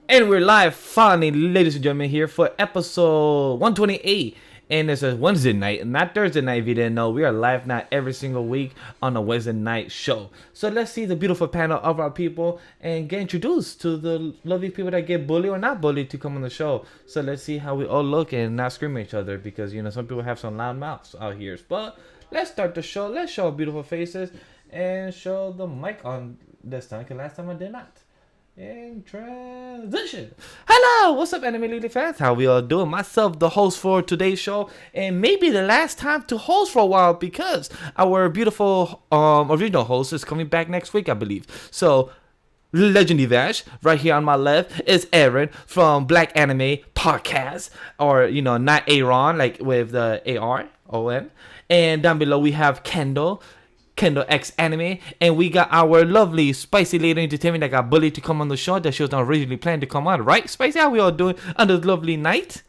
And we're live finally, ladies and gentlemen, here for episode 128. And it's a Wednesday night, not Thursday night if you didn't know. We are live now every single week on a Wednesday night show. So let's see the beautiful panel of our people and get introduced to the lovely people that get bullied or not bullied to come on the show. So let's see how we all look and not scream at each other because, you know, some people have some loud mouths out here. But let's start the show. Let's show our beautiful faces and show the mic on this time because last time I did not. In transition. Hello, what's up, Anime Lily fans? How we all doing? Myself, the host for today's show, and maybe the last time to host for a while because our beautiful original host is coming back next week, I believe. So, Legend Evash, right here on my left is Aaron from Black Anime Podcast, or you know, not Aaron, like with the ARON. And down below we have kendallxanime, and we got our lovely Spicy Lady Entertainment that got bullied to come on the show that she was not originally planning to come on, right? Spicy, how we all doing on this lovely night?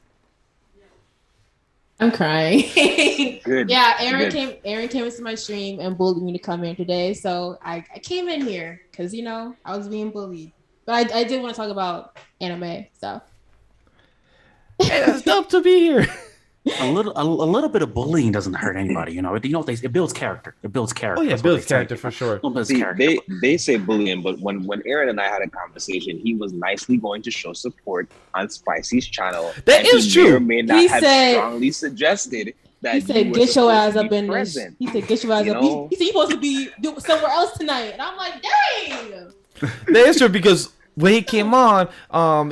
I'm crying. Good. Yeah, Aaron came into my stream and bullied me to come here today, so I came in here because you know I was being bullied, but I did want to talk about anime stuff. Hey, that's dope to be here. A little bit of bullying doesn't hurt anybody, you know. It builds character. It builds character. Oh yeah, That's builds what they character say. for sure. It builds See, character. they say bullying, but when Aaron and I had a conversation, he was nicely going to show support on Spicy's channel. That is he true. May or may not He have said- strongly suggested that He said, you were "Get your ass supposed to up be in this." present. He said, "Get your ass You up." know? He said, "You're supposed to be somewhere else tonight," and I'm like, "Dang!" That is true because when he came on,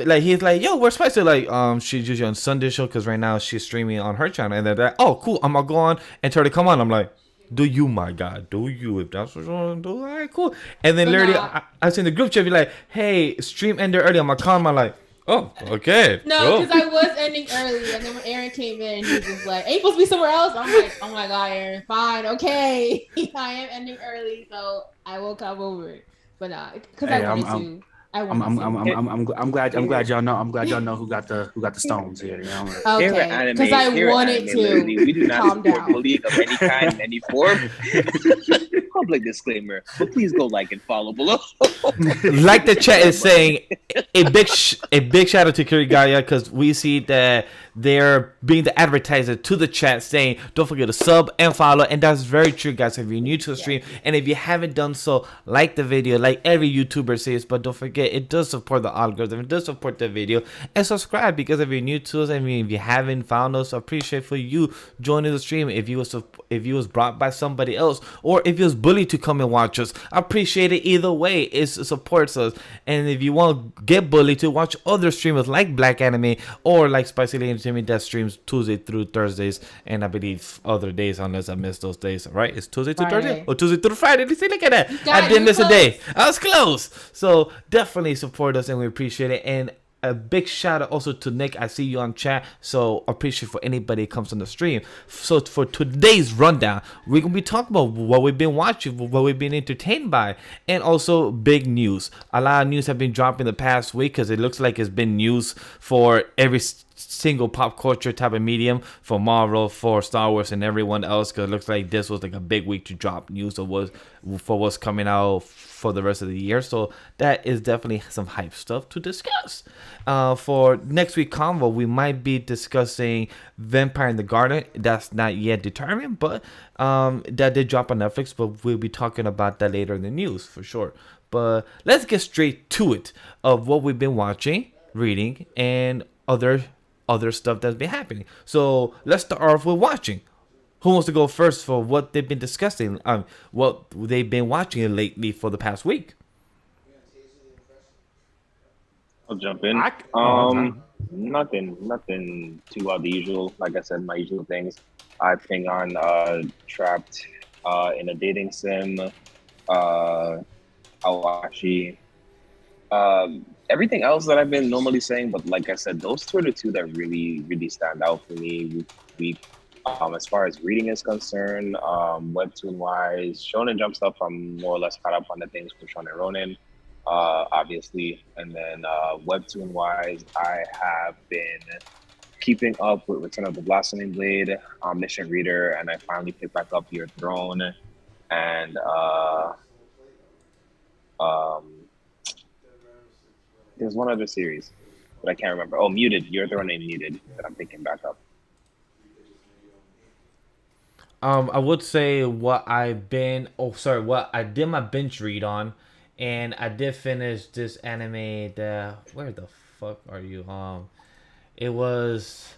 like he's like, "Yo, where's Spicy?" Like, she's usually on Sunday show because right now she's streaming on her channel, and they're like, "Oh, cool, I'm gonna go on and try to come on." I'm like, "Do you, my God? Do you? If that's what you want to do, all right, cool." And then But literally, nah. I seen the group chat be like, "Hey, stream ended early." I'm gonna call him. I'm like, "Oh, okay." No, cool." because I was ending early, and then when Aaron came in, he was just like, "Ain't you supposed to be somewhere else?" I'm like, "Oh my God, Aaron, fine, okay, I am ending early, so I will come over." But nah, because Hey, I wanted to. I wanted to. I'm glad y'all know who got the stones here. You know? Here Okay, at because I here at wanted Anime to. Lady, we do not Calm support down. bullying of any kind, in any form. Public disclaimer, but please go like and follow below. Like the chat is saying, a big shout out to Kirigaya because we see that they're being the advertiser to the chat saying, "Don't forget to sub and follow," and that's very true, guys. If you're new to the stream and if you haven't done so, like the video, like every YouTuber says, but don't forget it does support the algorithm, it does support the video, and subscribe because if you're new to us, I mean, if you haven't found us, I appreciate for you joining the stream. If you was brought by somebody else or if you was bullied to come and watch us, I appreciate it either way. It supports us. And if you want to get bullied to watch other streamers like Black Anime or like Spicy Lady Entertainment that streams Tuesday through Thursdays and I believe other days unless I miss those days, right? It's Tuesday to Friday. Thursday or Tuesday through Friday. See, look at that. God, I didn't you miss a close. day. I was close. So definitely support us and we appreciate it. And a big shout out also to Nick. I see you on chat, so appreciate for anybody that comes on the stream. So for today's rundown, we're gonna be talking about what we've been watching, what we've been entertained by, and also big news. A lot of news have been dropped in the past week because it looks like it's been news for every single pop culture type of medium, for Marvel, for Star Wars, and everyone else. Because it looks like this was like a big week to drop news of what's coming out for the rest of the year. So that is definitely some hype stuff to discuss. For next week convo, we might be discussing Vampire in the Garden. That's not yet determined, but that did drop on Netflix. But we'll be talking about that later in the news for sure. But let's get straight to it of what we've been watching, reading, and other stuff that's been happening. So let's start off with watching. Who wants to go first for what they've been discussing? What they've been watching lately for the past week. I'll jump in. Nothing too out of the usual. Like I said, my usual things. I ping on Trapped in a dating sim, Awashi. Everything else that I've been normally saying, but like I said, those two are the two that really, really stand out for me week. As far as reading is concerned, webtoon wise, Shonen Jump stuff, I'm more or less caught up on the things from Shonen Ronin, obviously. And then webtoon wise, I have been keeping up with Return of the Blossoming Blade, Omniscient Reader, and I finally picked back up Your Throne and There's one other series, but I can't remember. Oh, Muted. You're throwing name Muted that I'm picking back up. I would say what what I did my binge read on, and I did finish this anime. Where the fuck are you? It was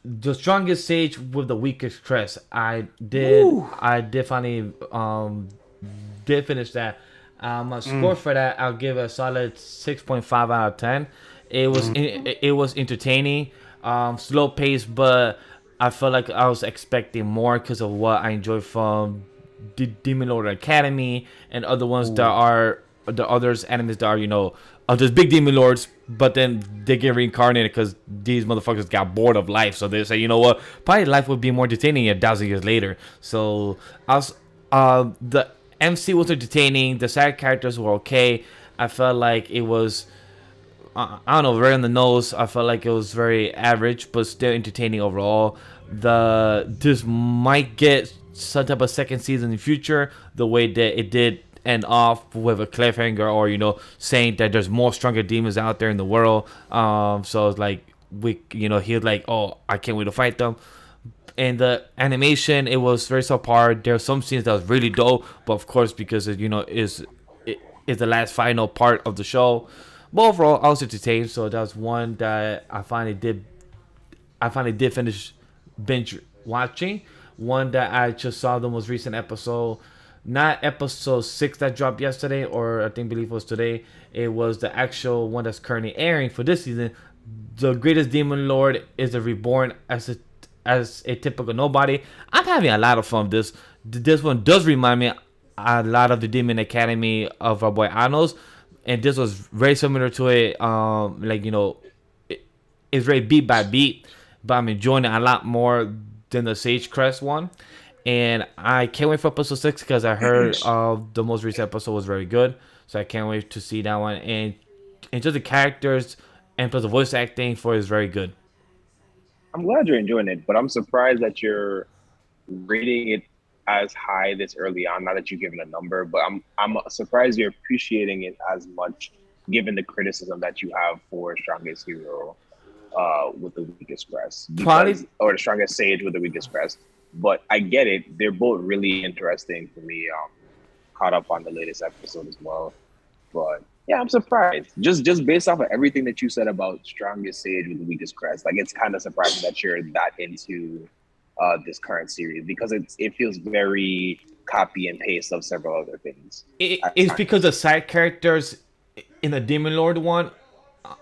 the strongest sage with the weakest crest. I did finally did finish that. My score for that, I'll give it a solid 6.5 out of 10. It was entertaining, slow pace, but I felt like I was expecting more because of what I enjoyed from Demon Lord Academy and other ones that are the others animes that are just big demon lords, but then they get reincarnated because these motherfuckers got bored of life. So they say, you know what, probably life would be more entertaining 1,000 years later. So the MC was entertaining. The side characters were okay. I felt like it was, I don't know, very on the nose. I felt like it was very average, but still entertaining overall. This might get some type of second season in the future, the way that it did end off with a cliffhanger, or saying that there's more stronger demons out there in the world. So it's like he was like, oh, I can't wait to fight them. And the animation, it was very subpar. There are some scenes that was really dope, but of course, because it is the last final part of the show. But overall, I was entertained. So that was one that I finally did finish binge watching. One that I just saw the most recent episode, not episode 6 that dropped yesterday, or I believe it was today. It was the actual one that's currently airing for this season. The greatest demon lord is reborn as a typical nobody. I'm having a lot of fun with this. This one does remind me a lot of the Demon Academy of our boy Anos, and this was very similar to it. It's very beat by beat, but I'm enjoying it a lot more than the Sage Crest one. And I can't wait for episode 6 because I heard the most recent episode was very good. So I can't wait to see that one. And just the characters and plus the voice acting for it is very good. I'm glad you're enjoying it, but I'm surprised that you're rating it as high this early on. Not that you've given a number, but I'm surprised you're appreciating it as much, given the criticism that you have for Strongest Hero with the weakest crest, or the Strongest Sage with the weakest crest. But I get it; they're both really interesting for me. Caught up on the latest episode as well, but yeah, I'm surprised. Just based off of everything that you said about Strongest Sage with the weakest crest, like it's kind of surprising that you're that into this current series, because it feels very copy and paste of several other things. It's because the side characters in the Demon Lord one,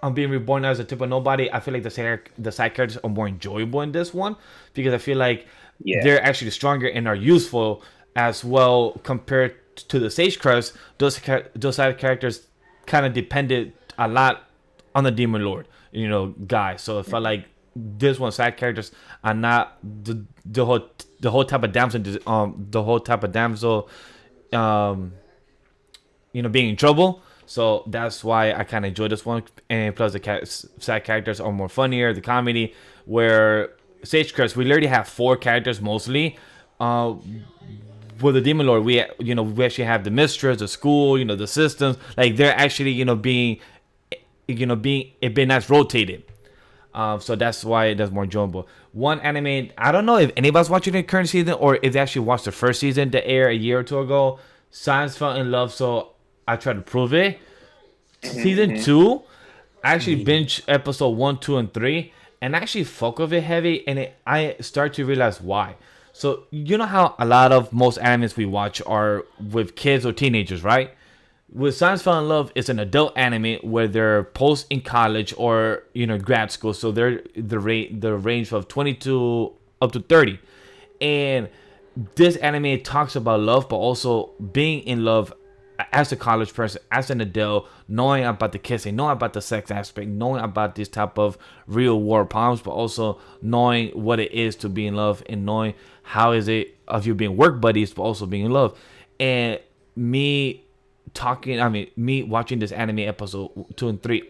I'm being reborn as a typical nobody. I feel like the side characters are more enjoyable in this one because I feel like they're actually stronger and are useful as well compared to the Sage Crest. Those side characters kind of depended a lot on the Demon Lord, guy. So it felt like this one side characters are not the whole type of damsel, being in trouble. So that's why I kind of enjoy this one. And plus the side characters are more funnier. The comedy, where Sage Crest, we literally have 4 characters mostly. With the Demon Lord, we actually have the mistress, the school, the systems. Like they're actually being that's rotated. So that's why that's more enjoyable. One anime, I don't know if anybody's watching the current season or if they actually watched the first season that aired a year or two ago. Science Fell in Love, so I tried to prove it. Season 2, I actually binge episode 1, 2, and 3, and I actually fuck with it heavy, and I start to realize why. So you know how a lot of most animes we watch are with kids or teenagers, right? With Science Fell in Love, it's an adult anime where they're post in college or grad school, so they're the range of 22 up to 30, and this anime talks about love, but also being in love as a college person, as an adult, knowing about the kissing, knowing about the sex aspect, knowing about this type of real world problems, but also knowing what it is to be in love and knowing how is it of you being work buddies, but also being in love. And me watching this anime episode 2 and 3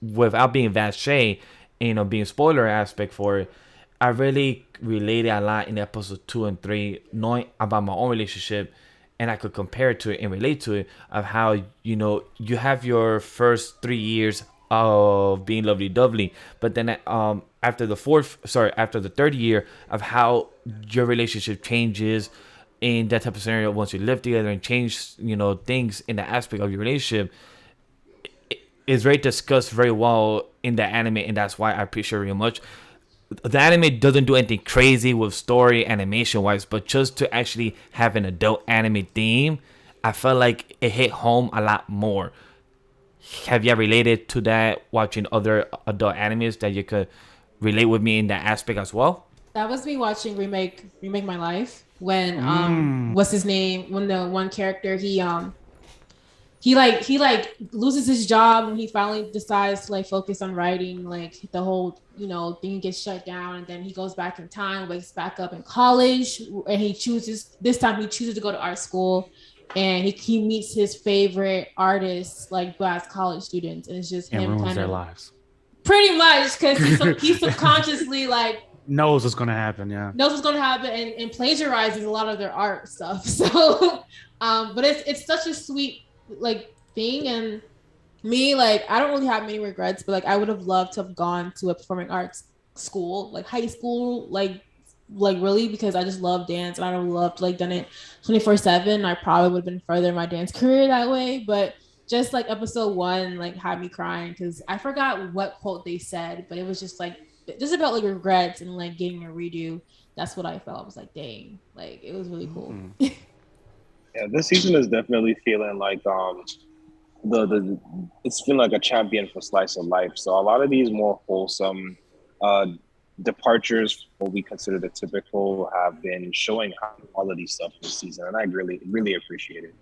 without being vase, being spoiler aspect for it, I really related a lot in episode 2 and 3, knowing about my own relationship and I could compare it to it and relate to it of how, you know, you have your first 3 years of being lovey-dovey, but then after the third year of how your relationship changes in that type of scenario once you live together and change, you know, things in the aspect of your relationship is very discussed very well in the anime, and that's why I appreciate it very much. The anime doesn't do anything crazy with story animation wise, but just to actually have an adult anime theme, I felt like it hit home a lot more. Have you ever related to that watching other adult animes that you could relate with me in that aspect as well? That was me watching remake My Life when what's his name, when the one character he loses his job and he finally decides to like focus on writing, like the whole, you know, thing gets shut down, and then he goes back in time, wakes back up in college, and he chooses to go to art school, and he meets his favorite artists like as college students, and it's just And him ruins kind their of lives. pretty much because he subconsciously like Knows what's gonna happen, yeah. knows what's going to happen and plagiarizes a lot of their art stuff. So but it's such a sweet like thing, and me, like, I don't really have many regrets, but like I would have loved to have gone to a performing arts school, like high school, like really, because I just love dance and I would have loved like done it 24/7. I probably would have been further in my dance career that way. But just like episode 1 like had me crying because I forgot what quote they said, but it was just like just about like regrets and like getting a redo. That's what I felt. I was like, dang, like it was really cool. Yeah, this season is definitely feeling like the it's been like a champion for slice of life. So a lot of these more wholesome departures, what we consider the typical, have been showing high quality stuff this season, and I really appreciate it.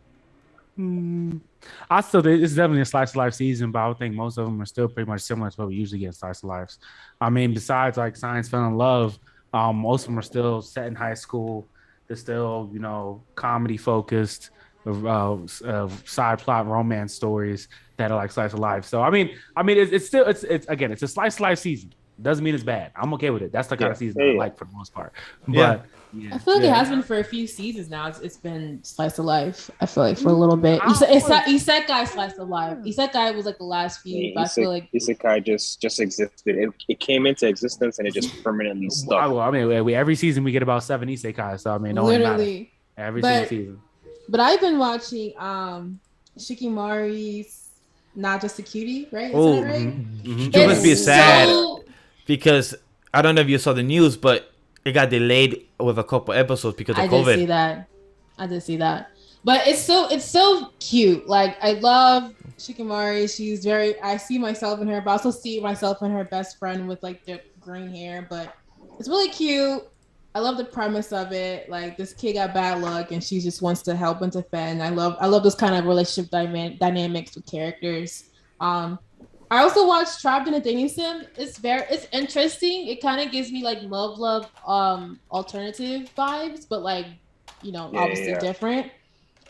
I still think it's definitely a slice of life season, but I would think most of them are still pretty much similar to what we usually get in slice of lives. I mean, besides like Science Fell in Love, most of them are still set in high school. They're still, you know, comedy focused, side plot romance stories that are like slice of life. So I mean, it's still again, it's a slice of life season. Doesn't mean it's bad. I'm okay with it. That's the kind of season I like for the most part. But I feel like it has been for a few seasons now. It's been slice of life. I feel like for a little bit. Isekai slice of life. Isekai was like the last few. But I feel like Isekai just existed. It came into existence and it just permanently stuck. Well, I mean, every season we get about 7 Isekai. So I mean, literally every single season. But I've been watching Shikimari's Not Just a Cutie, right? Oh, is that right? You must be sad because I don't know if you saw the news, but it got delayed with a couple episodes because of COVID. I did see that. But it's so cute. Like I love Shikimari. She's I see myself in her, but I also see myself in her best friend with like the green hair. But it's really cute. I love the premise of it. Like this kid got bad luck and she just wants to help and defend. I love those kind of relationship dynamics with characters. I also watched Trapped in a Dating Sim. It's interesting. It kind of gives me like love alternative vibes, but like, you know, obviously different.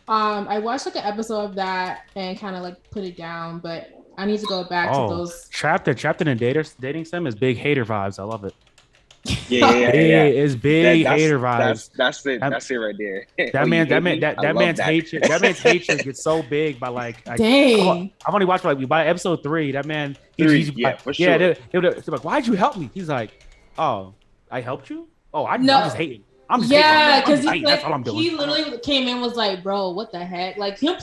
I watched like an episode of that and kind of like put it down, but I need to go back to those. Trapped in a dating sim is big hater vibes. I love it. Yeah. It's big hater vibes. That's it right there. That man's hatred gets so big by like dang. I've only watched like by episode 3. That man, for sure. They're like, why'd you help me? He's like, oh, I helped you? Oh, I'm just hating. Because that's all I'm doing. He literally came in and was like, bro, what the heck? Like him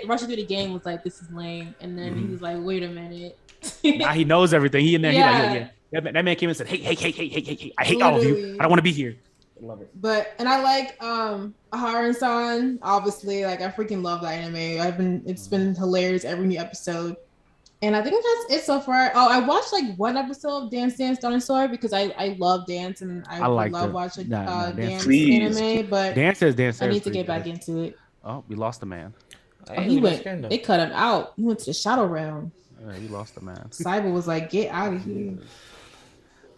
rushing through the game was like, this is lame. And then he was like, wait a minute. Now he knows everything. He in there, he like, That man came and said, hey, I hate all of you. I don't want to be here. I love it. And I like Aharon-san, obviously. Like I freaking love that anime. It's been hilarious every new episode. And I think that's it so far. Oh, I watched like one episode of Dance Dinosaur because I love dance and I love watching dance anime, but Dance I need to get back into it. Oh, we lost the man. They cut him out. He went to the shadow realm. You lost the man. Cyber was like, get out of here.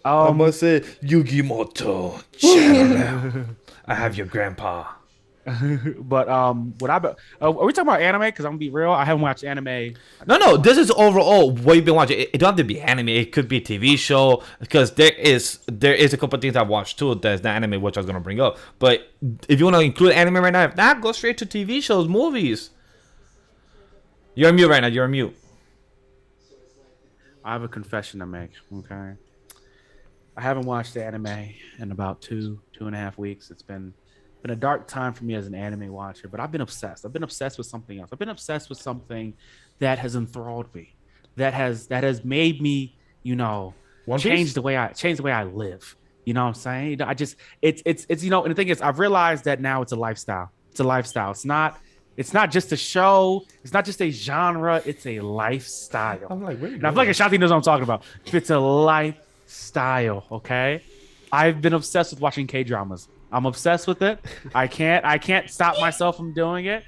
I must say, Yugimoto, shadow realm. I have your grandpa. But what are we talking about anime? Because I'm gonna be real, I haven't watched anime. No. This is overall what you've been watching. It don't have to be anime. It could be TV show because there is a couple things I watched too that's not anime, which I was gonna bring up. But if you want to include anime right now, if not, go straight to TV shows, movies. You're on mute right now. You're on mute. I have a confession to make. Okay, I haven't watched the anime in about 2.5 weeks. It's been a dark time for me as an anime watcher, but I've been obsessed. I've been obsessed with something else. I've been obsessed with something that has enthralled me, that has made me, change the way I live. You know what I'm saying? I just it's and the thing is, I've realized that now it's a lifestyle. It's a lifestyle. It's not just a show. It's not just a genre. It's a lifestyle. I'm like, wait. And I feel like Ashanti knows what I'm talking about. It's a lifestyle. Okay, I've been obsessed with watching K-dramas. I'm obsessed with it. I can't stop myself from doing it.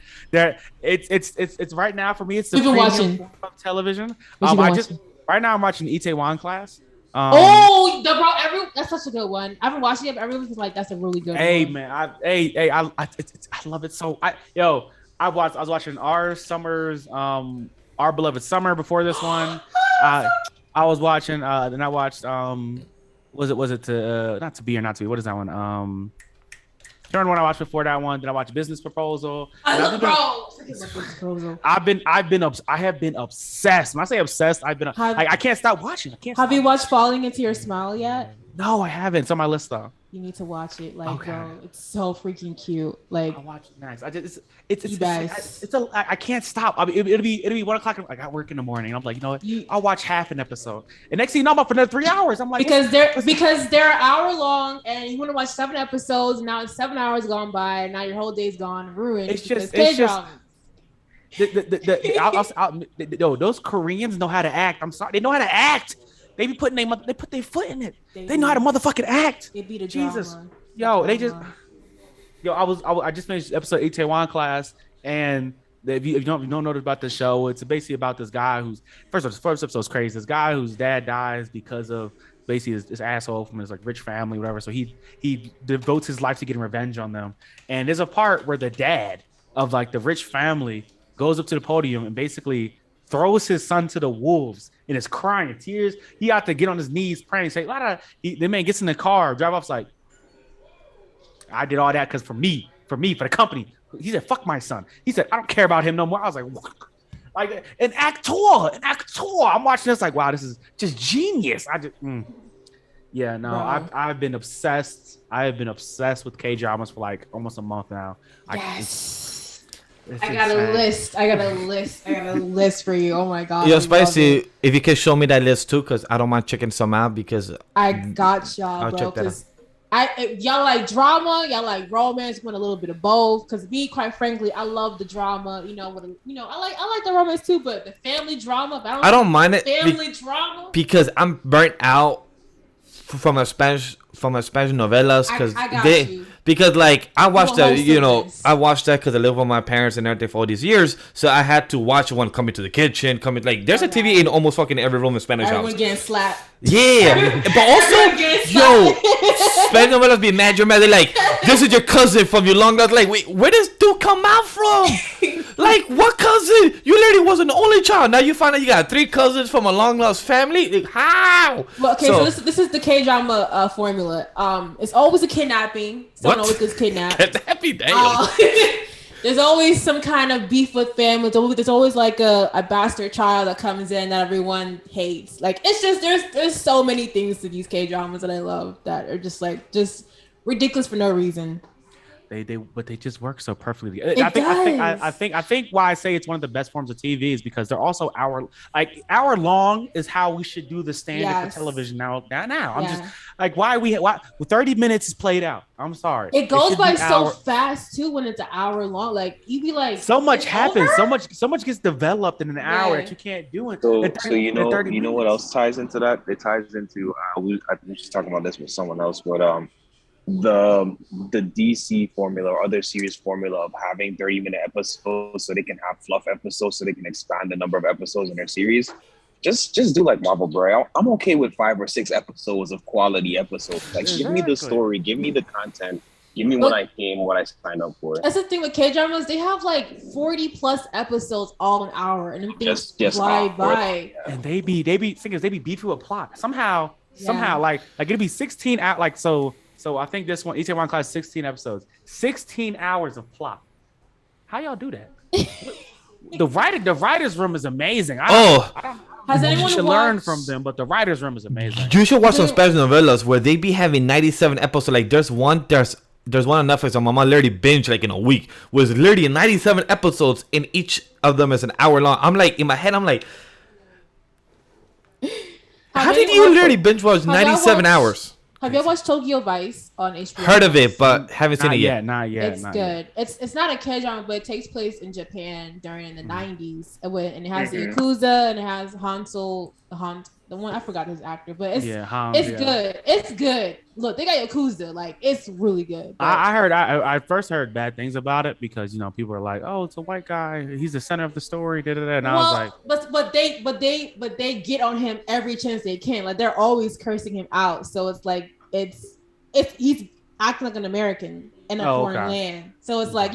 It's right now for me. It's the premium form of television. Right now I'm watching Itaewon Class. That's such a good one. I haven't watched it yet, but everyone's like, that's a really good one. Man, I love it so. I was watching Our Beloved Summer before this one. I was watching. Then I watched. Was it not to be or not to be? What is that one? Turn one I watched before that one. Then I watched Business Proposal. I have been obsessed. When I say obsessed, I can't stop watching. Have you watched Falling Into Your Smile yet? No, I haven't. It's on my list though. You need to watch it. Bro, it's so freaking cute. I'll watch it next. I can't stop. I mean, it'll be 1 o'clock. I got work in the morning. I'm like, you know what? I'll watch half an episode. And next thing you know, I'm up for another 3 hours. I'm like, because they're hour long, and you want to watch 7 episodes. Now it's 7 hours gone by. And now your whole day's gone, ruined. It's just. Those Koreans know how to act. I'm sorry, they know how to act. They be they put their foot in it. They know how to motherfucking act. They beat a Jesus. Drama. I just finished episode Itaewon Class, and if you don't know about the show, it's basically about this guy who's first episode's crazy. This guy whose dad dies because of basically this asshole from his rich family, whatever. So he devotes his life to getting revenge on them. And there's a part where the dad of the rich family goes up to the podium and basically throws his son to the wolves and is crying in tears. He had to get on his knees praying. Say, the man gets in the car, drive off, like, I did all that because for the company. He said, fuck my son. He said, I don't care about him no more. I was like, what? Like an actor. I'm watching this like, wow, this is just genius. Yeah, no, I've been obsessed. I have been obsessed with K-dramas for almost a month now. Yes. I got a list for you. Oh my god. Yo, Spicy, if you can show me that list too, because I don't mind checking some out because I got y'all, I'll bro. check that out. Y'all like drama, y'all like romance, want a little bit of both. Because me, quite frankly, I love the drama. I like the romance too, but the family drama. I don't mind it. Family drama because I'm burnt out from a Spanish novelas because I watched that I watched that because I live with my parents and everything for all these years, so I had to watch one coming to the kitchen, there's a TV in almost fucking every room in Spanish house. Everyone getting slapped. Yeah, but also Spanish novelas be mad. You're mad. They're like, this is your cousin from your long lost. Like, wait, where does dude come out from? Like, what cousin? You literally was an only child. Now you find out you got 3 cousins from a long lost family. Like, how? Well, okay, so this is the K-drama formula. It's always a kidnapping. Someone always gets kidnapped. Kidnapping, damn. There's always some kind of beef with family. There's always like a bastard child that comes in that everyone hates. Like, it's just there's so many things to these K-dramas that I love that are just ridiculous for no reason. But they just work so perfectly. I think why I say it's one of the best forms of TV is because they're also hour long is how we should do the standard for television now. I'm just like, why 30 minutes is played out. I'm sorry. It goes by so fast too when it's an hour long. Like, you be like, so much happens, so much gets developed in an hour that you can't do it. So you know what else ties into that? It ties into I was just talking about this with someone else, but the DC formula or other series formula of having 30-minute episodes so they can have fluff episodes so they can expand the number of episodes in their series. Just do like Marvel, bro. I'm okay with 5 or 6 episodes of quality episodes. Like, give me the story, give me the content, You mean when I came, what I signed up for? That's the thing with K-dramas. They have like 40 plus episodes all an hour, and them things fly by. Yeah. And they be things they be beefy with plot somehow like it'd be 16 out like so I think this one each one class 16 episodes, 16 hours of plot. How y'all do that? The writers room is amazing. Has anyone should learn from them, but the writers room is amazing. You should watch some Spanish novellas where they be having 97 episodes. Like there's one on Netflix and my mom literally binged like in a week. Was literally 97 episodes and each of them is an hour long. I'm like in my head, I'm like, how did you literally binge watch 97 hours? Have you watched Tokyo Vice on HBO? Heard of it, but haven't seen it yet. Not yet. It's good. It's not a K-drama, but it takes place in Japan during the 90s. And it has the Yakuza and it has Hansel, the one I forgot his actor, but it's good. It's good. Look, they got Yakuza. Like it's really good. I first heard bad things about it because people are like, oh, it's a white guy. He's the center of the story. And I was like, but they get on him every chance they can. Like they're always cursing him out. So it's like he's acting like an American in a foreign land. So it's like,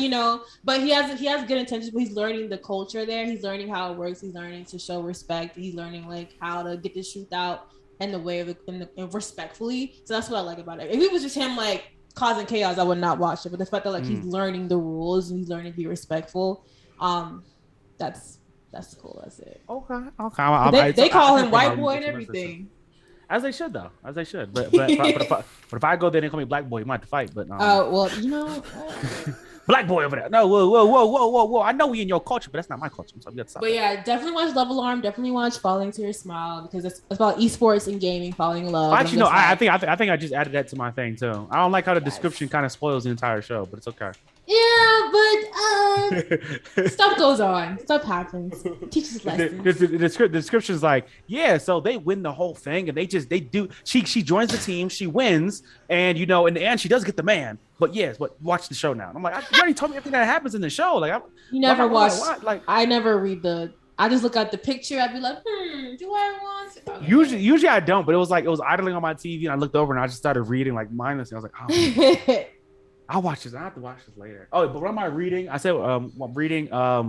but he has good intentions, but he's learning the culture there. He's learning how it works. He's learning to show respect. He's learning like how to get the truth out in the way of and respectfully. So that's what I like about it. If it was just him like causing chaos, I would not watch it. But the fact that like he's learning the rules and he's learning to be respectful, that's cool. That's it. Okay. They call him white boy and everything. As they should, though. As they should. But if I go there and they call me black boy, you might have to fight. But black boy over there. No, whoa. I know we in your culture, but that's not my culture. So but yeah, definitely watch Love Alarm. Definitely watch Falling to Your Smile because it's about esports and gaming, falling in love. Actually, no. I think I just added that to my thing too. I don't like how the description kind of spoils the entire show, but it's okay. Yeah, but stuff goes on. Stuff happens. Teaches lessons. The description is like, so they win the whole thing, and they do. She joins the team, she wins, and in the end, she does get the man. But watch the show now. And I'm like, you already told me everything that happens in the show. Like, you never watch. Like, I never read I just look at the picture. I'd be like, do I want it? Okay. Usually I don't, but it was idling on my TV, and I looked over and I just started reading like mindlessly. I was like, oh. I'll watch this. I have to watch this later. Oh, but what am I reading? I said I'm reading. I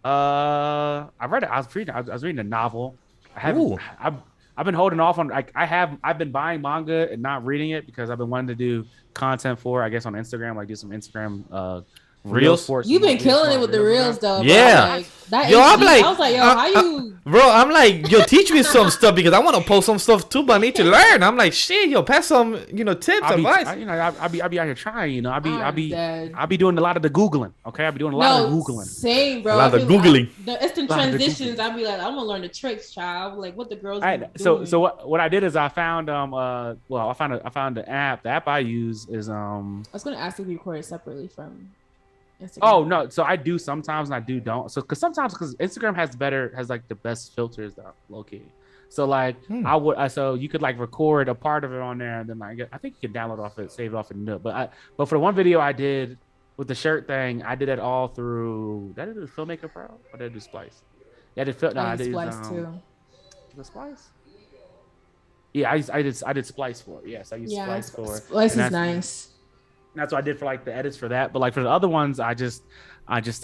read it. I was reading a novel. I've been holding off on. I've been buying manga and not reading it because I've been wanting to do content for. I guess on Instagram, like do some Instagram reels. You've been killing it with the reels though. Yeah. I'm like, I was like, how you? Bro, I'm like, teach me some stuff because I want to post some stuff too, but I need to learn. I'm like, shit, pass some, tips, advice. I'll be out here trying, I'll be doing a lot of the Googling. Okay. I'll be doing a lot of Googling. Same, bro. A lot of Googling. It's the transitions. I'll be like, I'm gonna learn the tricks, child. Like what the girls doing. So what I did is I found I found the app. The app I use is I was gonna ask if you record it separately from Instagram. Oh no, so I do sometimes and I don't. So because Instagram has like the best filters though, low key. So like so you could like record a part of it on there and then like I think you can download off it, save it off and do it. But for the one video I did with the shirt thing, I did it all through. Did I do Filmmaker Pro or did I do Splice? Yeah, I did Splice too. The Splice? Yeah, I did Splice for it. Yes, I used Splice for it. Splice is nice. That's what I did for like the edits for that. But like for the other ones, I just like use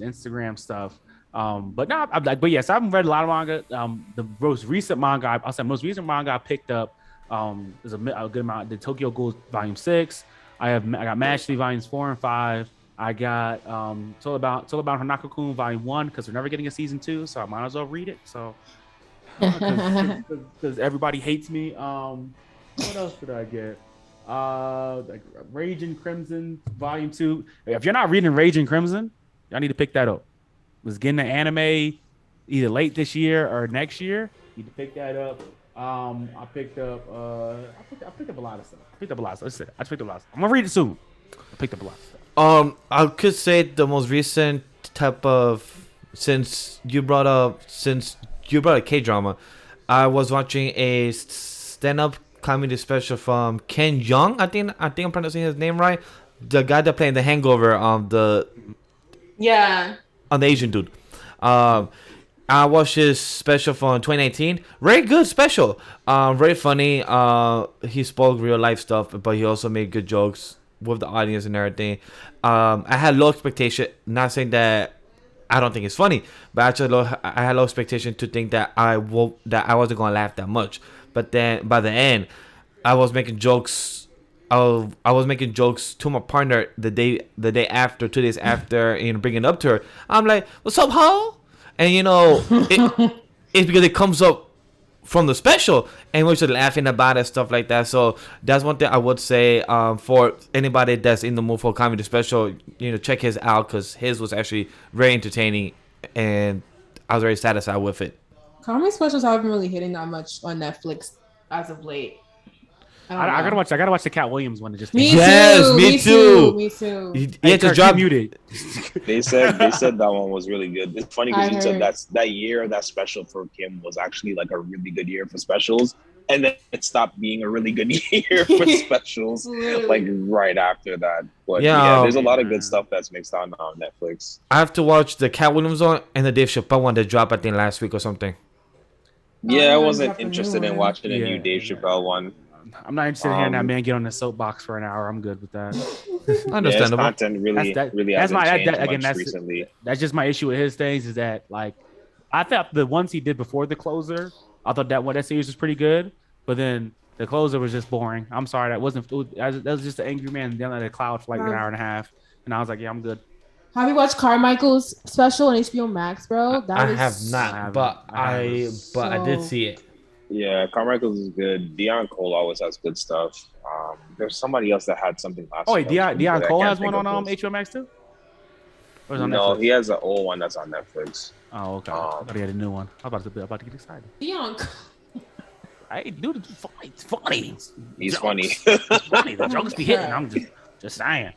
Instagram stuff. But yes, I haven't read a lot of manga. The most recent manga I picked up is a good amount. The Tokyo Ghoul Volume 6. I got Mashley Volumes 4 and 5. I got it's all about Hanako-kun Volume 1 because we're never getting a season 2, so I might as well read it. So because everybody hates me. What else did I get? Like Raging Crimson Volume 2. If you're not reading Raging Crimson, y'all need to pick that up. Was getting the anime either late this year or next year. You need to pick that up. I picked up a lot of stuff. I'm gonna read it soon. I picked up a lot of stuff. I could say the most recent type of since you brought a K-drama, I was watching a stand-up comedy special from Ken Jeong. I think I'm pronouncing his name right. The guy that played The Hangover on the Asian dude. I watched his special from 2019. Very good special. Very funny. He spoke real life stuff, but he also made good jokes with the audience and everything. I had low expectation. Not saying that I don't think it's funny, but actually I had low expectation to think that I wasn't gonna laugh that much. But then by the end, I was making jokes. I was making jokes to my partner the day after, 2 days after, bringing it up to her. I'm like, "What's up, ho?" And it's because it comes up from the special, and we're just laughing about it, stuff like that. So that's one thing I would say, for anybody that's in the mood for comedy special, check his out, because his was actually very entertaining, and I was very satisfied with it. Comedy specials haven't really hitting that much on Netflix as of late. I gotta watch the Cat Williams one. Me too. He just dropped muted. They said that one was really good. It's funny because you said that year, that special for Kim was actually like a really good year for specials, and then it stopped being a really good year for specials like right after that. But yeah, there's a lot of good stuff that's mixed on Netflix. I have to watch the Cat Williams one and the Dave Chappelle one that dropped, I think, last week or something. Yeah, I wasn't interested in watching a new Dave Chappelle one. I'm not interested in hearing that man get on the soapbox for an hour. I'm good with that. Understandable. Yeah, content really hasn't changed much recently. That's just my issue with his things, is that, like, I thought the ones he did before the closer, I thought that series was pretty good, but then the closer was just boring. I'm sorry, that was just an angry man down at a cloud for like an hour and a half, and I was like, yeah, I'm good. Have you watched Carmichael's special on HBO Max, bro? I have not, but I did see it. Yeah, Carmichael's is good. Dion Cole always has good stuff. There's somebody else that had something last. Oh, wait, Dion Cole has one on HBO Max too? Or is it on Netflix? He has an old one that's on Netflix. Oh, okay. I thought he had a new one. I was about to get excited. Dion. Hey, dude, it's funny. He's funny. It's funny. The jokes be hitting. I'm just saying.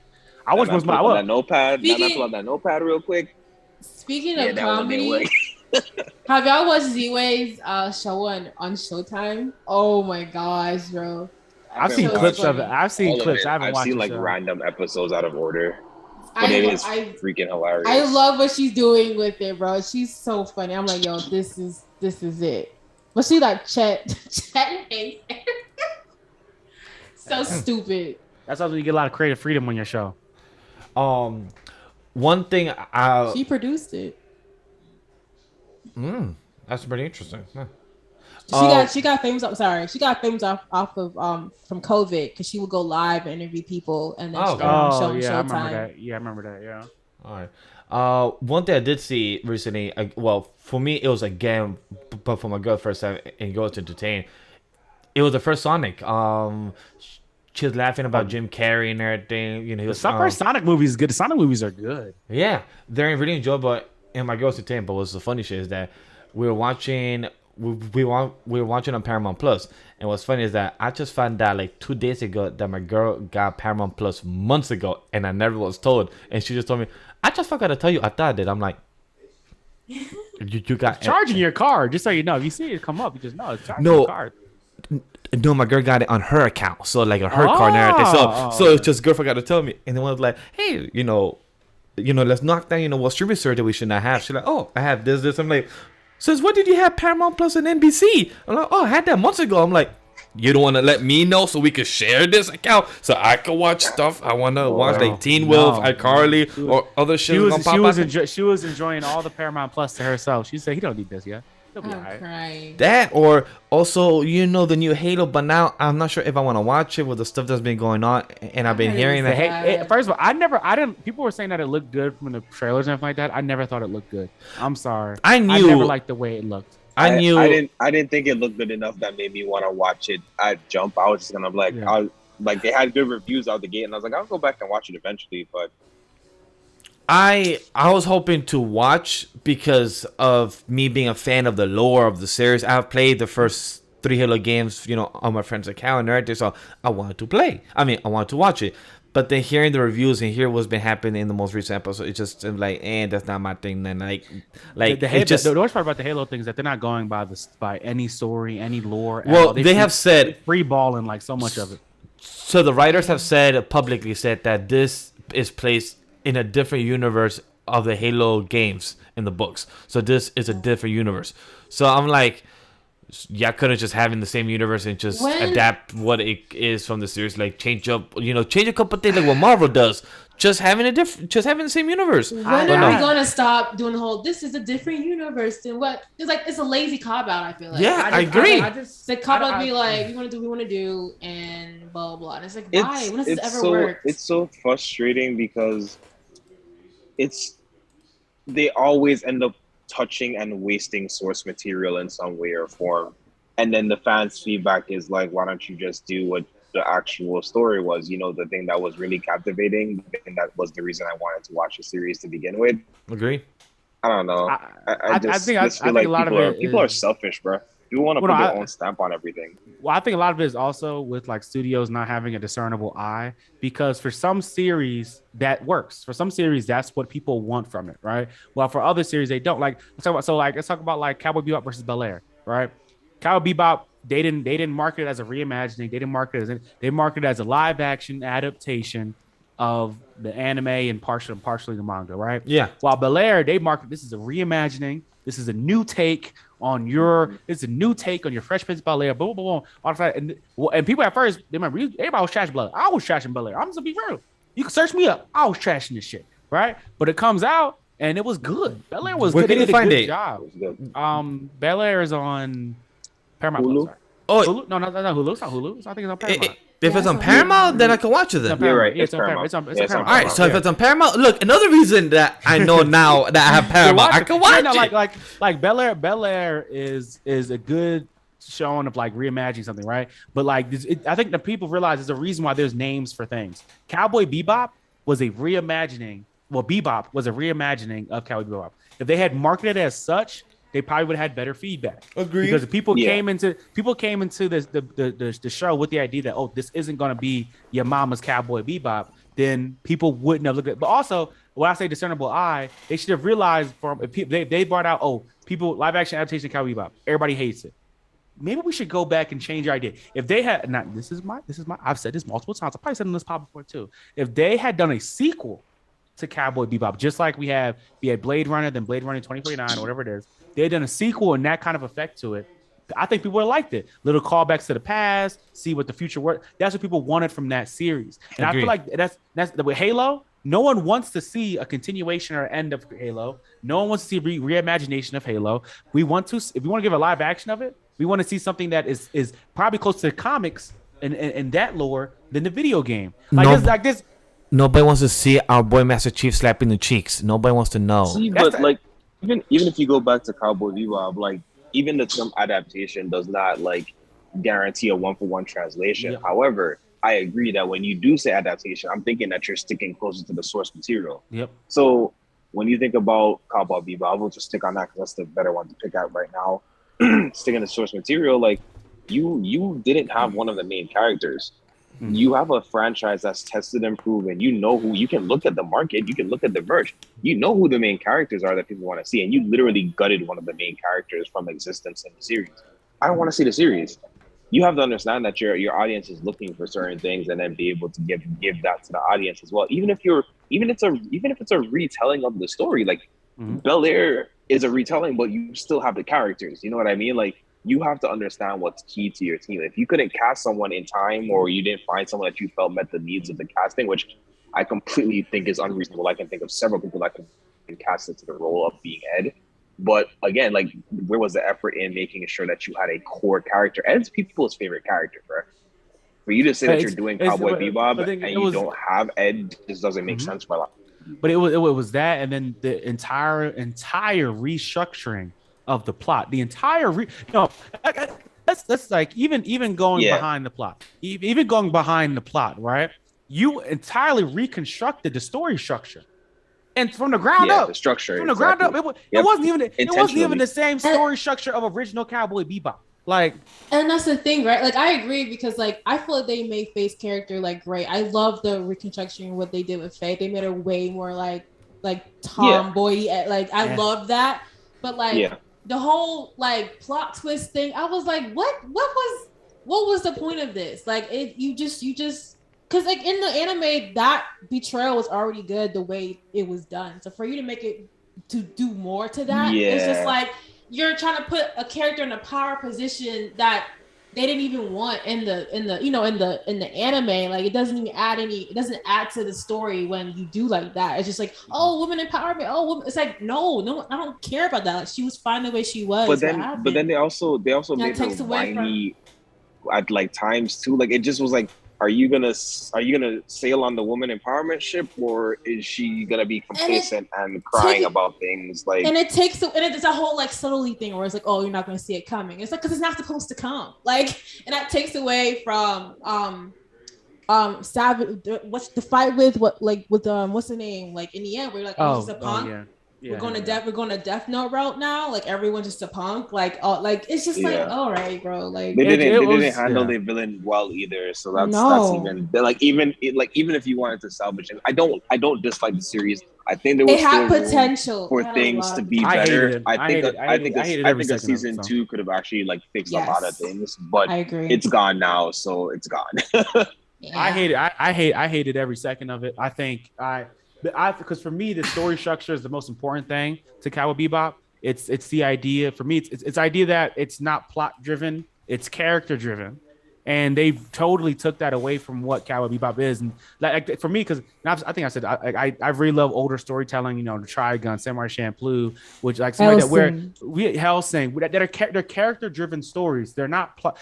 I wish was my that notepad. Pull up that notepad real quick. Speaking of comedy. Have y'all watched Z-Way's show on Showtime? Oh my gosh, bro! I've seen clips of it. I've seen clips. I haven't watched. I've seen like random episodes out of order, but it is freaking hilarious. I love what she's doing with it, bro. She's so funny. I'm like, yo, this is it. But she like Chet so stupid. That's how you get a lot of creative freedom on your show. One thing she produced it. That's pretty interesting. She got famous. I'm sorry, she got famous off of from COVID, because she would go live and interview people, and then she got on Showtime. I remember that. Yeah, I remember that. Yeah. All right. One thing I did see recently, well, for me it was again, but for my girl first time and go to entertain. It was the first Sonic. She was laughing about Jim Carrey and everything. The first Sonic movies is good. The Sonic movies are good. Yeah, they're really enjoyable. And my girl's entertained. But what's the funny shit is that we were watching on Paramount Plus, and what's funny is that I just found out like 2 days ago that my girl got Paramount Plus months ago, and I never was told. And she just told me, I just forgot to tell you. I thought I did. I'm like, you got charging your card, just so you know. If you see it come up, you just know it's charging your card. No, my girl got it on her account, so like her card and everything. So it's just girl forgot to tell me, and then one was like, hey, let's knock down, what streaming service that we should not have. She's like, oh, I have this. I'm like, since when did you have Paramount Plus and NBC? I'm like, oh, I had that months ago. I'm like, you don't want to let me know so we could share this account so I can watch stuff I want to watch, like Teen Wolf, iCarly, or other shit. She was enjoying all the Paramount Plus to herself. She said, he don't need this yet. That, or also the new Halo, but now I'm not sure if I want to watch it with the stuff that's been going on, and I've been hearing that. First of all, I didn't. People were saying that it looked good from the trailers and everything like that. I never thought it looked good. I'm sorry. I never liked the way it looked. I didn't think it looked good enough that made me want to watch it at jump. I was just gonna like they had good reviews out the gate, and I was like, I'll go back and watch it eventually, but. I was hoping to watch because of me being a fan of the lore of the series. I've played the first 3 Halo games, on my friend's account and everything, so I wanted to play. I wanted to watch it. But then hearing the reviews and hear what's been happening in the most recent episode, it's just like, that's not my thing. Then the worst part about the Halo thing is that they're not going by any story, any lore. Well, they have said free balling like so much of it. So the writers have publicly said that this is placed in a different universe of the Halo games in the books. So this is a different universe. So I'm like, y'all could have just having the same universe and just adapt what it is from the series, like change up, change a couple things like what Marvel does. Just having the same universe. When are we gonna stop doing the whole? This is a different universe than what? It's like it's a lazy cop out. I feel like. Yeah, I agree. The cop out be like, we want to do, we want to do, and blah blah blah. And it's like, why? When does this ever work? It's so frustrating because they always end up touching and wasting source material in some way or form, and then the fans' feedback is like, why don't you just do what the actual story was, the thing that was really captivating, and that was the reason I wanted to watch the series to begin with. Agree. I don't know. I feel like a lot of people are selfish, bro. You want to put their own stamp on everything. Well, I think a lot of it is also with like studios not having a discernible eye, because for some series that works. For some series, that's what people want from it, right? Well, for other series, they don't. Like let's talk about like Cowboy Bebop versus Bel-Air, right? Cowboy Bebop, they didn't market it as a reimagining. They marketed it as a live action adaptation of the anime and partially the manga, right? Yeah. While Bel-Air, they market this is a reimagining. This is a new take on your Fresh Prince of Bel-Air. Boom, boom, boom. And people at first, they remember everybody was trashing Bel-Air. I was trashing Bel-Air. I'm just gonna be real. You can search me up. I was trashing this shit, right? But it comes out and it was good. Bel-Air was good. They did a good job. Bel-Air is on Paramount Hulu? Plus. Oh, Hulu? No, Hulu. It's not Hulu. I think it's on Paramount. If it's on Paramount, then I can watch it then. You're right. It's on Paramount. It's on Paramount. All right, so if it's on Paramount, look, another reason that I know now that I have Paramount, I can watch it. Like Bel-Air is a good showing of like reimagining something, right? But like I think the people realize there's a reason why there's names for things. Cowboy Bebop was a reimagining. Well, Bebop was a reimagining of Cowboy Bebop. If they had marketed it as such, they probably would have had better feedback. Agreed. Because people came into this the show with the idea that this isn't going to be your mama's Cowboy Bebop, then people wouldn't have looked at it. But also, when I say discernible eye, they should have realized they brought out people live action adaptation of Cowboy Bebop. Everybody hates it. Maybe we should go back and change our idea. If they had this is my I've said this multiple times. I probably said it on this pod before too. If they had done a sequel to Cowboy Bebop, just like we had Blade Runner, then Blade Runner 2049, or whatever it is. They had done a sequel and that kind of effect to it. I think people would have liked it. Little callbacks to the past, see what the future was. That's what people wanted from that series. And I feel like that's with Halo. No one wants to see a continuation or end of Halo. No one wants to see reimagination of Halo. if we want to give a live action of it, we want to see something that is probably close to the comics and that lore than the video game. Like this. Nobody wants to see our boy Master Chief slapping the cheeks. Nobody wants to know. See, but like even if you go back to Cowboy Bebop, like even the term adaptation does not like guarantee a 1-for-1 translation. Yep. However, I agree that when you do say adaptation, I'm thinking that you're sticking closer to the source material. Yep. So when you think about Cowboy Bebop, I will just stick on that because that's the better one to pick out right now. Sticking to source material, like you didn't have one of the main characters. Mm-hmm. You have a franchise that's tested and proven. You know who you can look at the market. You can look at the merch. You know who the main characters are that people want to see. And you literally gutted one of the main characters from existence in the series. I don't want to see the series. You have to understand that your audience is looking for certain things and then be able to give that to the audience as well. Even if it's a retelling of the story, like Bel-Air is a retelling, but you still have the characters. You know what I mean? Like, you have to understand what's key to your team. If you couldn't cast someone in time, or you didn't find someone that you felt met the needs of the casting, which I completely think is unreasonable. I can think of several people that can cast into the role of being Ed. But again, like, where was the effort in making sure that you had a core character? Ed's people's favorite character, bro. For you to say that you're doing Cowboy Bebop and you don't have Ed, this doesn't make sense for my life. But it was that, and then the entire restructuring of the plot, the entire that's like even going behind the plot, even going behind the plot, right? You entirely reconstructed the story structure, and from the ground up, the structure from the ground up, it wasn't even the same story structure of original Cowboy Bebop. Like, and that's the thing, right? Like, I agree, because like I feel like they made Faye's character like great. I love the reconstruction, what they did with Faye. They made her way more like tomboy. Like, I love that, but like. The whole like plot twist thing, I was like, what was the point of this? Like, you just because like in the anime, that betrayal was already good the way it was done. So for you to make it to do more to that, it's just like you're trying to put a character in a power position that they didn't even want in the anime. Like it doesn't add to the story when you do like that. It's just like, oh, women empowerment. Oh, women. It's like no, I don't care about that. Like she was fine the way she was. But then they also made her whiny at like times too. Like it just was like, are you gonna sail on the woman empowerment ship, or is she gonna be complacent and crying about things like? And it's a whole like subtlety thing where it's like, oh, you're not gonna see it coming. It's like because it's not supposed to come. Like, and that takes away from Savage. What's the fight with what's the name? Like in the end, we're like, oh, he's a punk. Yeah, we're going to Death Note route now. Like everyone's just a punk. Like it's just like, all right, bro. Like they didn't handle the villain well either. So that's even like even if you wanted to salvage it, I don't dislike the series. I think there was still potential for things to be better. I think a season 2 could have actually like fixed a lot of things, but I agree. It's gone now, so it's gone. Yeah. I hated every second of it. Because for me, the story structure is the most important thing to Cowboy Bebop. It's the idea for me. It's idea that it's not plot driven, it's character driven, and they totally took that away from what Cowboy Bebop is. And like for me, because I think I said I really love older storytelling. You know, the Trigun, Samurai Champloo, which like something that where Hellsing that they're character driven stories. They're not plot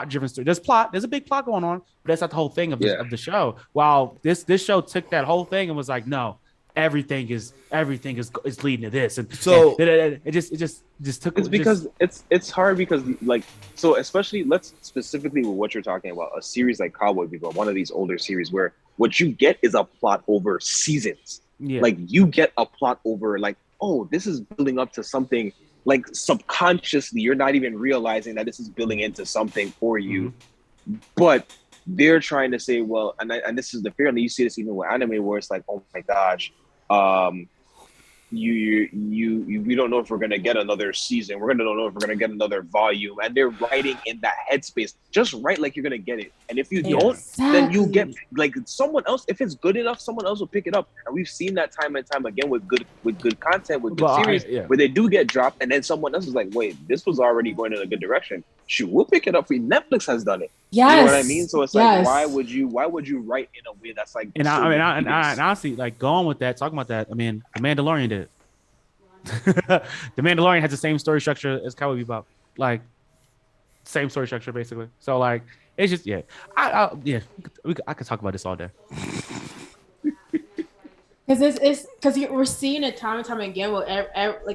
driven stories. There's a big plot going on, but that's not the whole thing of the show. While this show took that whole thing and was like, no, everything is leading to this, and so it just took. It's because it's hard because like so especially let's specifically with what you're talking about, a series like Cowboy Bebop, one of these older series where what you get is a plot over seasons. Yeah. Like you get a plot over like, oh, this is building up to something. Like subconsciously, you're not even realizing that this is building into something for you, but they're trying to say, well, and this is the fear, and you see this even with anime where it's like, oh my gosh, we don't know if we're gonna get another season. We're gonna don't know if we're gonna get another volume, and they're writing in that headspace. Just write like you're gonna get it, and if you don't, then you get like someone else. If it's good enough, someone else will pick it up, and we've seen that time and time again with good content, with good series, where they do get dropped, and then someone else is like, wait, this was already going in a good direction. Shoot, we'll pick it up. Netflix has done it. Yes. You know what I mean? So it's like, why would you write in a way that's like? And I honestly, like going with that, talking about that. I mean, The Mandalorian did. The Mandalorian has the same story structure as Cowboy Bebop, like same story structure basically. So like, it's just I could talk about this all day. Because we're seeing it time and time again with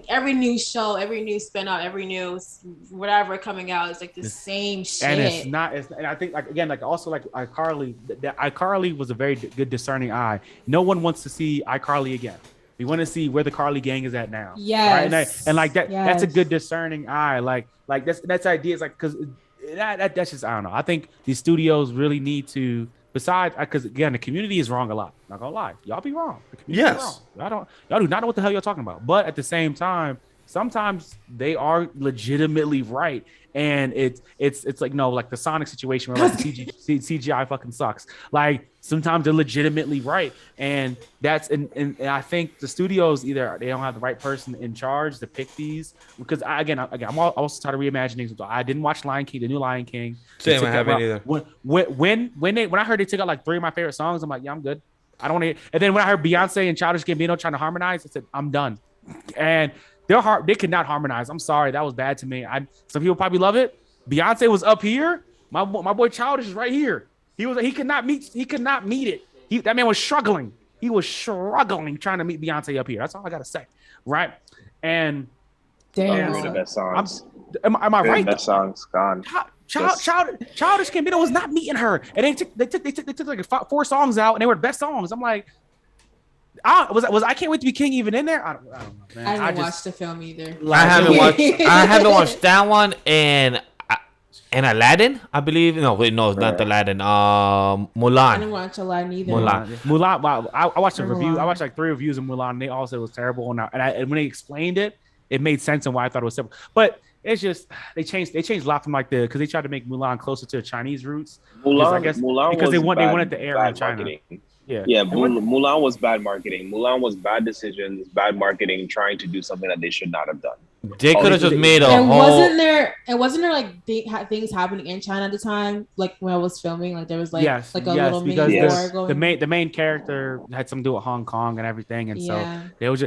every new show, every new spin-off, every new whatever coming out is like the same shit. And it's not. And I think like again, like also like iCarly was a very good discerning eye. No one wants to see iCarly again. We want to see where the Carly gang is at now. Yes. Right? And like that, that's a good discerning eye. Like that's ideas like because that's just I don't know. I think these studios really need to. Besides, because again, the community is wrong a lot. Not gonna lie, y'all be wrong. The community is wrong. Y'all do not know what the hell you're talking about. But at the same time, sometimes they are legitimately right, and it's like no, like the Sonic situation where like CGI fucking sucks. Like sometimes they're legitimately right, and that's and I think the studios either they don't have the right person in charge to pick these because I'm also tired of reimagining. I didn't watch Lion King, the new Lion King. Same, I haven't either. When I heard they took out like 3 of my favorite songs, I'm like, yeah, I'm good. I don't want to. And then when I heard Beyonce and Childish Gambino trying to harmonize, I said, I'm done. And they could not harmonize. I'm sorry, that was bad to me. Some people probably love it. Beyonce was up here. My boy Childish is right here. He could not meet it. That man was struggling. He was struggling trying to meet Beyonce up here. That's all I gotta say, right? And damn, the best songs. Am I right? The best songs gone. Childish Gambino was not meeting her, and they took like 4 songs out, and they were the best songs. I'm like, was I Can't Wait to Be King even in there? I don't know, man. I haven't watched the film either. I haven't watched that one and Aladdin, I believe. No, wait, no, it's not Aladdin. Mulan. I didn't watch Aladdin either. Mulan. Wow, I watched a review. I watched like 3 reviews of Mulan, and they all said it was terrible. And when they explained it, it made sense and why I thought it was simple. But it's just they changed a lot from like because they tried to make Mulan closer to the Chinese roots. Mulan, I guess Mulan because was they wanted the air in bad China. marketing. Yeah, Yeah, Mulan was bad marketing. Mulan was bad decisions, bad marketing, trying to do something that they should not have done. They could have just made a And whole. wasn't there like things happening in China at the time? Like when I was filming, like there was like yes, like a yes, little because mini war going. the main character had something to do with Hong Kong and everything, and Yeah. so it was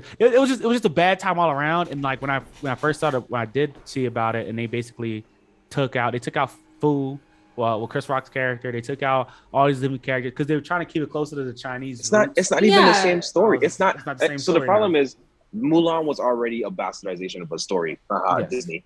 just a bad time all around. And like when I first started, when I did see about it, and they basically took out Fu. Well, with Chris Rock's character, they took out all these different characters because they were trying to keep it closer to the Chinese. It's not even the same story. It's not the same. So the problem is Mulan was already a bastardization of a story. Yes. Disney.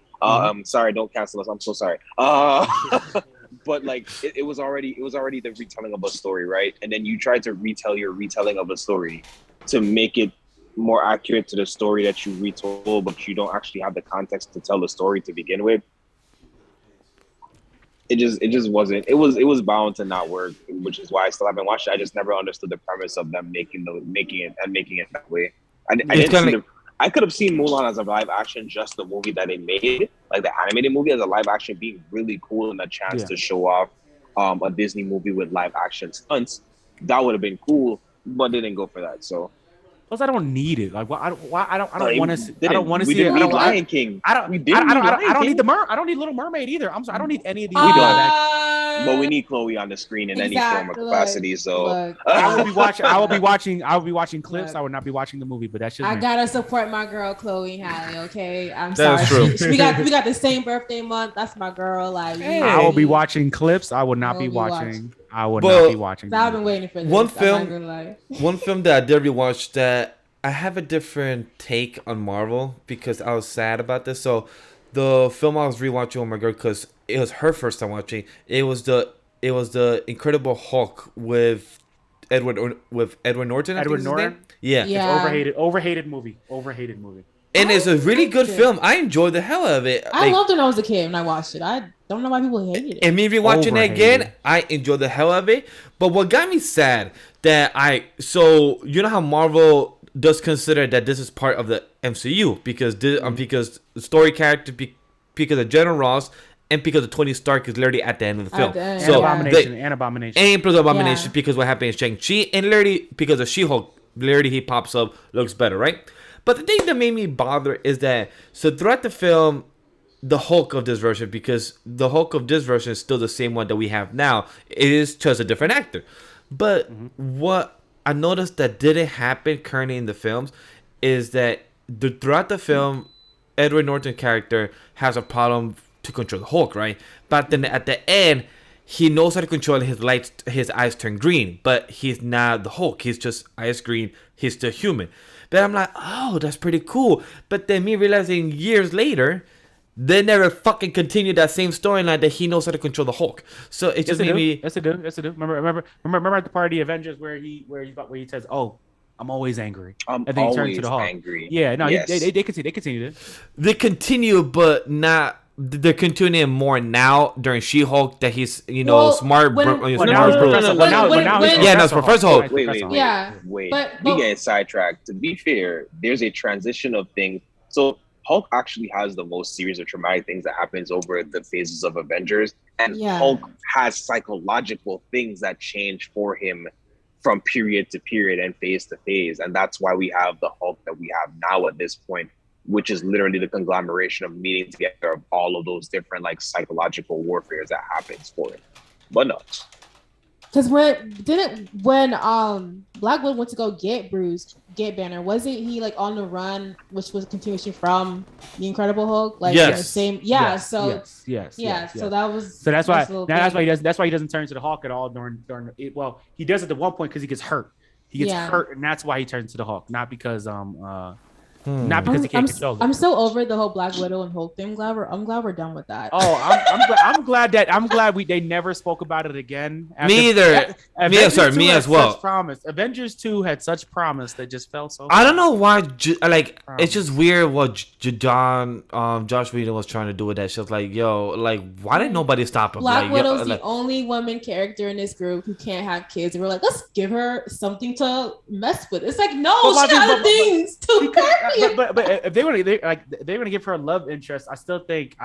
Sorry, don't cancel us. I'm so sorry. But like it was already the retelling of a story, right? And then you try to retell your retelling of a story to make it more accurate to the story that you retold, but you don't actually have the context to tell the story to begin with. It just wasn't. It was bound to not work, which is why I still haven't watched it. I just never understood the premise of them making it that way. I could have seen Mulan as a live action, just the movie that they made, like the animated movie as a live action, being really cool and a chance to show off a Disney movie with live action stunts. That would have been cool, but they didn't go for that. So. Plus, I don't need it. Like, I don't want to see. I don't want to see it. I don't Lion King. I don't need Little Mermaid either. I'm sorry. I don't need any of these. We but we need Chloe on the screen in any form or capacity. So I will be watching clips. I would not be watching the movie. But that's just I gotta support my girl Chloe Halle. Okay, I'm That's sorry. true. We got the same birthday month. That's my girl. Like, I will be watching clips. I would not be watching. I would not be watching. I've been waiting for this. One film that I did rewatch that I have a different take on Marvel because I was sad about this. So the film I was rewatching with my girl because it was her first time watching. It was the Incredible Hulk with Edward Norton. Edward Norton. Yeah. It's overhated movie. And it's a really good film. I enjoyed the hell out of it. I loved it when I was a kid when I watched it. I don't know why people hated it. And me rewatching it again, I enjoyed the hell out of it. But what got me sad so you know how Marvel does consider that this is part of the MCU because because the story character because of General Ross and because of Tony Stark is literally at the end of the film. So Abomination and plus Abomination because what happened in Shang-Chi and literally because of She-Hulk, literally he pops up, looks better, right? But the thing that made me bother is that so throughout the film, the Hulk of this version, because the Hulk of this version is still the same one that we have now, it is just a different actor. But what I noticed that didn't happen currently in the films is that throughout the film, Edward Norton character has a problem to control the Hulk, right? But then at the end, he knows how to control his eyes turn green, but he's not the Hulk. He's just eyes green. He's still human. But I'm like, oh, that's pretty cool. But then me realizing years later, they never fucking continued that same storyline that he knows how to control the Hulk. So it just made me. Yes, it do. Remember at the part of the Avengers where he says, "Oh, I'm always angry," and then he turns to the Hulk. Angry. Yeah, no, yes. they continue it. They continue, but not. They're continuing more now during She-Hulk that he's smart. It's Professor Hulk. Wait. Yeah, we get sidetracked. To be fair, there's a transition of things. So Hulk actually has the most series of traumatic things that happens over the phases of Avengers, and Hulk has psychological things that change for him from period to period and phase to phase, and that's why we have the Hulk that we have now at this point, which is literally the conglomeration of meeting together of all of those different like psychological warfare that happens for it. But no. Because when Black Widow went to go get Banner, wasn't he like on the run, which was a continuation from the Incredible Hulk? Like the same, yes. So that was that's why he doesn't turn to the Hulk at all during it. Well, he does at the one point because he gets hurt. He gets hurt, and that's why he turns to the Hulk, not because not because he can't control it. I'm so over the whole Black Widow and Hulk thing. I'm glad we're done with that. Oh, I'm glad they never spoke about it again. Me either. Me as well. Promise. Avengers 2 had such promise that just fell so. I don't know why. It's just weird what Josh Whedon was trying to do with that shit. Like, why didn't nobody stop him? Black Widow's the only woman character in this group who can't have kids. And we're like, let's give her something to mess with. It's like, no, she got things to but if they want to give her a love interest, I still think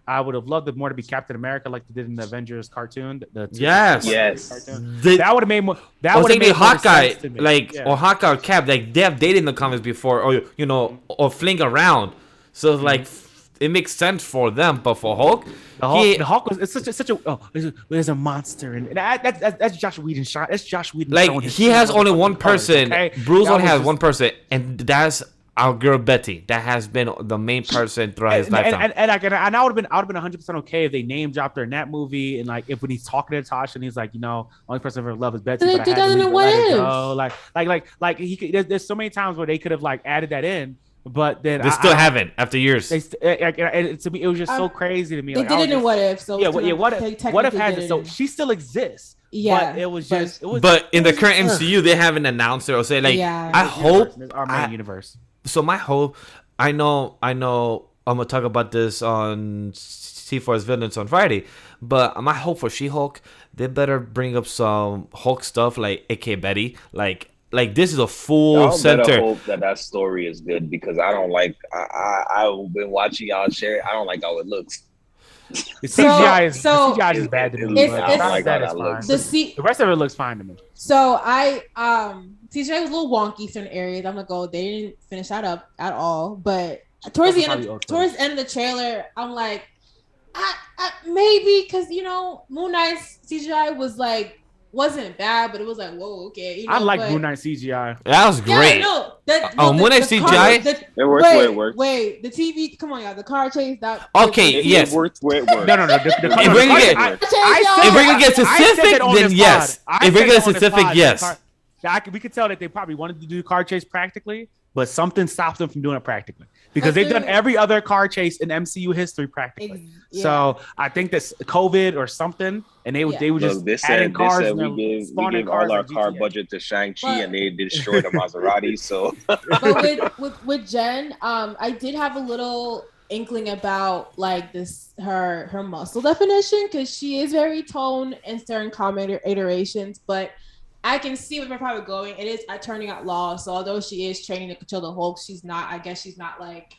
I would have loved it more to be Captain America like they did in the Avengers cartoon. Yes. Cartoon. That would have made more. That Or would have maybe made more Hawkeye, sense to me. like Yeah. or Hawkeye or Cap, like they have dated in the comics before, or or fling around. So it's like it makes sense for them, but for Hulk, The Hulk was it's such a there's a monster and that's Josh Whedon shot. That's Josh Whedon. like showing his he has true only one colors, person. okay? Bruce That only was has just- one person, and that's our girl Betty. That has been the main person throughout his lifetime. And I would have been 100% okay if they name dropped her in that movie, and like if when he's talking to Tasha and he's like, only person I've ever loved is Betsy. They But did I had that to in leave What her, let her If. go. Like he could, there's so many times where they could have like added that in, but then They still haven't after years. and to me it was just so crazy to me. They Like, did I was it in just- What If. So Yeah, it's gonna- what they if technically has did it? So in- she still exists. Yeah, but it was but- just. It was. But in the it was- current MCU, they haven't announced it or say like. Yeah. I hope. It's our main universe. So my hope, I know. I'm gonna talk about this on C4's Villains on Friday, but my hope for She-Hulk, they better bring up some Hulk stuff like AK Betty, like this is a full Y'all better center. hope that story is good because I don't like. I've been watching y'all share it. I don't like how it looks. The CGI is so- CGI is bad to me. It's- but I don't besides like that how is that fine. looks. The rest of it looks fine to me. So TJ was a little wonky certain areas. I'm gonna go. They didn't finish that up at all. But towards the end of the trailer, I'm like, I maybe because Moon Knight's CGI wasn't bad, but it was like, whoa, okay. I like Moon Knight CGI. That was great. Moon Knight CGI? It works where it works. Wait, the TV. Come on, y'all. The car chase. That Okay, It yes. works where it works. No. If we're gonna get- If we're gonna get specific, then yes. If we're gonna get specific, yes. We could tell that they probably wanted to do the car chase practically, but something stopped them from doing it practically because That's they've done true. every other car chase in MCU history practically. So I think that's COVID or something, and they were just Look, they adding said cars. and we gave spawning all our in car GTA. budget to Shang-Chi But- and they destroyed the Maserati. So But with Jen, I did have a little inkling about like this her muscle definition because she is very toned in certain comment iterations, but I can see where they're probably going. It is turning out law. So although she is training to control the Hulk, she's not. I guess she's not like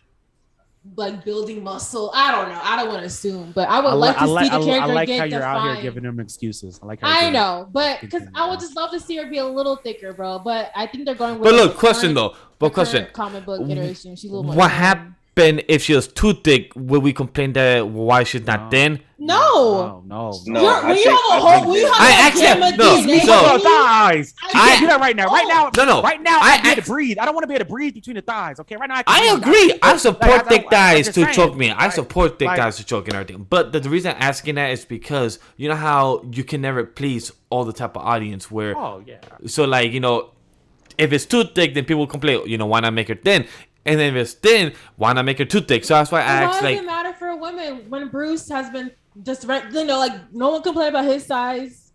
building muscle. I don't know. I don't want to assume, but I would like to see the character I like get how you're out here defined. giving them excuses. I like how I know, but because I would just love to see her be a little thicker, bro. But I think they're going with. But look, the question current- though. But the question. current comic book iteration. She's a little more. What toned. happened if she was too thick? Will we complain that why she's not thin? No. No, When I you think- have a I whole, think when you they- have I a actually- gamma no, DNA, so- thighs. You I- can't do that right now. Right now, No. Right now, I I need to act- breathe. I don't want to be able to breathe between the thighs. Okay, right now I can breathe. agree. I support thick thighs just to saying, choke me. I like- support thick like- thighs to choke and everything. But the reason I'm asking that is because you know how you can never please all the type of audience where. Oh yeah. So like if it's too thick, then people complain. Why not make her thin? And then if it's thin, why not make her too thick? So that's why I Why asked does like. it matter for a woman when Bruce has been just like no one complained about his size?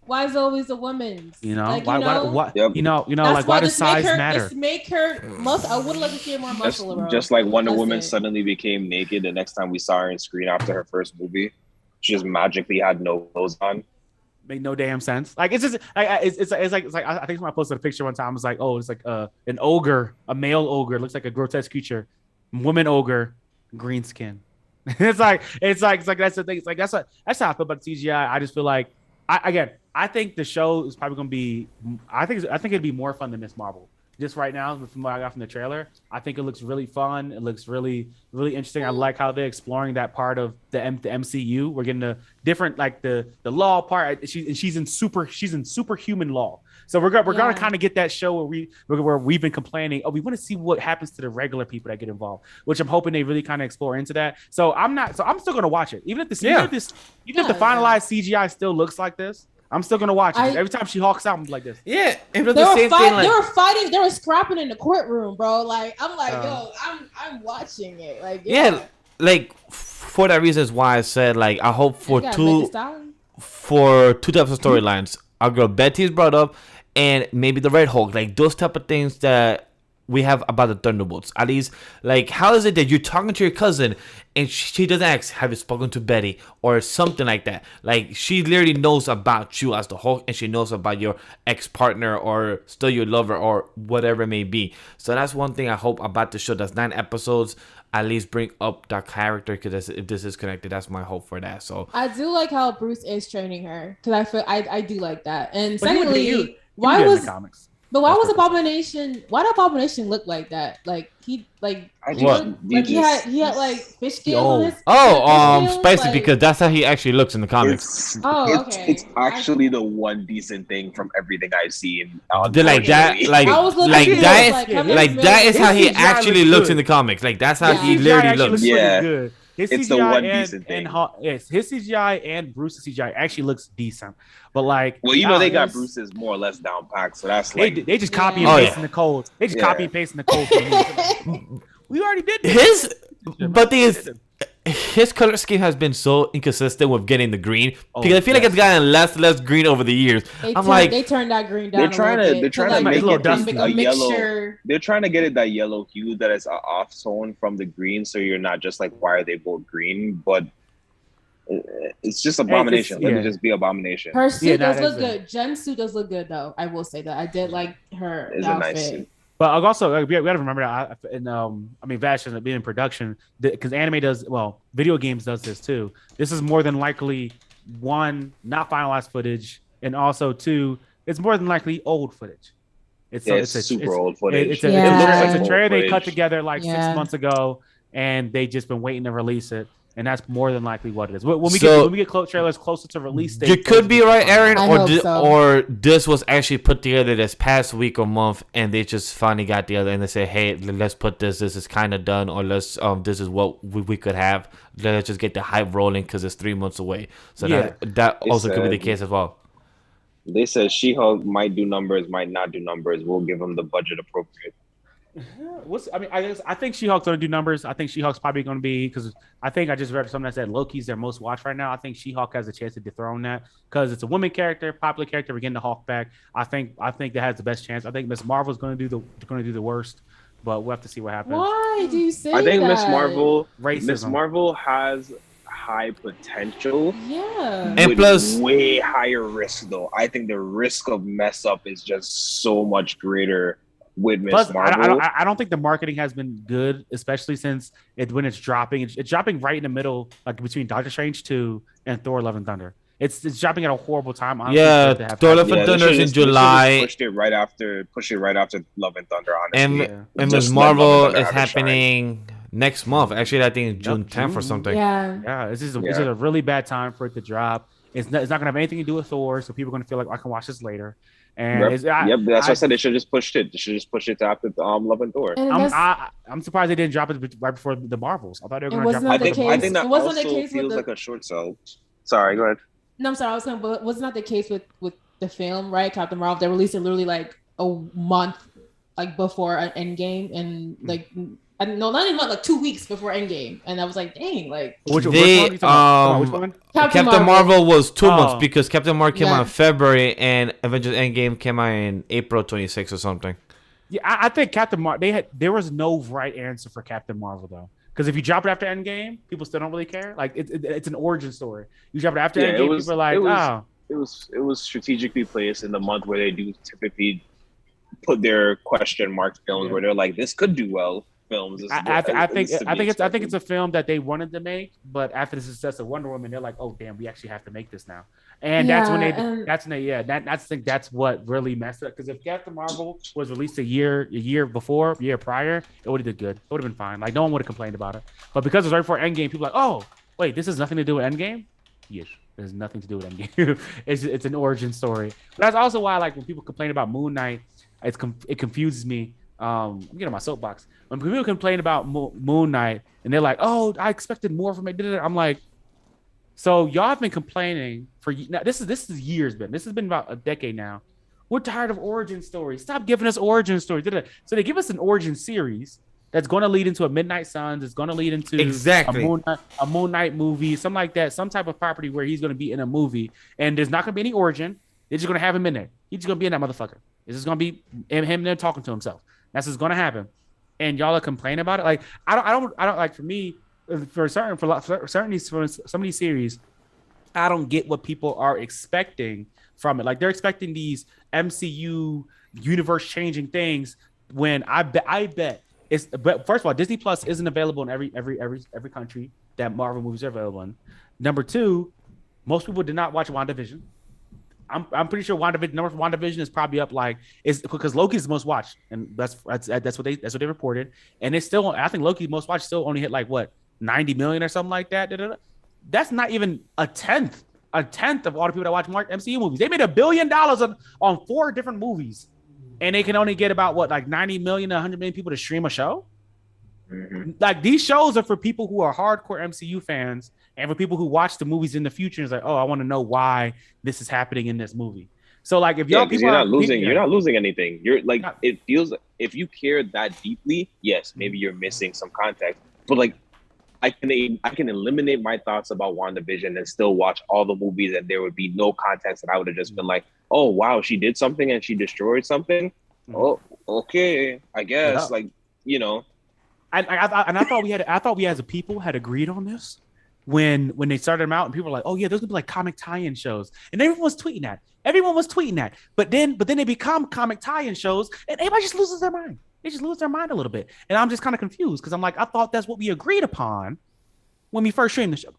Why is it always a woman's? Like, What? Yep. That's Like why does just make size her, matter? Just make her muscle. I would like to see her more muscular. bro. Just like Wonder That's Woman it. suddenly became naked the next time we saw her on screen after her first movie. She just magically had no clothes on. Make no damn sense. Like it's just it's like I think someone posted a picture one time. It was like, oh, it's like an ogre, a male ogre. It looks like a grotesque creature. Woman ogre, green skin. it's like that's the thing. It's like that's how I feel about CGI. I just feel like I think the show is probably gonna be. I think it'd be more fun than Miss Marvel. Just right now, from what I got from the trailer, I think it looks really fun. It looks really, really interesting. I like how they're exploring that part of the MCU. We're getting the different, like the law part. She's in superhuman law. So we're gonna kind of get that show where we've been complaining. Oh, we want to see what happens to the regular people that get involved, which I'm hoping they really kind of explore into that. So I'm still gonna watch it, even if the finalized CGI still looks like this. I'm still gonna watch it. Every time she hawks out, I'm like this. Yeah, and They the were same fighting. thing. They were fighting. They were scrapping in the courtroom, bro. Like I'm like, yo, I'm watching it. Like Yeah, like for that reason is why I said like I hope for You gotta two make it solid. for two types of storylines. Our girl Betty is brought up, and maybe the Red Hulk, like those type of things that we have about the Thunderbolts. At least, like, how is it that you're talking to your cousin and she doesn't ask, have you spoken to Betty or something like that? Like, she literally knows about you as the Hulk, and she knows about your ex-partner or still your lover or whatever it may be. So that's one thing I hope about the show. That's 9 episodes. At least bring up that character, because if this is connected, that's my hope for that. So I do like how Bruce is training her, because I feel I do like that. And But secondly, why did in was the comics. but why That's was what Abomination? Why did Abomination look like that? Like he like I he just- looked- you like he had just- like fish The scales on his. fish spicy, scales, because that's how he actually looks in the comics. It's actually the one decent thing from everything I've seen. They're like that, unfortunately. I was looking like at it, that I was is come like on, that is man. how he His CGI actually looks looks good. in the comics. Like that's how Yeah. he CGI literally actually looks. looks Yeah. pretty good. His It's the CGI one and, decent thing. yes, his CGI and Bruce's CGI actually looks decent. But like, Well, you know they got Yes. Bruce's more or less down packed, so that's they, like they just copy and Oh, paste yeah. in the code. They just Yeah. copy and paste in the code. For the movie. We already did this. His, but thing is, his color scheme has been so inconsistent with getting the green, because I feel like it's gotten less green over the years. They turned that green down. they're trying to make it a a yellow. mixture. They're trying to get it that yellow hue that is off tone from the green, so you're not just like, why are they both green? But it's just Abomination. Let yeah. it just be Abomination. Her suit Yeah, does that look is good. Jen's suit does look good though. I will say that I did like her It's a outfit. nice suit. But also, we got to remember that. And I mean, Vash isn't being in production because anime does video games does this too. This is more than likely one, not finalized footage, and also two, it's more than likely old footage. It's super old footage. It's It looks like a old trailer they cut footage. together like Yeah. 6 months ago, and they just been waiting to release it. And that's more than likely what it is. When we get trailers closer to release date, You could be right, Aaron, I or hope so. or this was actually put together this past week or month, and they just finally got together and they say, "Hey, let's put this. This is kind of done, or let's this is what we could have. Let's just get the hype rolling because it's 3 months away." So Yeah. that also could be the said- case as well. They said She-Hulk might do numbers, might not do numbers. We'll give them the budget appropriate. I think She-Hulk's going to do numbers. I think She-Hulk's probably going to be, because I think I just read something that said Loki's their most watched right now. I think She-Hulk has a chance to dethrone that because it's a woman character, popular character. We're getting the Hulk back. I think that has the best chance. I think Miss Marvel's going to do the worst, but we'll have to see what happens. Why do you say I think that? Miss Marvel Racism. has high potential. Yeah. And with plus- way higher risk though. I think the risk of mess up is just so much greater with Miss Plus, Marvel. I don't think the marketing has been good, especially since when it's dropping. It's dropping right in the middle, like between Doctor Strange 2 and Thor: Love and Thunder. It's dropping at a horrible time. Honestly, Yeah, for it to have Thor: happened. Love and they Thunder's should've in just- they should've July. Push it right after Love and Thunder. Honestly, And Yeah. and Just Ms. let Love and Marvel Thunder is have a shine. happening next month. Actually, I think June 10th or June. something. Yeah. Yeah, it's just Yeah. a really bad time for it to drop. It's not gonna have anything to do with Thor, so people are gonna feel like I can watch this later. And Yep, it's, that's why I said they should just pushed it. They should just push it to after Love and Thor. And that's, I'm surprised they didn't drop it right before the Marvels. I thought they were It gonna wasn't drop that it. the I case? think that It wasn't the also case with feels the- like a short sell. Sorry, go ahead. no, I'm sorry. I was saying, but wasn't that the case with the film, right? Captain Marvel. They released it literally like a month like before Endgame, and like I don't know, not even a month, like 2 weeks before Endgame, and I was like, dang, like Which one? They, You talking about? Which one? Captain Marvel was 2 months Oh. because Captain Marvel came Yeah. out in February and Avengers Endgame came out in April 26th or something. Yeah, I think Captain Marvel. There was no right answer for Captain Marvel though, because if you drop it after Endgame, people still don't really care. Like it's an origin story. You drop it after Yeah, Endgame, people are like, oh. It was strategically placed in the month where they do typically put their question mark films where they're like, this could do well. Films. I think it's a film that they wanted to make, but after the success of Wonder Woman, they're like, oh damn, we actually have to make this now. And that's what really messed up. Because if Captain Marvel was released a year prior, it would have did good. It would have been fine. Like no one would have complained about it. But because it's right before Endgame, people are like, oh wait, this has nothing to do with Endgame. Yes, it has nothing to do with Endgame. it's an origin story. But that's also why, like, when people complain about Moon Knight, it confuses me. I'm getting on my soapbox. When people complain about Moon Knight and they're like, "Oh, I expected more from it," I'm like, so y'all have been complaining for now. This is years, Ben. This has been about a decade now. We're tired of origin stories. Stop giving us origin stories. So they give us an origin series that's going to lead into a Midnight Suns. It's going to lead into Exactly a Moon Knight movie, something like that, some type of property where he's going to be in a movie, and there's not going to be any origin. They're just going to have him in there. He's just going to be in that motherfucker. It's just going to be him there talking to himself. That's what's gonna happen, and y'all are complaining about it. Like I don't like for me for some of these series, I don't get what people are expecting from it. Like they're expecting these MCU universe changing things when I bet it's. But first of all, Disney Plus isn't available in every country that Marvel movies are available in. Number two, most people did not watch WandaVision. I'm pretty sure number for WandaVision is probably up like is because Loki's the most watched, and that's what they reported, and it's still I think Loki's most watched still only hit like what 90 million or something like that. That's not even a tenth of all the people that watch MCU movies. They made $1 billion on 4 different movies, and they can only get about what like 90 million to 100 million people to stream a show. Mm-hmm. Like these shows are for people who are hardcore MCU fans and for people who watch the movies in the future. It's like, oh, I want to know why this is happening in this movie. So like if y'all people you're not losing anything. You're like it feels if you care that deeply, yes, maybe you're missing some context. But like I can eliminate my thoughts about WandaVision and still watch all the movies, and there would be no context, and I would have just been like, oh wow, she did something and she destroyed something. Mm-hmm. Oh, okay, I guess like I thought we as a people had agreed on this when they started them out, and people were like, "Oh yeah, there's gonna be like comic tie-in shows," and everyone was tweeting that. But then they become comic tie-in shows, and everybody just loses their mind. They just lose their mind a little bit, and I'm just kind of confused because I'm like, I thought that's what we agreed upon when we first streamed the show.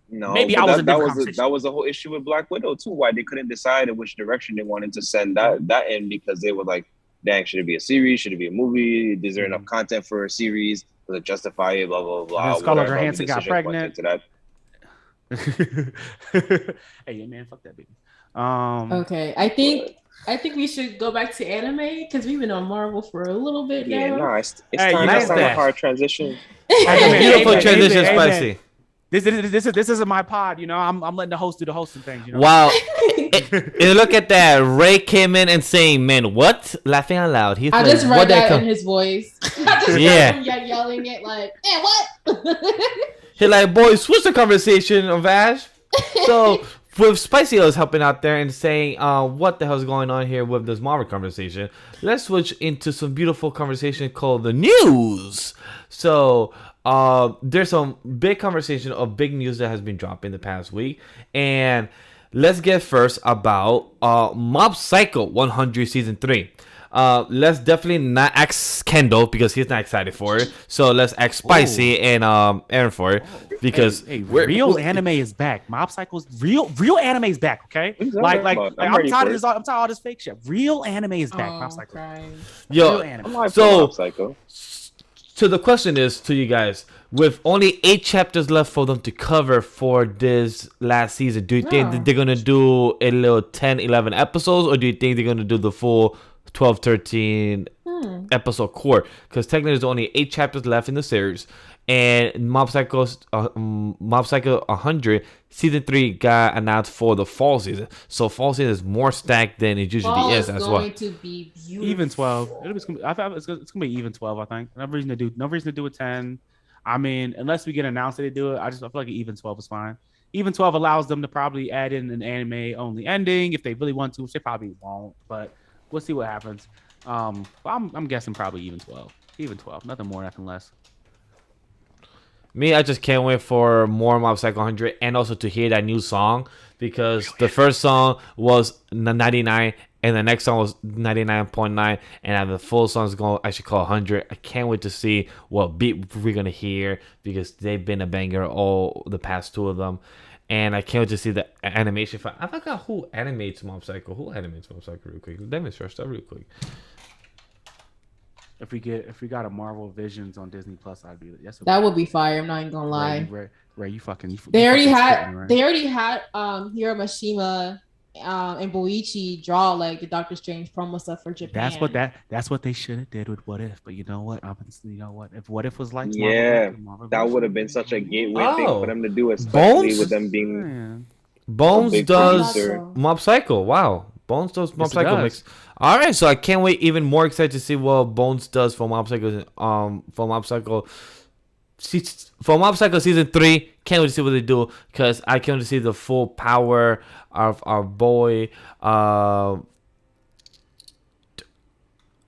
Maybe I was that was the whole issue with Black Widow too. Why they couldn't decide in which direction they wanted to send that in because they were like, dang, should it be a series? Should it be a movie? Is there enough content for a series? Does it justify it? Blah, blah, blah. Scarlett Johansson got pregnant. Hey, man, fuck that baby. Okay, I think we should go back to anime because we've been on Marvel for a little bit now. Yeah, no, it's time. It's time a hard transition. Beautiful transition, Spicy. This isn't my pod, you know. I'm letting the host do the hosting thing, you know. Wow. And look at that. Ray came in and saying, "Man, what?" Laughing out loud. He's I just read that in his voice. Yeah. Yelling it like, "Man, what?" He's like, "Boys, switch the conversation of Ash." So with Spicy was helping out there and saying, "What the hell's going on here with this Marvel conversation?" Let's switch into some beautiful conversation called the news. So. There's some big conversation of big news that has been dropped in the past week, and let's get first about Mob Psycho 100 season 3. Let's definitely not ask Kendall because he's not excited for it. So let's ask Spicy and Aaron for it because real anime is back. Mob Psycho's real anime is back. Okay, like I'm tired of all this fake shit. Real anime is back. Mob Psycho. Crying. Yo, Mob Psycho. So the question is to you guys, with only 8 chapters left for them to cover for this last season, do you think they're going to do a little 10, 11 episodes, or do you think they're going to do the full 12, 13 episode core? Because technically there's only 8 chapters left in the series, and Mob Psycho 100 season 3 got announced for the fall season. So fall season is more stacked than it usually is as well. Going to be beautiful. Even 12. I thought it's gonna be even 12. I think no reason to do a 10. I mean, unless we get announced that they do it, I feel like an even 12 is fine. Even 12 allows them to probably add in an anime only ending if they really want to, which they probably won't. But we'll see what happens. I'm guessing probably even 12. Even 12. Nothing more, nothing less. Me, I just can't wait for more Mob Psycho 100 and also to hear that new song because the first song was 99 and the next song was 99.9 and the full song is going to actually call 100. I can't wait to see what beat we're going to hear because they've been a banger all the past 2 of them. And I can't wait to see the animation. I forgot who animates Mob Psycho. Who animates Mob Psycho real quick? Let me search that real quick. If we got a Marvel Visions on Disney Plus, I'd be that would be fire. I'm not even gonna lie. Ray, you fucking. They already had Hiro Mashima and Boichi draw like the Doctor Strange promo stuff for Japan. That's what they should have did with What If. But you know what? If What If was like Marvel, that would have been such a gateway thing for them to do, especially with them being Bones does Mob Psycho. Wow. Bones does Mob Psycho mix. All right, so I can't wait. Even more excited to see what Bones does for Mob Psycho. For Mob Psycho season 3. Can't wait to see what they do because I can't wait to see the full power of our boy.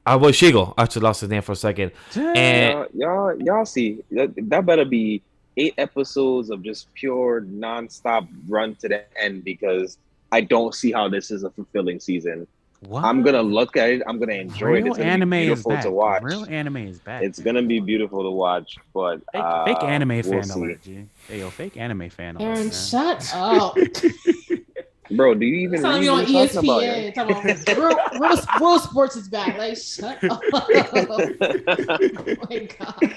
Well, Shigo. I just lost his name for a second. And Y'all see that better be 8 episodes of just pure nonstop run to the end, because I don't see how this is a fulfilling season. What? I'm gonna look at it. I'm gonna enjoy it. Real It's gonna anime be is beautiful back. to watch. Real anime is back. It's gonna be beautiful to watch, but fake anime we'll fan see. alert, G. Hey, yo, fake anime fan alert. Aaron, Man. shut up. Bro, do you even Telling read me on what you're talking ESPN, talking about real sports is back. Like, shut up. Oh my god.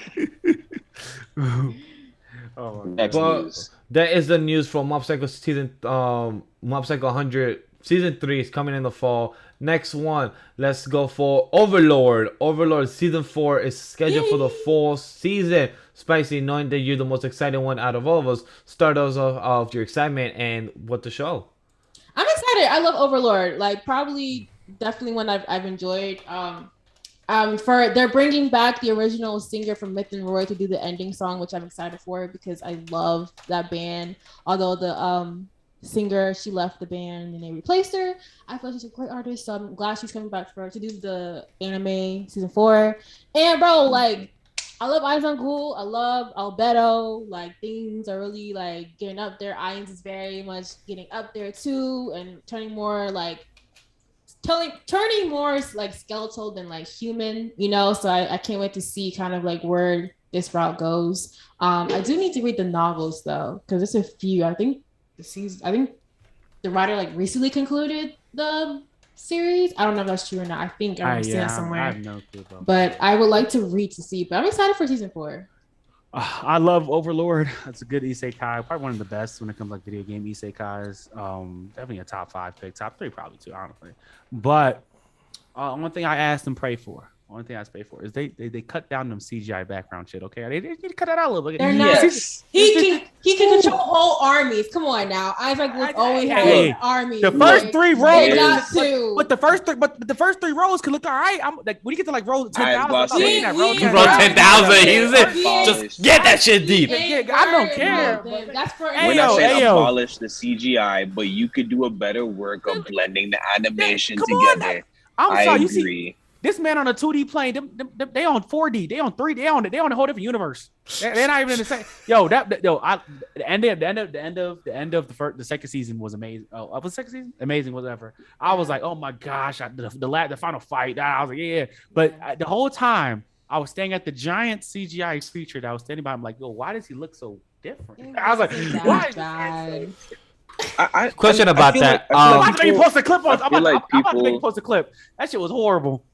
Oh, Next But news. that is the news from Mob Psycho season Mob Psycho 100 season 3 is coming in the fall. Next one, let's go for Overlord. Overlord season 4 is scheduled for the fall season. Spicy, knowing that you're the most exciting one out of all of us, start us off of your excitement and what the show. I'm excited. I love Overlord. Like, probably, definitely one I've enjoyed. For they're bringing back the original singer from Myth and Roy to do the ending song, which I'm excited for because I love that band. Although the singer, she left the band and they replaced her. I feel like she's a great artist, so I'm glad she's coming back to do the anime season 4. And bro, like, I love Aizen Ghoul. I love Albedo. Like, things are really like getting up there. Ainz is very much getting up there too, and turning more like skeletal than like human, you know. So I can't wait to see kind of like where this route goes. I do need to read the novels though, because it's a few. I think the writer like recently concluded the series. I don't know if that's true or not. I think I understand somewhere. I have no clue about but I would like to read to see. But I'm excited for season 4. I love Overlord. That's a good isekai. Probably one of the best when it comes to like video game isekais. Definitely a top 5 pick. Top 3 probably too, honestly. But one thing I asked and pray for. One thing I pray for is they cut down them CGI background shit. Okay, they need to cut that out a little bit. They're Yes. He can control whole armies. Come on now, Isaac was always having armies. The first 3 rows, but the first 3 rows could look all right. I'm like, when you get to like row 10,000, He wrote 10,000. He's just get that shit deep. I don't care. That's for We're not saying abolish the CGI, but you could do a better work of blending the animation together. I'm sorry, I you agree. see. This man on a 2D plane, they on 4D, they on 3D, they on a whole different universe. They're not even in the same. The end of the second season was amazing. Oh, was the second season amazing? Whatever. I was like, oh my gosh, the final fight. I was like, yeah. But the whole time I was staying at the giant CGI creature that I was standing by. I'm like, yo, why does he look so different? I was like, why? Question about that. I'm about to make you post a clip on. I'm about to make you post a clip. That shit was horrible.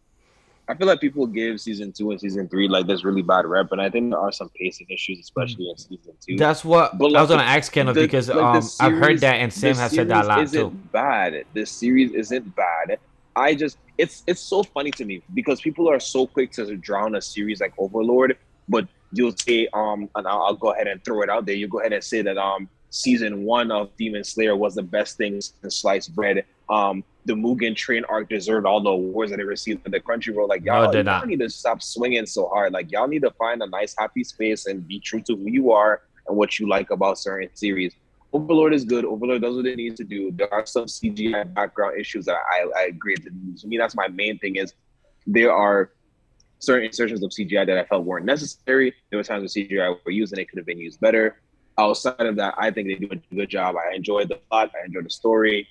I feel like people give season 2 and season 3 like this really bad rep, and I think there are some pacing issues, especially in season 2. That's what I was gonna ask Kendall because series, I've heard that, and Sam has said that a lot too. Bad. The series isn't bad. It's so funny to me because people are so quick to drown a series like Overlord, but you'll say and I'll go ahead and throw it out there. You go ahead and say that season 1 of Demon Slayer was the best thing since sliced bread. The Mugen Train arc deserved all the awards that it received at the Crunchyroll. Like, y'all need to stop swinging so hard. Like, y'all need to find a nice, happy space and be true to who you are and what you like about certain series. Overlord is good. Overlord does what it needs to do. There are some CGI background issues that I agree. To me, that's my main thing is there are certain insertions of CGI that I felt weren't necessary. There were times when CGI were used and it could have been used better. Outside of that, I think they do a good job. I enjoyed the plot. I enjoyed the story.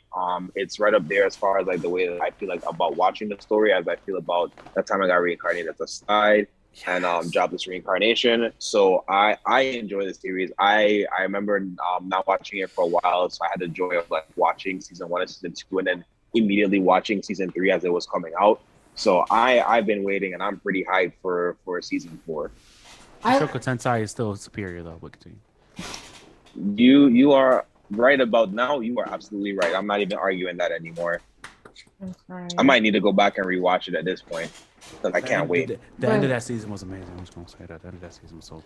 It's right up there as far as like the way that I feel like about watching the story as I feel about that time I got reincarnated as a side and jobless reincarnation. So I enjoy the series. I remember not watching it for a while, so I had the joy of like watching season 1 and season 2 and then immediately watching season 3 as it was coming out. So I've been waiting and I'm pretty hyped for season 4. Shoko Tensei is still superior though. We'll continue. You are right about now. You are absolutely right. I'm not even arguing that anymore. I might need to go back and rewatch it at this point because I can't wait. The end of that season was amazing. I'm just gonna say that. The end of that season was so good.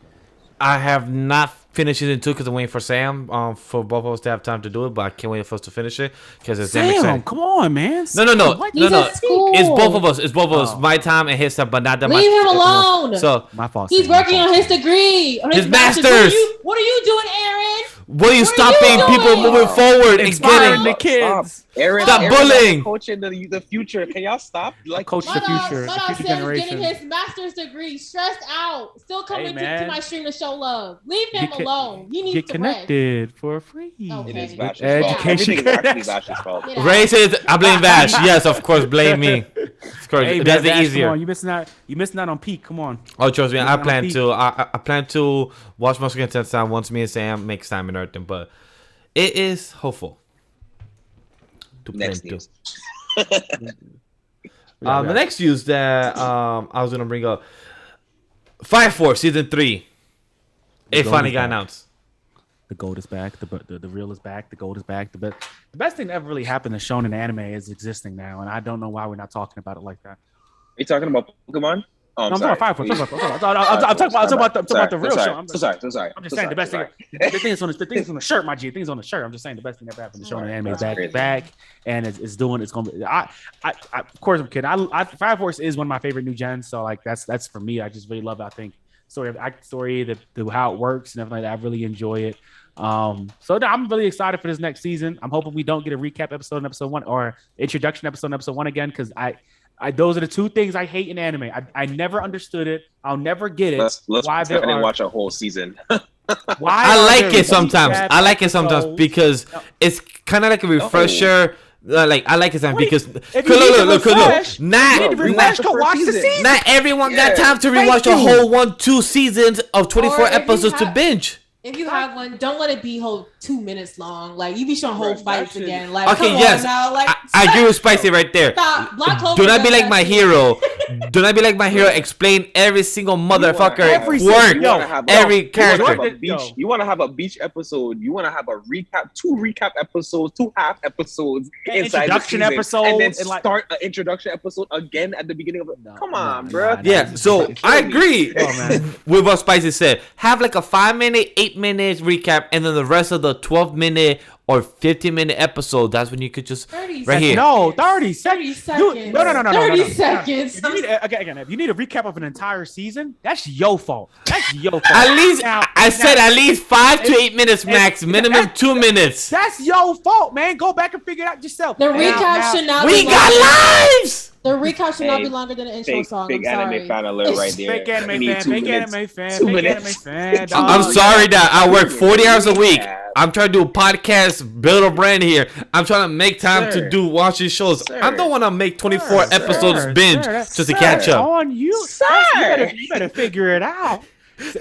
I have not finished season 2 because I'm waiting for Sam for both of us to have time to do it, but I can't wait for us to finish it because it's damn exciting. Come on, man. No. It's both of us. It's both of us. My time and his time, but not that much. Leave him alone. So my fault. He's working on his degree. His master's. What are you doing, Aaron? What are you What are stopping you people doing? moving forward and Inspiring getting? the kids. Stop. Aaron, Stop Aaron's bullying. coaching the future. Can y'all stop? Like, Coach the future, the future Said generation. getting his master's degree, stressed out, still coming to my stream to show love. Leave him alone. He needs Get to connected for free. Okay. it is With Vash's fault. education. Everything is actually Vash's fault. Rest. Ray says, "I blame Vash." Yes, of course, blame me. Of course, Hey, that's man, Vash, easier. Come on. You missing out on peak. Come on. Oh, trust me, I You're plan on to. I plan to watch most content time once me and Sam makes time and everything. But it is hopeful. To Next plan news. The next news that I was gonna bring up, Fire Force season 3. It gold finally is got back. announced. The gold is back. The real is back. The gold is back. The best thing that ever really happened to shonen anime is existing now, and I don't know why we're not talking about it like that. Are you talking about Pokemon? Oh, I'm talking about Fire Force. I'm talking about the real show. I'm sorry. just saying the best thing. The thing is on the shirt, my G. The thing's on the shirt. I'm just saying the best thing that ever happened to shonen anime is back, and it's doing. It's gonna be. Of course, I'm kidding. Fire Force is one of my favorite new gens. So like that's for me. I just really love it. I think story, the how it works and everything like that. I really enjoy it. So I'm really excited for this next season. I'm hoping we don't get a recap episode in episode 1 or introduction episode in episode 1 again, because those are the two things I hate in anime. I never understood it. I'll never get it. Let's why pretend and watch a whole season. Why I like it sometimes. I like it sometimes because it's kind of like a refresher. Like I like it sometimes because look. Not everyone got time to rewatch the whole 1-2 seasons of 24 episodes to binge. If you have one, don't let it be whole 2 minutes long. Like you be showing whole fights again. Like okay, come yes, on now. Like I agree with Spicy right there. Stop. Black Clover Do not be does like my that too. hero. Do not be like my hero. Explain every single motherfucker every character. You want to have a beach episode. You want to have a recap, 2 recap episodes, 2 half episodes inside introduction the season, episode, and then and like, start an introduction episode again at the beginning of it. Come on, bro. Yeah, so I agree with what Spicy said. Have like a 5-minute, 8-minute recap, and then the rest of the 12-minute or 15-minute episode. That's when you could just right here. No, 30 seconds. 30 seconds. No. 30 seconds. If you need a recap of an entire season, that's your fault. That's your fault. At least I said at least 5 to 8 minutes max, minimum 2 minutes. That's your fault, man. Go back and figure it out yourself. The recap should not. We got lives. The recap should not be longer than the intro song. Big I'm anime fan alert right there. Fake anime fan. I'm sorry that I work 40 hours a week. I'm trying to do a podcast, build a brand here. I'm trying to make time to do watching shows. I don't want to make 24 episodes binge just to catch up. On you, you better figure it out.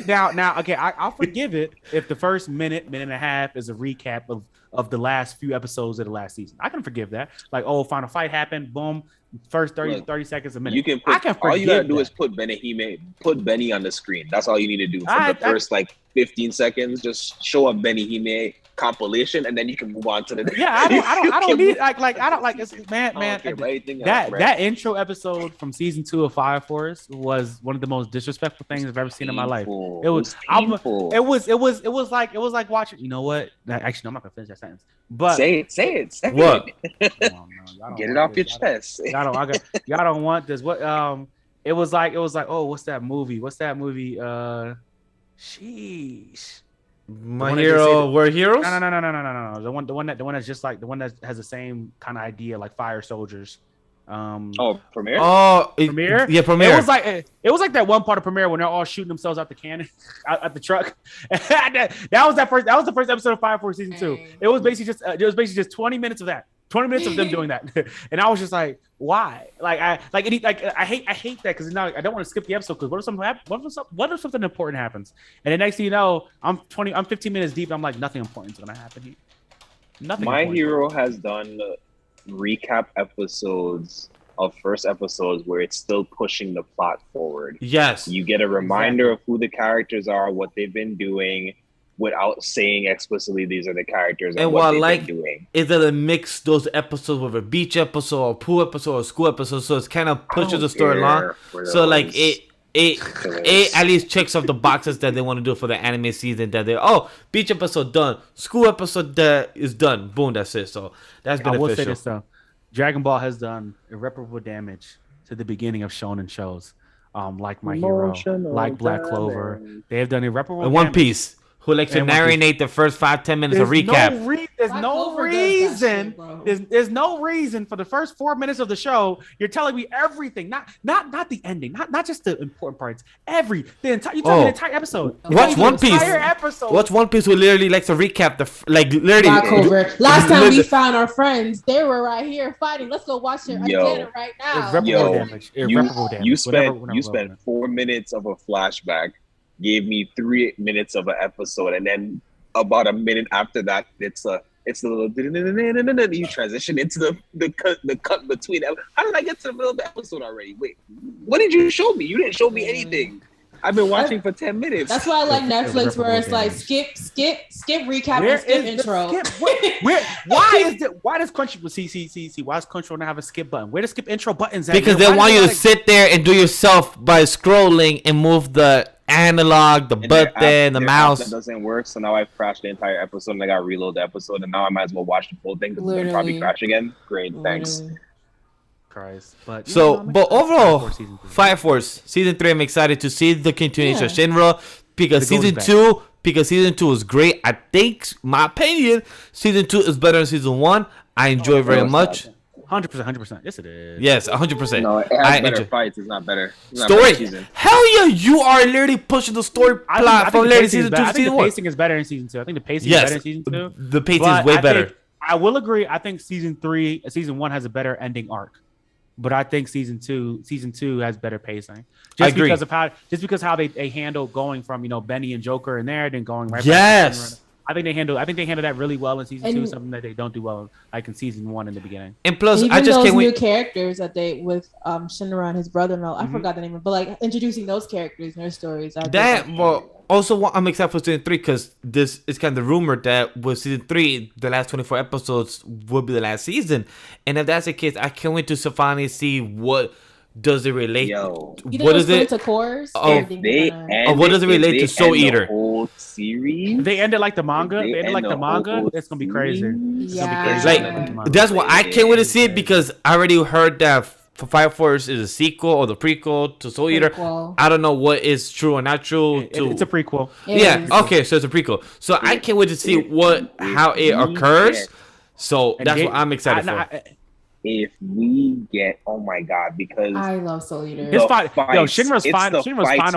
Now, okay, I'll forgive it if the first minute and a half is a recap of the last few episodes of the last season. I can forgive that. Like, final fight happened, boom, first 30 seconds a minute. You can all you gotta do is put Benny on the screen. That's all you need to do for the first 15 seconds. Just show a Benny Hime compilation, and then you can move on to the. Yeah, I don't need it's man. That intro episode from season 2 of Fire Force was one of the most disrespectful things I've ever seen in my life. It was painful. It was like watching. You know what? Actually, no, I'm not gonna finish that sentence. But say it. What? Get it off your chest. Y'all don't want this. What? It was like. Oh, what's that movie? Sheesh. My hero, we're heroes. No. The one that's just like the one that has the same kind of idea, like Fire Soldiers. Premiere. Premiere. Yeah, Premiere. It was like that one part of Premiere when they're all shooting themselves out the cannon, out the truck. that was the first episode of Fire Force season 2. It was basically just 20 minutes of that. 20 minutes of them doing that, and I was just like, "Why?" I hate that because now I don't want to skip the episode because what if something important happens, and the next thing you know, I'm 15 minutes deep, and I'm like, nothing important is gonna happen here. Nothing. My Hero has done recap episodes of first episodes where it's still pushing the plot forward. Yes, you get a reminder of who the characters are, what they've been doing, without saying explicitly these are the characters and what they've been doing. Is that they mix those episodes with a beach episode or pool episode or school episode, so it's kind of pushes the story along. So like it at least checks off the boxes that they want to do for the anime season. That they beach episode done, school episode that is done, boom, that's it. So that's beneficial. I will say this though, Dragon Ball has done irreparable damage to the beginning of shonen shows, like My Hero, like Black Clover. They have done irreparable. And One Piece. who likes to And One Piece. narrate the first 5-10 minutes of recap. There's Black no Clover does that reason. shit, bro. There's no reason for the first 4 minutes of the show. You're telling me everything, not the ending, not just the important parts. The entire you tell me the entire episode. Watch One Piece. Entire episode. Watch One Piece who literally likes to recap literally. Black Clover. Last time we found our friends, they were right here fighting. Let's go watch it again right now. Irreparable damage. Irreparable damage. You spent 4 minutes of a flashback, gave me 3 minutes of an episode, and then about a minute after that, it's a little you transition into the cut between. How did I get to the middle of the episode already? Wait, what did you show me? You didn't show me anything. I've been watching for 10 minutes. That's why I like Netflix, where it's like skip recap and skip intro. Why does Crunchyroll why does Crunchyroll not have a skip button? Where does skip intro buttons at? Because they want you to sit there and do yourself by scrolling and move the analog, the button, the mouse. That doesn't work. So now I've crashed the entire episode and I got to reload the episode, and now I might as well watch the full thing because it'll probably crash again. Great, thanks. Christ. But overall, Fire Force season 3, I'm excited to see the continuation of Shinra because season 2 was great. I think, my opinion, season 2 is better than season 1. I enjoy very much. 100%. Yes, it is. Yes, 100%. No, it has better fights. It's not better. Story. Hell yeah, you are literally pushing the story plot from later season 2 to season 1. The pacing is better in season 2. I think the pacing is better in season 2. The pacing is way better. I will agree. I think season 1 has a better ending arc. But I think season two has better pacing. Because how they handle going from Benny and Joker in there, then going right back to I think they handle that really well in season 2, something that they don't do well like in season 1 in the beginning. And plus, even I just those can't new wait. characters that they with Shinra and his brother-in-law. I forgot the name of it, but like introducing those characters and their stories. Also, I'm excited for season 3 because this is kind of rumored that with season 3, the last 24 episodes will be the last season. And if that's the case, I can't wait to finally see what does it relate. What is it to cores? What does it relate to Soul Eater? Whole series. They ended like the manga. It's gonna be crazy. That's why I can't wait to see it because I already heard that Fire Force is a sequel or the prequel to Soul Eater. I don't know what is true or not true. It's a prequel. Okay, so it's a prequel. So I can't wait to see how it occurs. So that's what I'm excited for. If we get, oh my god, because I love Soul Eater. Shinra's final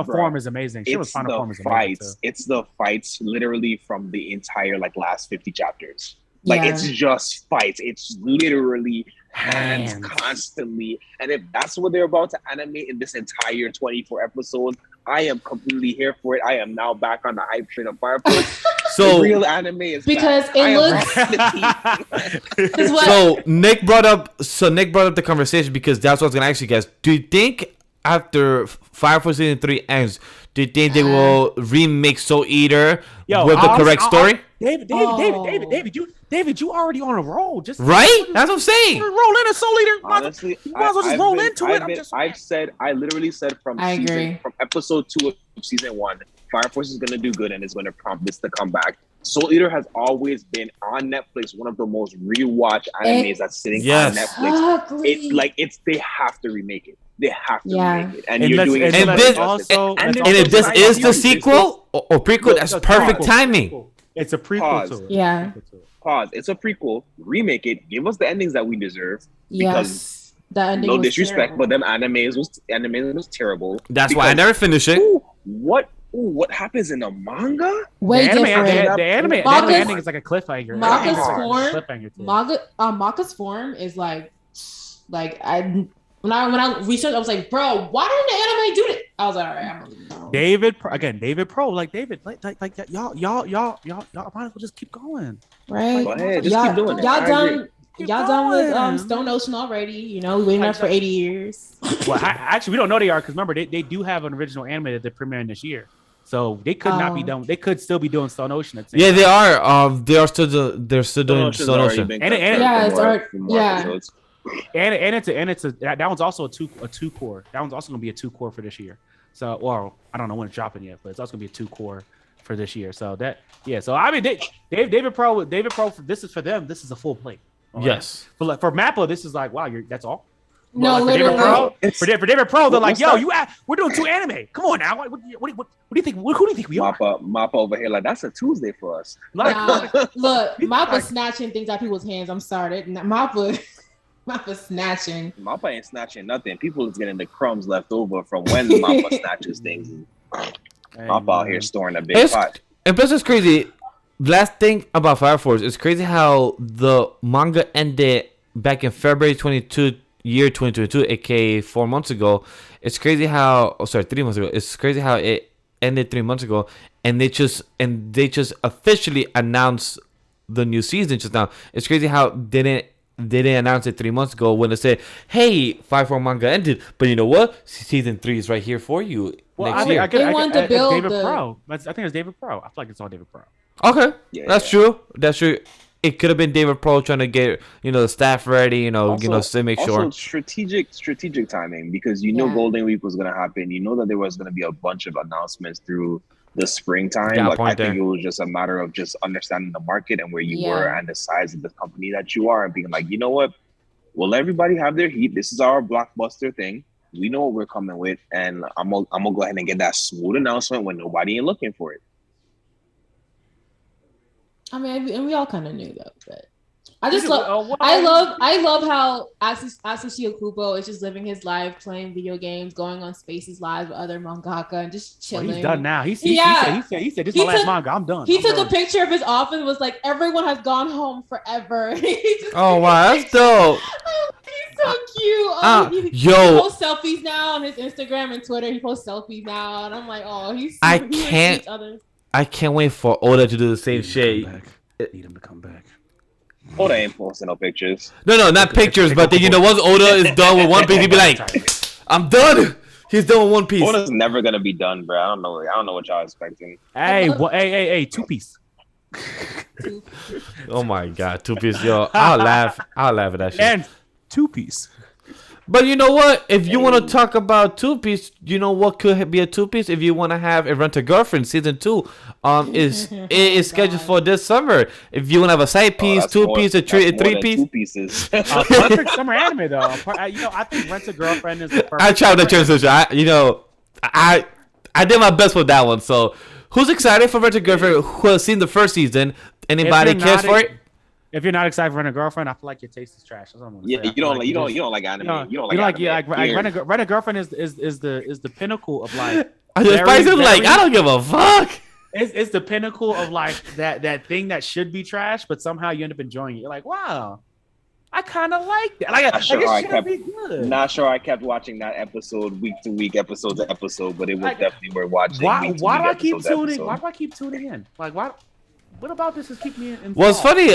form is amazing. Shinra's final form is amazing. It's the fights literally from the entire last 50 chapters. It's just fights. It's literally hands constantly. And if that's what they're about to animate in this entire 24 episodes, I am completely here for it. I am now back on the hype train of Fire Force. So the real anime is because back. it looks. So Nick brought up the conversation because that's what I was gonna ask you guys. Do you think after Fire Force season 3 ends, do you think they will remake Soul Eater with the correct story? David, you already on a roll. Right? That's what I'm saying. Roll into Soul Eater. Honestly, you might as well just roll into it. I literally said from episode 2 of season 1, Fire Force is gonna do good and it's gonna prompt this to come back. Soul Eater has always been on Netflix, one of the most rewatched animes that's sitting on Netflix. They have to remake it. They have to remake it. And you're doing it. And if this is the sequel or prequel, that's perfect timing. It's a prequel to it. Yeah. Pause. It's a prequel. Remake it. Give us the endings that we deserve. Yes. The ending no was disrespect, terrible. but them animes was terrible. That's why I never finished it. What happens in the manga? Way different. The anime ending is like a cliffhanger. Maka's form is like when I researched, I was like, bro, why didn't the anime do it? I was like, all right, I'm gonna know. David Pro, like y'all might as well just keep going. Right? Go ahead, just keep doing it. Y'all done with Stone Ocean already? We waiting up for 80 years. Well, actually, we don't know they are because remember they do have an original anime that they're premiering this year, so they could not be done. They could still be doing Stone Ocean at the same time. They are. They're still doing Stone Ocean. And that one's also a two core. That one's also gonna be a 2 core for this year. So, well, I don't know when it's dropping yet, but it's also gonna be a 2 core for this year. So So I mean, David Pro. This is for them. This is a full plate. Yes. But for Mappa, this is like, wow, that's all. No, But, like, for David literally. Pro, for David Pro, they're like, What's yo, that? we're doing 2 anime. Come on now. What do you think? Who do you think we are? Mappa over here, like that's a Tuesday for us. Like, Look, He's Mappa like- snatching things out people's hands. I'm sorry. Mappa snatching. Mappa ain't snatching nothing. People is getting the crumbs left over from when Mappa snatches things. Mappa out here storing a big pot. And plus, it's crazy. Last thing about Fire Force, it's crazy how the manga ended back in February 22, year 2022, aka 4 months ago. It's crazy how, 3 months ago. It's crazy how it ended 3 months ago, and they just officially announced the new season just now. It's crazy how they didn't announce it 3 months ago when they said, "Hey, 5-4 manga ended, but you know what? Season 3 is right here for you next year." They wanted to build David the- Pro. I think it's David Pro. I feel like it's all David Pro. Okay, Yeah, that's true. That's true. It could have been David Pro trying to get the staff ready, to make sure. Also, strategic timing, because you know Yeah. Golden Week was gonna happen. You know that there was gonna be a bunch of announcements through the springtime. Yeah, Like I point think there. it was just a matter of just understanding the market and where you Yeah. were and the size of the company that you are, and being like, you know what, we'll let everybody have their heat. This is our blockbuster thing. We know what we're coming with, and I'm gonna go ahead and get that smooth announcement when nobody ain't looking for it. I mean, and we all kind of knew though, but I just love. Well, I love how Atsushi Okubo is just living his life, playing video games, going on Spaces Live with other mangaka, and just Well, chilling. he's done now. He Yeah. said this is He my last took- manga. I'm done. He I'm took done. a picture of his office and was like, "Everyone has gone home forever." He just Oh took a wow, that's picture. dope. He's so cute. He Yo, posts selfies now on his Instagram and Twitter. He posts selfies now, and I'm like, "Oh, he's." I he really can't- treats others. I can't wait for Oda to do the same shit. Need him to come back. Oda ain't posting no pictures. No, not pictures, but then once Oda is done with One Piece, he'd be like, "I'm done." He's done with One Piece. Oda's never gonna be done, bro. I don't know what y'all expecting. Hey, hey, 2 piece. Oh my god, 2 Piece, yo, I'll laugh at that shit. And 2 piece. But you know what? If you want to talk about 2 Piece, you know what could be a 2 Piece? If you want to have a Rent a Girlfriend season 2, is scheduled for this summer. If you want to have a side piece, That's 2 more- piece, a that's more 3 than piece. 2 pieces. Perfect summer anime though. I think Rent a Girlfriend is the perfect. I tried the summer transition. I did my best with that one. So who's excited for Rent a Girlfriend? Who has seen the first season? Anybody you're cares not for it? If you're not excited for Rent a Girlfriend, I feel like your taste is trash. That's what I'm gonna Yeah, say. I you feel don't like you don't just- you don't like anime. No, You don't like anime. Period. Rent a Girlfriend is the pinnacle of like. I just very, like, I don't give a fuck. It's the pinnacle of like that thing that should be trash, but somehow you end up enjoying it. You're like, wow, I kind of like that. Like, Not sure how I it should kept- be good. Not sure I kept watching that episode week to week, episode to episode, but it was Like, definitely worth watching. Why week to do week, I keep episode to tuning? episode. Why do I keep tuning in? Like, why? What about this is keeping me in? What's funny?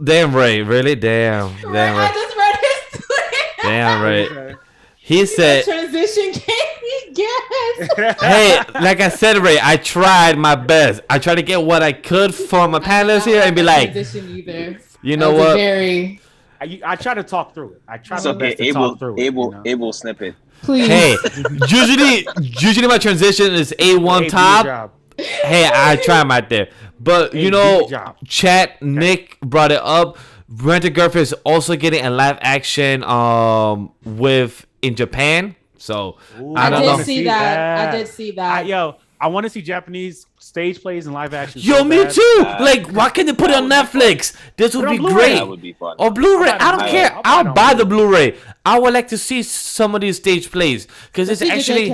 Damn Ray, really? Damn I Ray. just read his Twitter. Damn Ray. Okay. He said, Transition can't be guessed. "Hey, like I said, Ray, I tried my best. I tried to get what I could from my panelists here and be like, Transition either. you know That was a what? very I try to talk through it. I try It's my okay. best to talk through it. you know? Able snippet. please. Hey, usually my transition is A1 Hey, top. good job. Hey, I try my there. But Hey, you know, good job. chat Nick brought it up. Rent a Girlfriend is also getting a live action with in Japan. So Ooh, I I don't did know. see that. I did see that. I want to see Japanese stage plays and live action. Yo, so me bad. too. Like, why can't they put it on Netflix? This would Put it be on Blu-ray. great. That would be fun. Or Blu-ray. I'll buy I the don't Blu-ray. care. I'll buy I'll it on buy the Blu-ray. Blu-ray. I would like to see some of these stage plays because it's See, actually.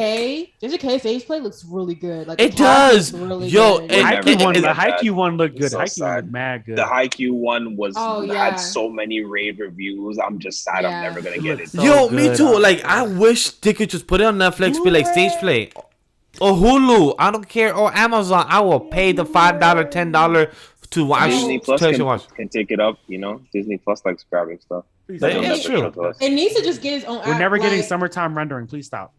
JJK stage play looks really good. Like It the cast looks does. Really Yo, good. it- The it- Haikyuu one looked good. so Haikyuu one sad. looked mad good. The Haikyuu one Oh, yeah. had so many rave reviews. I'm just sad Yeah. I'm never gonna get it. So Yo, me good. too. Like, I wish they could just put it on Netflix, be like stage play. Or Hulu. I don't care. Or Amazon. I will pay the $5, $10 to watch. Disney Plus to watch. can take it up, you know. Disney Plus likes grabbing stuff. Please That stop. is Netflix true. show to us. It needs to just get its own. We're app, never getting like- summertime rendering. Please stop.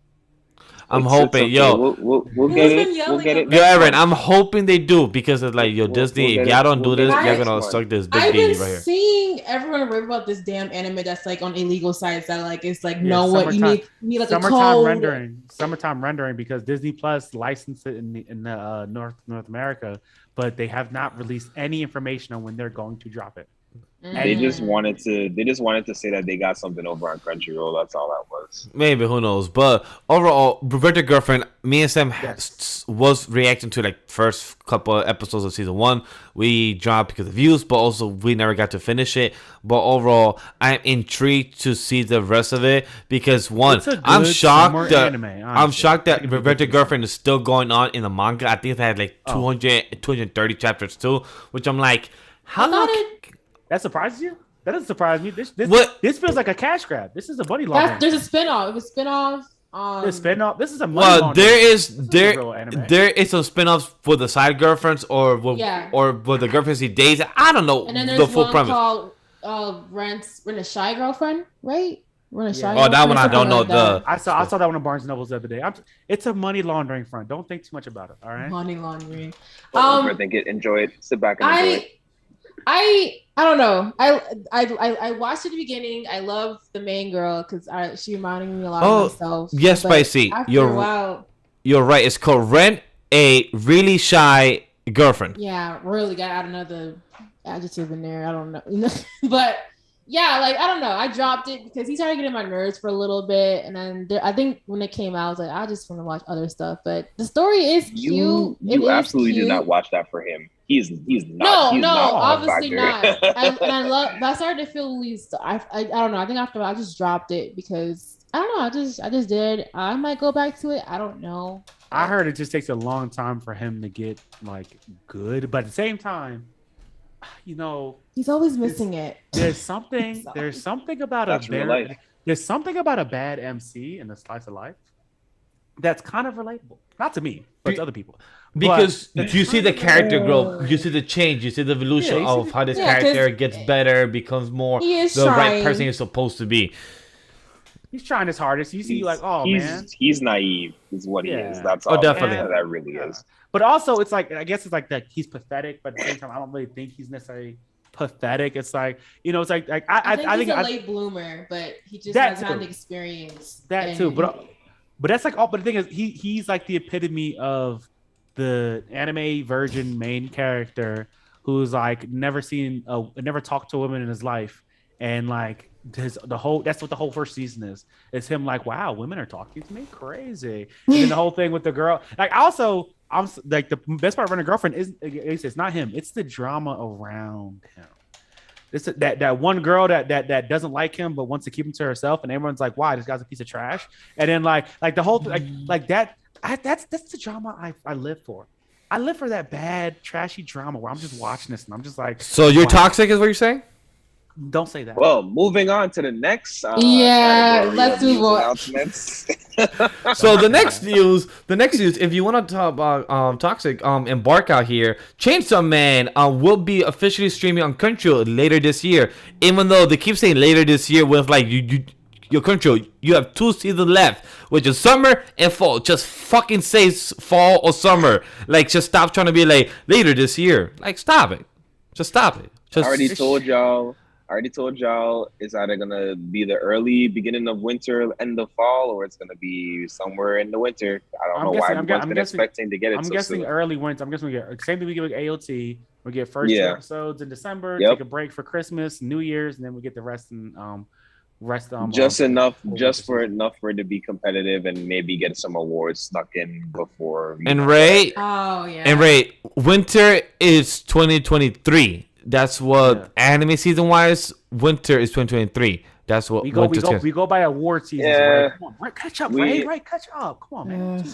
I'm It's hoping. okay. Yo. we'll Who's get been it. We'll yelling get it. at Yo, next Aaron, month. I'm hoping they do because it's like, yo, We'll Disney, get if it. y'all don't do We'll this, get it y'all next gonna month. suck this big I've D been right here. seeing everyone rave about this damn anime that's like on illegal sites that like it's like Yeah, know what you summertime- need like a Summertime code. rendering. Summertime rendering because Disney Plus licensed it in North America, but they have not released any information on when they're going to drop it. They just wanted to say that they got something over on Crunchyroll. That's all that was. Maybe, who knows? But overall, Roberta Girlfriend, me and Sam was reacting to like first couple of episodes of season 1. We dropped because of views, but also we never got to finish it. But overall, I'm intrigued to see the rest of it because one, I'm shocked that Roberta Girlfriend is still going on in the manga. I think it had like 230 chapters too, which I'm like, how long? That surprises you? That doesn't surprise me. This feels like a cash grab. This is a money laundering. There's a spinoff. It was spinoff. There's spinoff. This is a money laundering. There is some spinoffs for the side girlfriends or with the girlfriends he dates. I don't know. And then there's the full one premise. called Rent a Shy Girlfriend, right? That one I don't know. I saw that one in Barnes & Nobles the other day. It's a money laundering front. Don't think too much about it. All right. Money laundering. I think enjoy it. Sit back and enjoy it. I don't know. I watched at the beginning. I love the main girl because she reminded me a lot of myself. Yes, Spicy. You're right. It's called Rent a Really Shy Girlfriend. Yeah, really got to add another adjective in there. I don't know. But yeah, like I don't know. I dropped it because he started getting my nerves for a little bit, and then I think when it came out, I was like, I just want to watch other stuff. But the story is cute. You absolutely did not watch that for him. He's not. No, obviously not. And I love. But I started to feel least. I don't know. I think after I just dropped it because I don't know. I just did. I might go back to it. I don't know. I heard it just takes a long time for him to get like good, but at the same time, you know, he's always missing it. There's something about there's something about a bad MC in the slice of life that's kind of relatable. Not to me, but to other people. Because you see the character growth, you see the change, you see the evolution of how this character gets better, becomes more the right person he's supposed to be. He's trying his hardest. You see, he's naive, is what he is. That's all. Definitely. That really is. But also, it's like, I guess it's like that he's pathetic, but at the same time, I don't really think he's necessarily pathetic. It's like, you know, it's like I think he's a late bloomer, but he just has had the experience. That too, but that's like all. But the thing is, he's like the epitome of the anime virgin main character who's like never talked to a woman in his life, and like that's what the whole first season is. It's him like, wow, women are talking to me, crazy. And then the whole thing with the girl, like also. I'm like the best part of running girlfriend it's not him, it's the drama around him. It's that one girl that doesn't like him but wants to keep him to herself, and everyone's like, why, this guy's a piece of trash. And then like the whole like that that's the drama I live for. I live for that bad trashy drama where I'm just watching this and I'm just like, so you're toxic is what you're saying? Don't say that. Well, moving on to the next. Let's move on. Announcements. So the next news, if you want to talk about Toxic, Embark out here, Chainsaw Man will be officially streaming on Crunchyroll later this year. Even though they keep saying later this year, with like your Crunchyroll, you have 2 seasons left, which is summer and fall. Just fucking say fall or summer. Like, just stop trying to be like later this year. Like, stop it. Just stop it. I already told y'all it's either gonna be the early beginning of winter, end of fall, or it's gonna be somewhere in the winter. I don't know why everyone's been expecting to get it. I'm so guessing soon. Early winter. I'm guessing we get same thing we get with AOT. We get first 2 episodes in December. Take a break for Christmas, New Year's, and then we get the rest in just for it to be competitive and maybe get some awards stuck in before. And Ray, winter is 2023. That's what anime season wise, winter is 2023. That's what we go by award season. Yeah. Come on, Ray, catch up, Ray, catch up. Come on, man.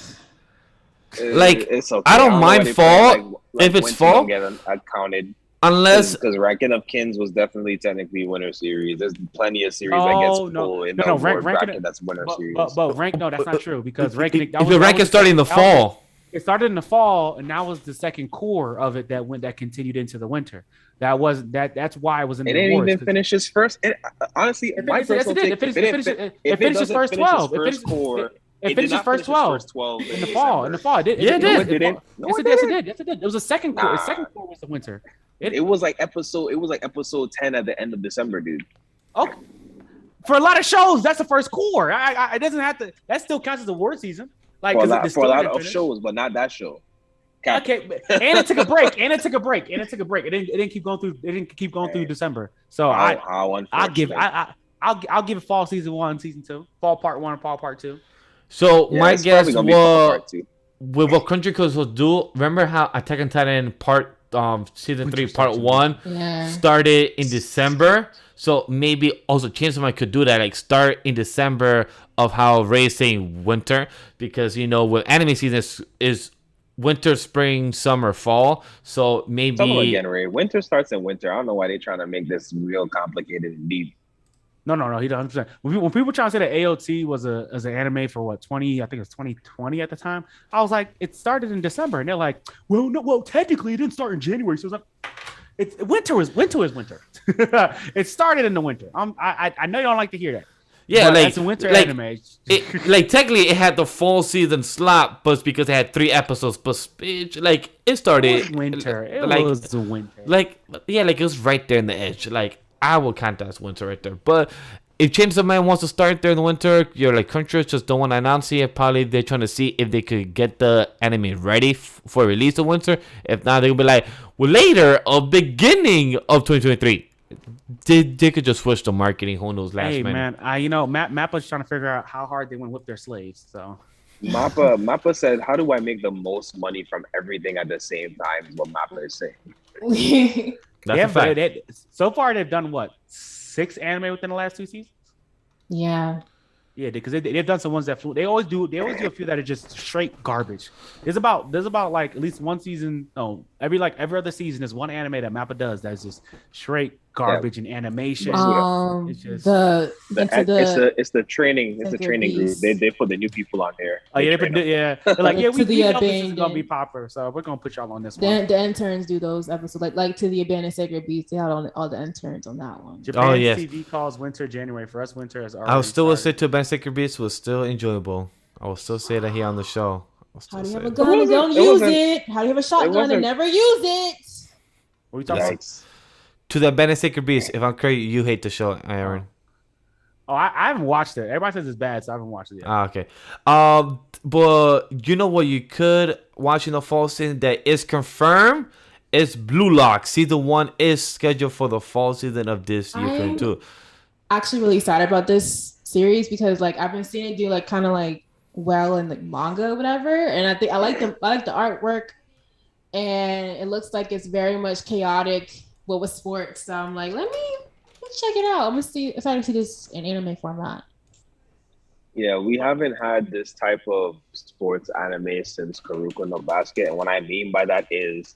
Like, it's okay. I don't mind fall if it's fall. Get counted. Unless because Ranking of Kins was definitely technically winter series. There's plenty of series that gets pulled in the award bracket that's winter series. But rank, no, that's not true because ranking. The rank is starting in the fall. It started in the fall, and that was the second core of it that continued into the winter. That's why it was in the awards. It didn't even finish his first. Honestly, my personal take, it finished his first 12. It finished his first 12 in the fall. It did. Yes, it did. It was a second core. The second core was the winter. It was like episode 10 at the end of December, dude. Okay. For a lot of shows, that's the first core. It doesn't have to. That still counts as award season. Like for a lot of shows, but not that show. Okay, and it took a break. It didn't keep going through. It didn't keep going through December. So I'll give it fall season 1, season 2, fall part 1, fall part 2. So my it's guess probably gonna be fall was part 2. with what Country Codes will do. Remember how Attack on Titan season 3 part 1 started in December. So maybe also Chainsaw Man could do that, like start in December of how Ray's saying winter, because with anime season is winter, spring, summer, fall. So maybe Tell them again, Ray. Winter starts in winter. I don't know why they're trying to make this real complicated and deep. No, he doesn't. 100%. When people trying to say that AOT was an anime for what 20, I think it was 2020 at the time. I was like, it started in December, and they're like, well, technically it didn't start in January. So it's like, winter is winter. It started in the winter. I know you don't like to hear that. Yeah, but like it's a winter anime. Like technically, it had the fall season slot, but it's because it had 3 episodes. But it started winter. It was winter. Like it was right there in the edge. Like I will count that as winter right there. But if Chainsaw Man wants to start there in the winter, you're like countries just don't want to announce it. Probably they're trying to see if they could get the anime ready for release in winter. If not, they'll be like, well, later or beginning of 2023. They could just switch the marketing. Who knows? Last minute. Hey man, Mappa's trying to figure out how hard they want to whip their slaves. So Mappa said, "How do I make the most money from everything at the same time?" Is what Mappa is saying. So far they've done what 6 anime within the last 2 seasons. Yeah, because they've done some ones that flew. They always do a few that are just straight garbage. There's about like at least one season. No, every other season is one anime that Mappa does that's just straight garbage and animation. It's the training. It's the training group. They put the new people on there. Oh yeah, they're like we know this is gonna be popular, so we're gonna put y'all on this one. The interns do those episodes, like To the Abandoned Sacred Beasts. They had all the interns on that one. Japan TV calls winter January. For us, winter is already. I will still say To Abandoned Sacred Beasts was still enjoyable. I will still say that here on the show. How do you have a gun and don't use it? How do you have a shotgun and never use it? What are we talking about? To the Abandoned Sacred Beast. If I'm correct, you hate the show, Aaron. Oh, I haven't watched it. Everybody says it's bad, so I haven't watched it yet. Okay. But you know what you could watch in the fall season that is confirmed? It's Blue Lock. Season 1 is scheduled for the fall season of this year, 2022. Actually really excited about this series because I've been seeing it do kind of well in the manga or whatever, and I think I like the artwork, and it looks like it's very much chaotic with sports. So I'm like, let's check it out. I'm excited to see this in anime format. Yeah, we haven't had this type of sports anime since Kuroko no Basket, and what I mean by that is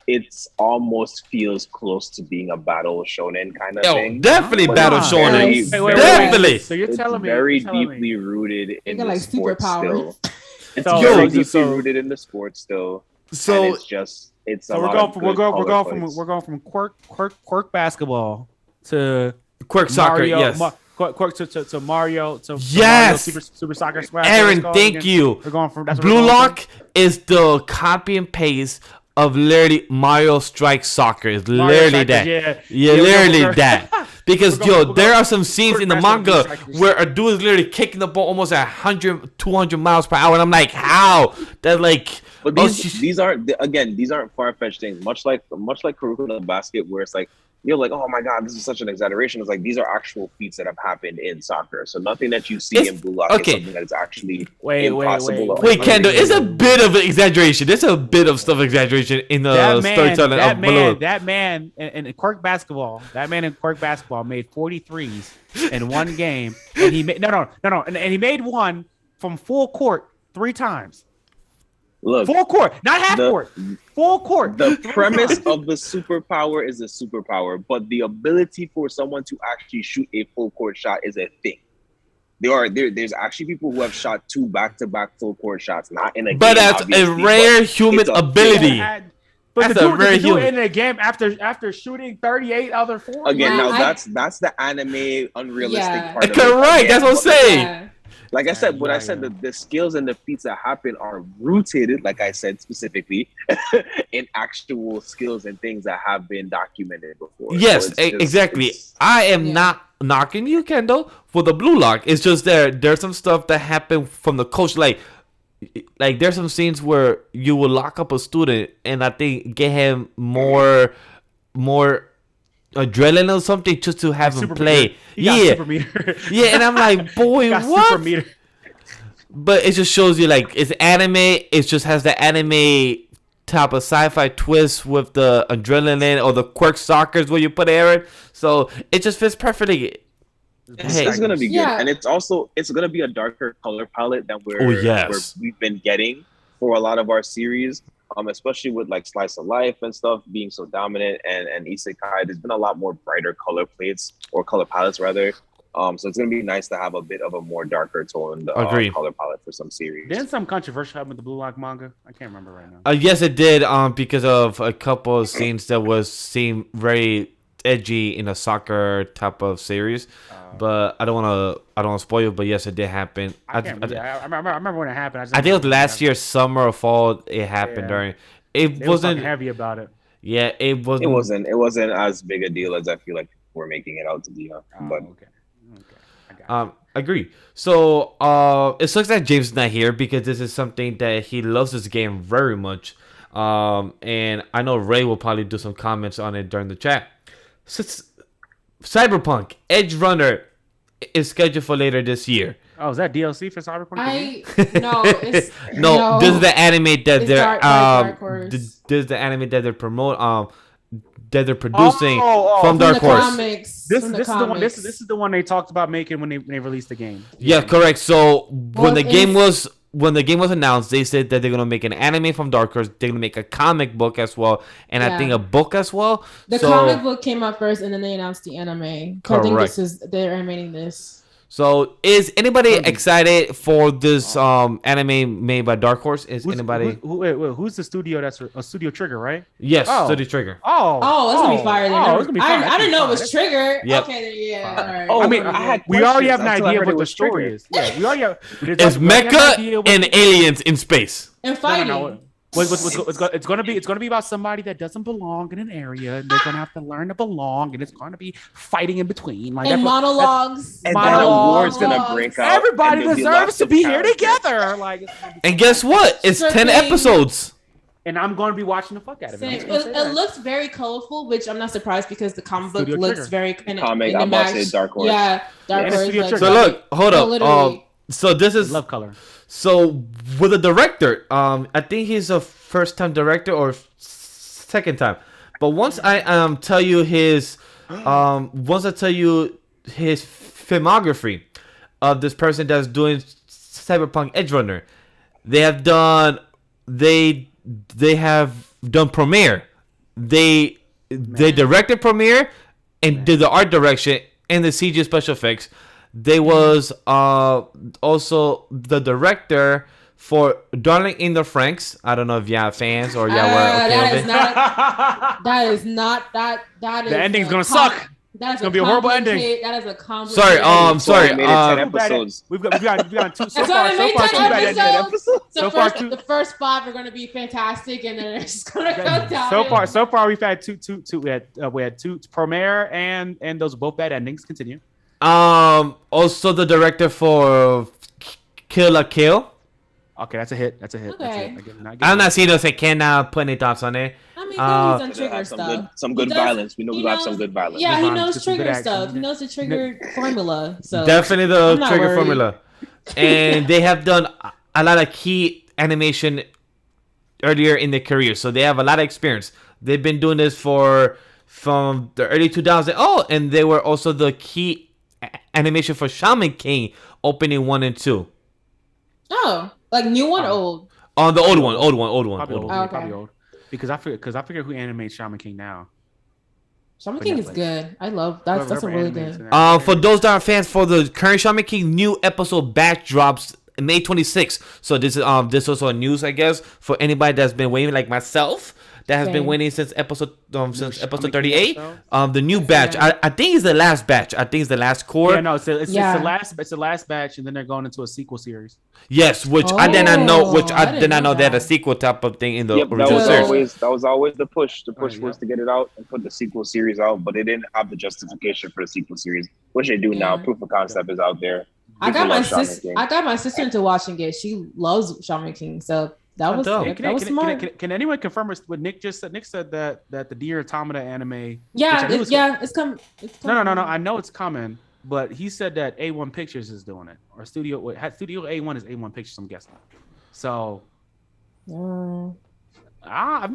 it's almost feels close to being a battle shonen kind of thing. Definitely battle shonen. Definitely. So you're telling me very deeply rooted in the sports still. It's very deeply rooted in the sports still. So we're going from quirk basketball to quirk soccer. Yes. Quirk to Mario to yes. Mario Super Soccer Smash. Aaron, thank you. We're going from Blue Lock is the copy and paste of literally Mario Strike Soccer. Is literally that. Yeah, literally that. Because there are some scenes in the manga where a dude is literally kicking the ball almost at 100, 200 miles per hour, and I'm like, how? That But these aren't far-fetched things. Much like Kuroko no Basket, where it's like you're like, oh my god, this is such an exaggeration. It's like these are actual feats that have happened in soccer. So nothing that you see in Blue Lock is something that is actually impossible. Wait, Kendall, it's a bit of an exaggeration. There's a bit of stuff exaggeration in the storytelling of Blue. That man in Quirk basketball, made 43s in one game, and he made and he made one from full court 3 times. Look, full court, not half court. Full court. The premise of the superpower is a superpower, but the ability for someone to actually shoot a full court shot is a thing. There's actually people who have shot 2 back-to-back full court shots, not in a game. But that's a rare human ability. But that's a very human in a game after shooting 38 other 4. Again, that's the anime unrealistic part of it. Correct. That's what I'm saying. Yeah. Like I said, the skills and the feats that happen are rooted, like I said specifically, in actual skills and things that have been documented before. Yes, exactly. I am not knocking you, Kendall, for the Blue Lock. It's just there's some stuff that happened from the coach. Like like there's some scenes where you will lock up a student and I think get him more adrenaline or something just to have him play. Super meter. Yeah, and I'm like, boy, what? Super meter. But it just shows you like it's anime. It just has the anime type of sci-fi twist with the adrenaline or the quirk sockers where you put Aaron. So it just fits perfectly. It's gonna be good, and it's gonna be a darker color palette than we've been getting for a lot of our series. Especially with like slice of life and stuff being so dominant, and isekai, there's been a lot more brighter color palettes rather. So it's gonna be nice to have a bit of a more darker toned color palette for some series. Didn't some controversial happen with the Blue Lock manga? I can't remember right now. Yes, it did. Because of a couple of scenes that seemed very edgy in a soccer type of series. But I don't want to spoil. But yes, it did happen. I remember when it happened. I think it was last year, summer or fall. It happened during. It wasn't heavy about it. Yeah, it wasn't. It wasn't as big a deal as I feel like we're making it out to be. But okay. Agree. So it sucks that James is not here because this is something that he loves this game very much. And I know Ray will probably do some comments on it during the chat. Cyberpunk Edge Runner is scheduled for later this year. Oh, is that DLC for Cyberpunk? No, this is the anime that this is the anime that they're that they're producing from Dark Horse. This is the one they talked about making when they released the game. Yeah, correct. So when the game was announced, they said that they're gonna make an anime from Dark Horse. They're gonna make a comic book as well, and I think a book as well. The comic book came out first, and then they announced the anime. Correct. I think they're animating this. So is anybody excited for this anime made by Dark Horse? Anybody? Who's the studio? That's a Studio Trigger, right? Yes, Studio Trigger. It's gonna be fire. I didn't know it was Trigger. Yep. Okay, yeah. All right. I mean, we already have an idea of what the story is. Yeah, we already have. It's mecha and aliens in space and fighting. No. It's gonna be about somebody that doesn't belong in an area, and they're gonna have to learn to belong, and it's gonna be fighting in between, like and monologues. And then a war's gonna break out. Everybody deserves to be here together. Like, and guess what? It's 10 episodes. And I'm going to be watching the fuck out of it. It looks very colorful, which I'm not surprised because the comic book looks very comic. I'm about to say Dark Horse. Yeah, Dark Horse. So look, hold up. So this is love color. So with the director, I think he's a first-time director or second time. But once I tell you his filmography of this person that's doing Cyberpunk Edge Runner, they have done Premiere. They directed Premiere and did the art direction and the CG special effects. They was also the director for Darling in the Franxx. I don't know if y'all fans or y'all were okay with it. That is not. The ending's gonna suck. That's gonna be a horrible ending. That is a complicated. Sorry. Made it 10 episodes. We've got two so far. So far, the first 5 are gonna be fantastic, and then it's just gonna go down. So far, we've had two. We had two Premiere, and those are both bad endings. Continue. Also the director for Kill la Kill. Okay, that's a hit. Okay. I'm not seeing those. I cannot put any thoughts on it. I mean, he's on Trigger stuff. Some good violence. We know we have some good violence. Yeah, he knows Trigger stuff. He knows the Trigger formula. So definitely the Trigger formula. And they have done a lot of key animation earlier in their career, so they have a lot of experience. They've been doing this from the early 2000s. Oh, and they were also the key animation for Shaman King opening 1 and 2. Oh, like new one, old. Oh, the old one. Probably old. Because I figure who animates Shaman King now. Shaman King is good. I love that. That's a really good. For those that are fans, for the current Shaman King new episode batch drops May 26th. So this is also a news, I guess, for anybody that's been waiting, like myself. That has been waiting since episode 38. The new batch. I think it's the last batch. I think it's the last core. Yeah, no, it's the last batch, and then they're going into a sequel series. Yes, which I did not know. I did not know they had a sequel type of thing in the original series. That was always the push. The push was to get it out and put the sequel series out, but they didn't have the justification for the sequel series, which they do now. Proof of concept is out there. I got my Shaman sister. King. I got my sister into watching it. She loves Shaman King, so that was dope. that was smart. Can anyone confirm what Nick just said? Nick said that the Dear Automata anime. Yeah, it's coming. No. I know it's coming, but he said that A1 Pictures is doing it, or Studio A1 is A1 Pictures. I'm guessing. So. I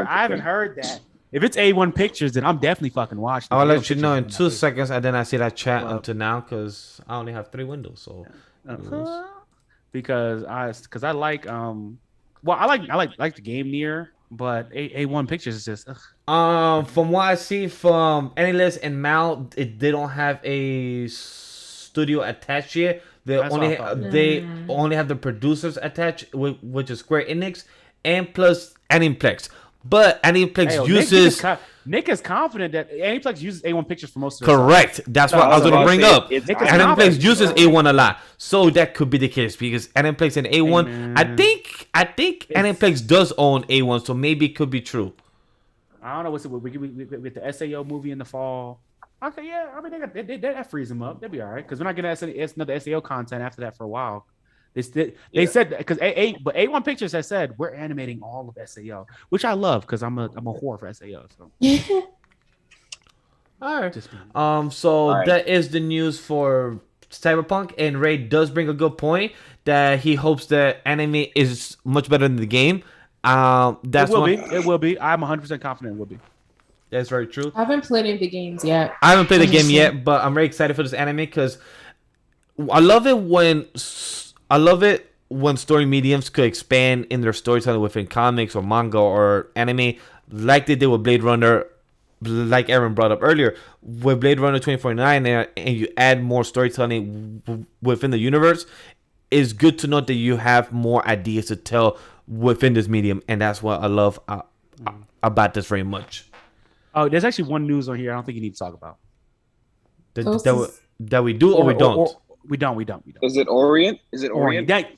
haven't heard that. If it's A1 Pictures, then I'm definitely fucking watching. I'll let you know in 2 seconds, and then I see that chat until now because I only have 3 windows. So because I like I like the game Near, but A1 Pictures is just from what I see from Annalist and Mal, they don't have a studio attached yet. They only have the producers attached, which is Square Enix and plus Animeplex. But Animeplex uses Nick is confident that Animeplex uses A1 Pictures for most of correct. That's what I was going to bring up. Animeplex uses confident. A1 a lot, so that could be the case because Animeplex and A1. I think Animeplex does own A1, so maybe it could be true. I don't know what's it with the SAO movie in the fall. Okay, yeah, I mean that frees them up. They'll be all right because we're not getting another SAO content after that for a while. They said because A1 Pictures has said we're animating all of SAO, which I love because I'm a whore for SAO. So all right. So that is the news for Cyberpunk, and Ray does bring a good point that he hopes that anime is much better than the game. It will be. I'm 100% confident it will be. That's very true. I haven't played any of the games yet. I haven't played the game yet, but I'm very excited for this anime because I love it when story mediums could expand in their storytelling within comics or manga or anime, like they did with Blade Runner, like Aaron brought up earlier. With Blade Runner 2049, and you add more storytelling within the universe, it's good to know that you have more ideas to tell within this medium, and that's what I love about this very much. Oh, there's actually one news on here I don't think you need to talk about. That we do or we don't? We don't. Is it Orient? Thank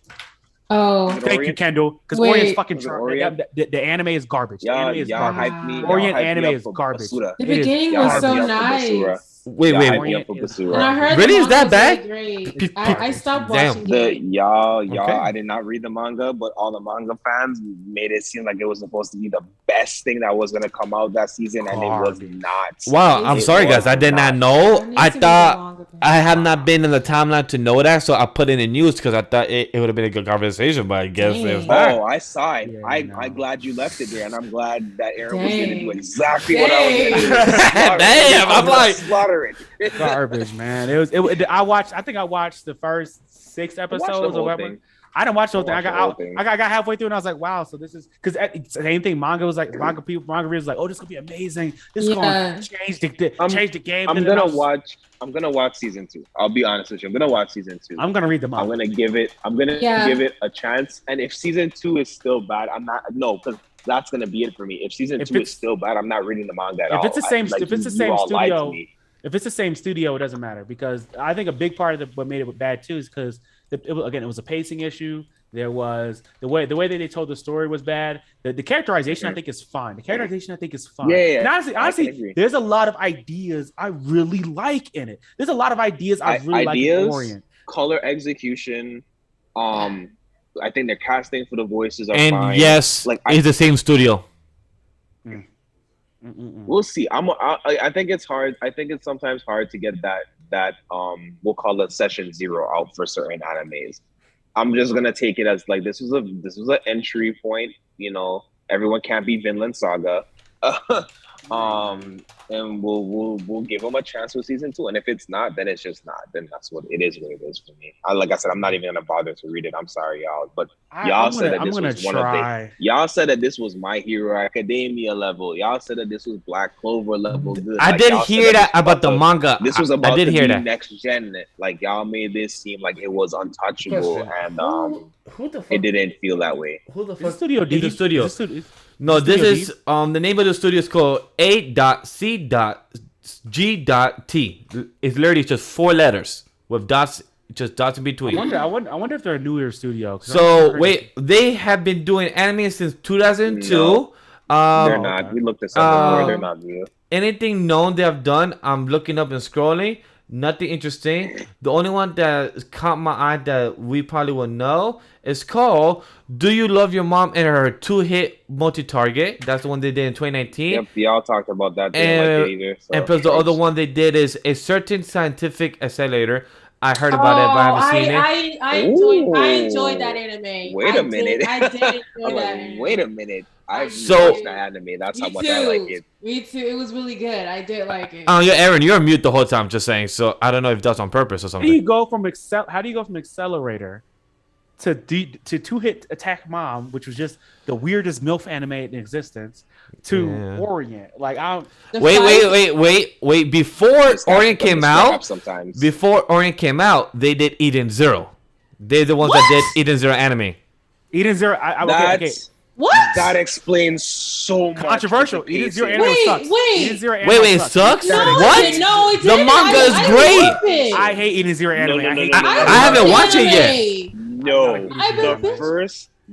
you, Kendall. Because Orient's fucking Orient? the anime is garbage. Y'all Anime is garbage. hyped me. Orient Y'all hyped anime me up is for garbage. Basura. The beginning was so nice. Wait. And I heard Really? Is that bad? Great. I stopped watching it. Y'all, I did not read the manga, but all the manga fans made it seem like it was supposed to be the best thing that was gonna come out that season, and it was not. Wow, I'm sorry, guys. I did not know. I thought I have not been in the timeline to know that, so I put it in the news because I thought it would have been a good conversation, but I guess it's not. Oh, I saw it. I'm glad you left it there, and I'm glad that Aaron was gonna do exactly what I was gonna do. Damn, I'm like slaughter it. Garbage, man. I think I watched the first 6 episodes or whatever. I didn't watch the whole thing. I got halfway through and I was like, wow. So this is because same thing. Manga was like manga readers like, oh, this is gonna be amazing. This is gonna change the game. I'm gonna watch season 2. I'll be honest with you. I'm gonna watch season 2. I'm gonna read the manga. I'm gonna give it a chance. And if season 2 is still bad, because that's gonna be it for me. If season 2 is still bad, I'm not reading the manga at all. If it's the same studio, if it's the same studio, it doesn't matter because I think a big part of what made it bad too is because it was a pacing issue. There was the way that they told the story was bad. The characterization I think is fine. Yeah. And honestly, there's a lot of ideas I really like in it. There's a lot of ideas I really like in Orient. Color execution. I think the casting for the voices are and fine. Yes, it's the same studio. We'll see. I think it's hard. I think it's sometimes hard to get that we'll call it session 0 out for certain animes. I'm just gonna take it as like this was an entry point. You know, everyone can't be Vinland Saga. And we'll give them a chance with season 2. And if it's not, then it's just not. Then that's what it is for me. Like I said, I'm not even gonna bother to read it. I'm sorry, y'all. But y'all said that this was one of the. Y'all said that this was My Hero Academia level. Y'all said that this was Black Clover level. Good. I did hear that about the manga. This was about to be next gen. Like y'all made this seem like it was untouchable, and who the fuck? It didn't feel that way. Who the fuck? The studio D. The studio. No, this is the name of the studio is called A.C.G.T. It's literally just 4 letters with dots, just dots in between. I wonder if they're a newer studio. So wait, they have been doing anime since 2002. No, they're not. We looked this up before. They're not new. Anything known they have done, I'm looking up and scrolling. Nothing interesting. The only one that caught my eye that we probably will know is called "Do You Love Your Mom?" and her 2-hit multi-target. That's the one they did in 2019. Yep, we all talked about that. They didn't like it either. So And plus the other one they did is a certain scientific accelerator. I heard about it, but I haven't seen it. I enjoyed that anime. Wait a minute. I did enjoy I'm that. like, wait a minute. I've So- watched that anime. That's how Me much too. I like it. Me too. It was really good. I did like it. Oh, yeah, Aaron, you're on mute the whole time. Just saying. So I don't know if that's on purpose or How do you something. go from accelerator to 2-hit attack mom, which was just the weirdest MILF anime in existence, to Yeah. Orient? Like The Wait. Before It's not Orient because came it's out, scraps sometimes. before Orient came out, they did Eden Zero. They're the ones that did Eden Zero anime. Eden Zero. Okay. What? That explains so much. Controversial. of the Eden Zero pacing. anime Wait, sucks. wait. Eden Zero anime Wait, it sucks? No, What? it didn't. No, it The didn't. manga is I great. love it. I hate Eden Zero anime. No, I hate no, it. no, I haven't watched it yet. yet. No, I bet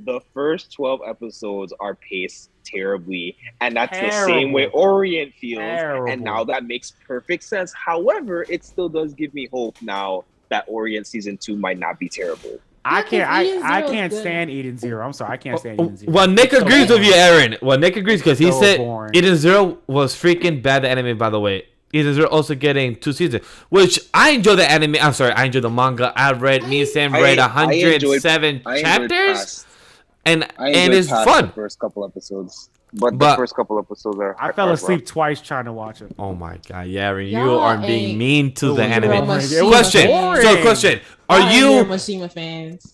the first 12 episodes are paced terribly, and that's the Terrible. same way Orient feels. Terrible. And now that makes perfect sense. However, it still does give me hope now that Orient season 2 might not be terrible. I Yeah, 'cause Eden I Zero is can't good. stand Eden Zero. I'm sorry, I can't stand Eden Zero. Well, Nick It's so agrees with you, boring. Aaron. Well, Nick agrees because he So said boring. Eden Zero was freaking bad. The anime, by the way. Eden Zero also getting 2 seasons, which I enjoy the anime. I'm sorry, I enjoy the manga. I read me and Sam read 107 chapters, and it's past fun. The first couple episodes, but the But- first couple episodes are. I fell asleep twice trying to watch it. Oh my god, yeah, Aaron, you Y'all are being ain't- mean to the It was anime. boring. Question. boring. So, question: Y'all Are You're you Mashima fans?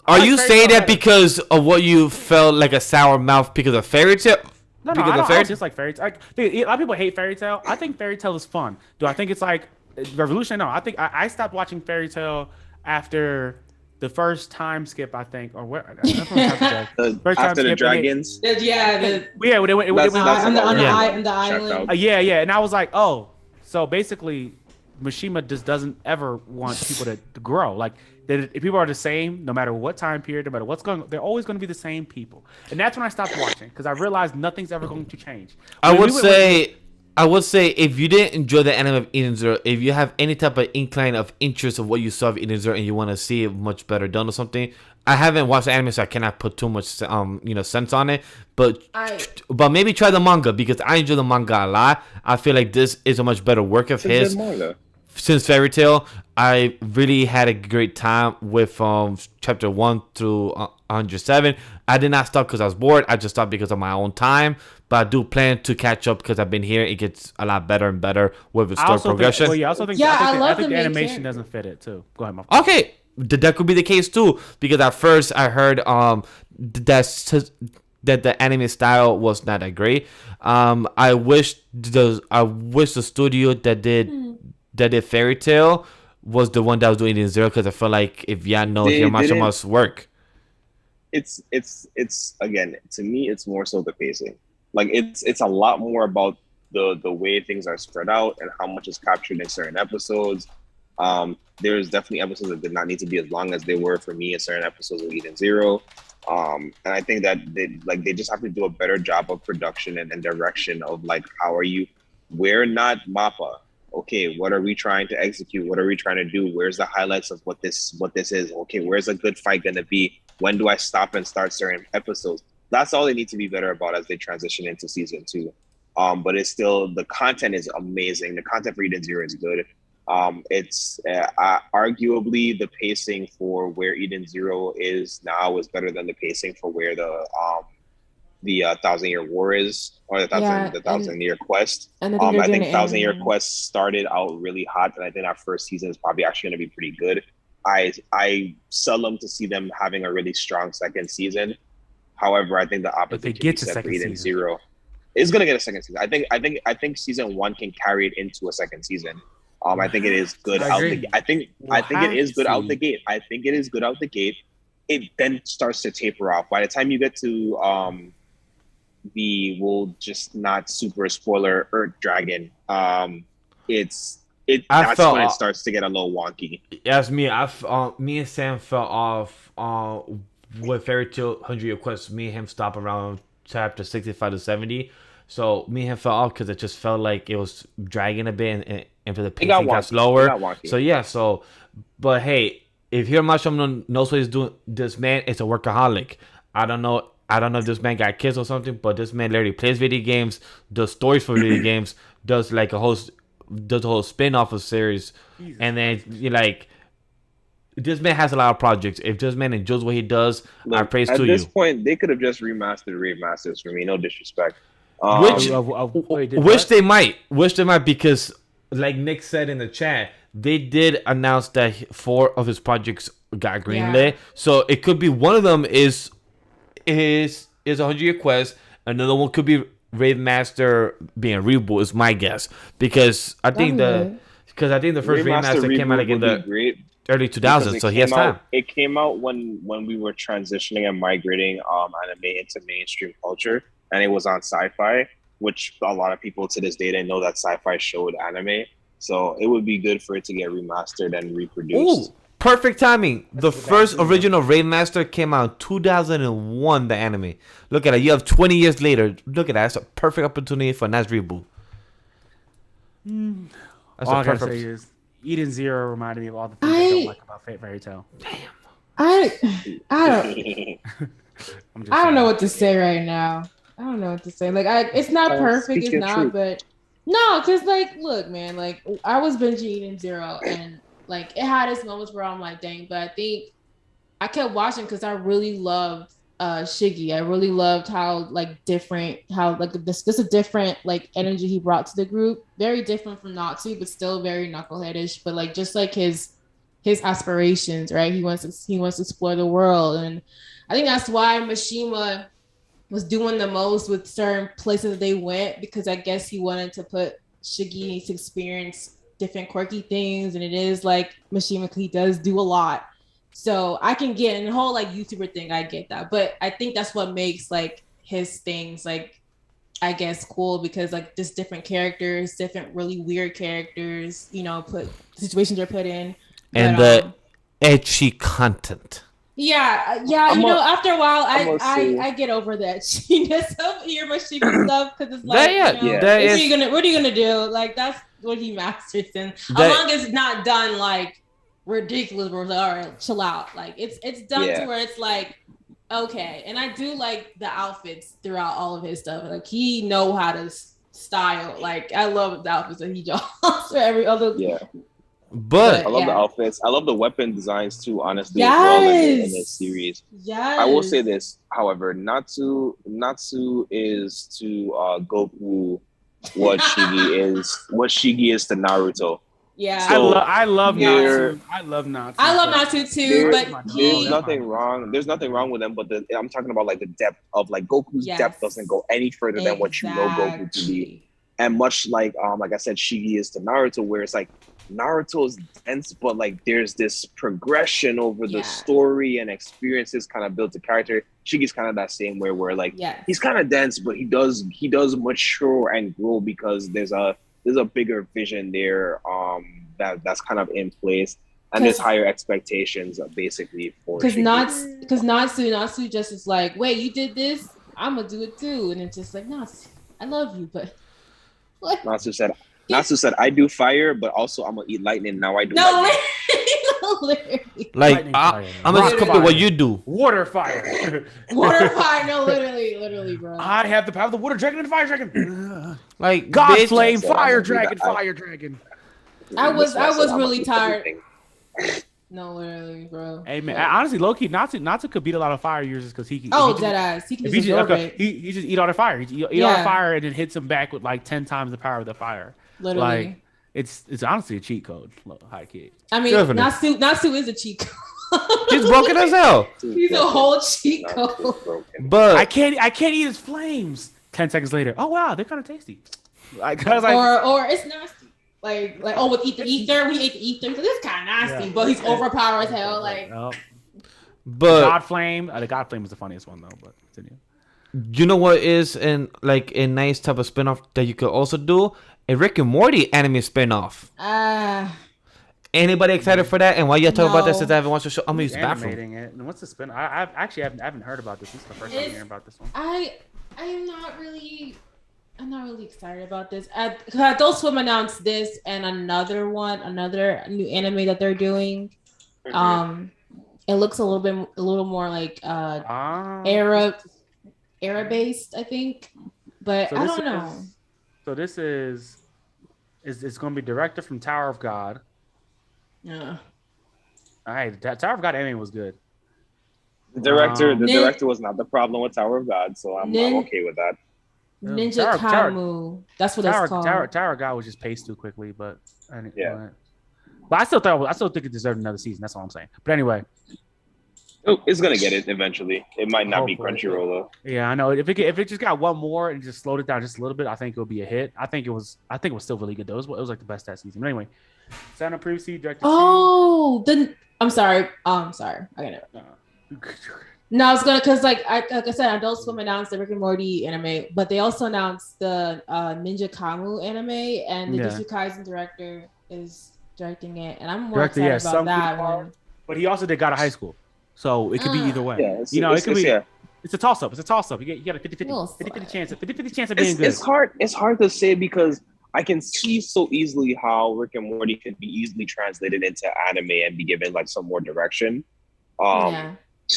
are I you like saying Fairy that Tail because of what you felt like a sour mouth because of Fairy Tail? No, Because I of don't Fairy just like Fairy Tail. A lot of people hate Fairy Tail. I think Fairy Tail is fun. Do I think it's like Revolution? No, I think I stopped watching Fairy Tail after the first time skip. I think, or where first time After skip, the and dragons. Yeah, yeah, it went. That's on about the right. island. Yeah, and I was like, oh, so basically, Mishima just doesn't ever want people to grow. Like, if people are the same, no matter what time period, no matter what's going on, they're always going to be the same people. And that's when I stopped watching because I realized nothing's ever going to change. I When would we went- say if you didn't enjoy the anime of Eden Zero, if you have any type of incline of interest of what you saw of Eden Zero and you want to see it much better done or something, I haven't watched the anime, so I cannot put too much sense on it. But maybe try the manga because I enjoy the manga a lot. I feel like this is a much better work of his. Since Fairy Tail, I really had a great time with chapter 1 through 107. I did not stop because I was bored. I just stopped because of my own time. But I do plan to catch up because I've been here. It gets a lot better and better with the story progression. I also think, Yeah, I think the the main animation character. doesn't fit it too. Go ahead, Okay, that could be the case too. Because at first I heard that the anime style was not that great. I wish the studio that did Fairy Tail was the one that was doing it in Zero because I feel like if y'all know They Hiromashama's work. It's again, to me, it's more so the pacing. Like it's a lot more about the way things are spread out and how much is captured in certain episodes. There's definitely episodes that did not need to be as long as they were for me in certain episodes of Eden Zero. And I think that they just have to do a better job of production and direction of like, how are you? We're not MAPPA. Okay, what are we trying to execute? What are we trying to do? Where's the highlights of what this is? Okay, where's a good fight gonna be? When do I stop and start certain episodes? That's all they need to be better about as they transition into season 2. But it's still, the content is amazing. The content for Eden Zero is good. It's arguably the pacing for where Eden Zero is now is better than the pacing for where the 1,000-Year War is, or the 1,000-Year Quest. And I think 1,000-Year Quest started out really hot, and I think our first season is probably actually going to be pretty good. I seldom to see them having a really strong second season. However, I think the opposite can be said for Eden Zero. It's going to get a second season. I think season 1 can carry it into a second season. I think it is good out the gate. I think it is good out the gate. I think it is good out the gate. It then starts to taper off. By the time you get to we'll just not super spoiler Earth Dragon. That's when it starts to get a little wonky. Yes, me and Sam fell off with Fairy Tail 100-Year Quest. Me and him stopped around chapter 65 to 70. So me and him fell off because it just felt like it was dragging a bit, and for the They got pacing got wonky. slower. They got wonky. So yeah, but hey, if Hiromashi knows what he's doing, this man is a workaholic. I don't know if this man got kids or something, but this man literally plays video games, does stories for video games, does like a whole spin-off of series, and then this man has a lot of projects. If this man enjoys what he does, Look, I praise to you. At this point, they could have just remastered Raid Masters for me. No disrespect. Wish they might because, like Nick said in the chat, they did announce that 4 of his projects got greenlit. Yeah. So it could be one of them is a 100-year quest. Another one could be Raid Master being a reboot. Is my guess because I think the first Raid Master came out like in the early 2000s, so he has time. It came out when we were transitioning and migrating anime into mainstream culture, and it was on Sci-Fi, which a lot of people to this day didn't know that Sci-Fi showed anime. So it would be good for it to get remastered and reproduced. Ooh, perfect timing. The first original Raid Master came out in 2001, the anime. Look at it. You have 20 years later. Look at that. That's a perfect opportunity for a nice reboot. That's all I gotta say is Eden Zero reminded me of all the things I don't like about Fairy Tail. I don't know what to say right now. I don't know what to say. Like, it's not perfect. It's not, but no, because like, look, man, like I was binging Eden Zero, and like it had its moments where I'm like, dang, but I think I kept watching because I really loved Shiggy. I really loved how this a different like energy he brought to the group. Very different from Natsu, but still very knuckleheadish. But like just like his aspirations, right? He wants to explore the world, and I think that's why Mishima was doing the most with certain places that they went, because I guess he wanted to put Shiggy to experience different quirky things, and it is like Mishima, he does do a lot. So I can get in the whole like YouTuber thing, I get that. But I think that's what makes like his things like, I guess, cool, because like just different characters, different really weird characters, put situations are put in. And the edgy content. Yeah. After a while, I get over that cheatiness of Mishima stuff, because it's like, what are you gonna do? Like that's what he masters in. As long as it's not done like ridiculous, where it's like, all right, chill out. Like it's done to where it's like, okay. And I do like the outfits throughout all of his stuff. Like he know how to style. Like I love the outfits that he draws for every other. Yeah. But I love the outfits. I love the weapon designs too, honestly, as well in this series. Yes. I will say this, however, Natsu is to Goku what Shigi is to Naruto. Yeah. So I love Natsu. I love Natsu too, but there's nothing wrong. There's nothing wrong with them, but I'm talking about like the depth of like Goku's depth doesn't go any further than what you know Goku to be. And much like I said, Shigi is to Naruto, where it's like Naruto's dense, but like there's this progression over the story and experiences kind of built a character. Shigi's kind of that same way, where like he's kind of dense, but he does mature and grow because there's a bigger vision there that's kind of in place, and there's higher expectations basically for Natsu just is like, wait, you did this, I'm gonna do it too, and it's just like, Natsu, I love you, but what? Natsu said, I do fire, but also I'm gonna eat lightning. Now I do lightning. Literally. Like, I'm gonna copy what you do. Water fire. Water fire. No, literally, bro. I have the power of the water dragon and the fire dragon. Like, God flame, fire dragon, fire dragon. I was really tired. No, literally, bro. Hey man, honestly, low key, Natsu could beat a lot of fire users because he can. Dead ass. He can just absorb it. He just eat all the fire. He eat all the fire and then hits him back with like 10 times the power of the fire. Literally. Like it's honestly a cheat code. High key. I mean, Natsu is a cheat code. He's broken as hell. He's a whole cheat code. But I can't eat his flames. 10 seconds later, oh wow, they're kind of tasty. Like, or it's nasty. Like with ether, we ate the ether. So this kind of nasty, but he's overpowered as hell. Like, but the God Flame is the funniest one though. But continue. You know what is a nice type of spinoff that you could also do? A Rick and Morty anime spinoff. Anybody excited for that? And while you're talking about that, since I haven't watched the show, I'm gonna use the bathroom. It. And what's the spin? I haven't heard about this. This is the first time hearing about this one. I'm not really I'm not really excited about this. Adult Swim announced this and another new anime that they're doing. Mhm. It looks a little more like era based, I think, but So I this don't know. this is it's going to be director from Tower of God. Yeah. All right, Tower of God anime was good. The Nin- director was not the problem with Tower of God, so I'm Nin- okay with that. Ninja Kamu. That's what it's called. Tower of God was just paced too quickly, but Yeah. but I still think it deserved another season. That's all I'm saying. But anyway, Oh, it's gonna get it eventually. It might not be hopefully. Crunchyroll though. Yeah, I know. If it just got one more and just slowed it down just a little bit, I think it would be a hit. I think it was still really good though. It was like the best that season. But anyway, Sound of Privacy, directed. Oh, then I'm sorry. Sorry. I got it. No, I was gonna because like I said, Adult Swim announced the Rick and Morty anime, but they also announced the Ninja Kamu anime, and the Jujutsu Kaisen director is directing it, and I'm more excited about that one. But he also did God of High School, so it could be either way. Yeah, it could be. Yeah. It's a toss up. You got a 50-50 chance. 50-50 chance of being good. It's hard to say because I can see so easily how Rick and Morty could be easily translated into anime and be given like some more direction.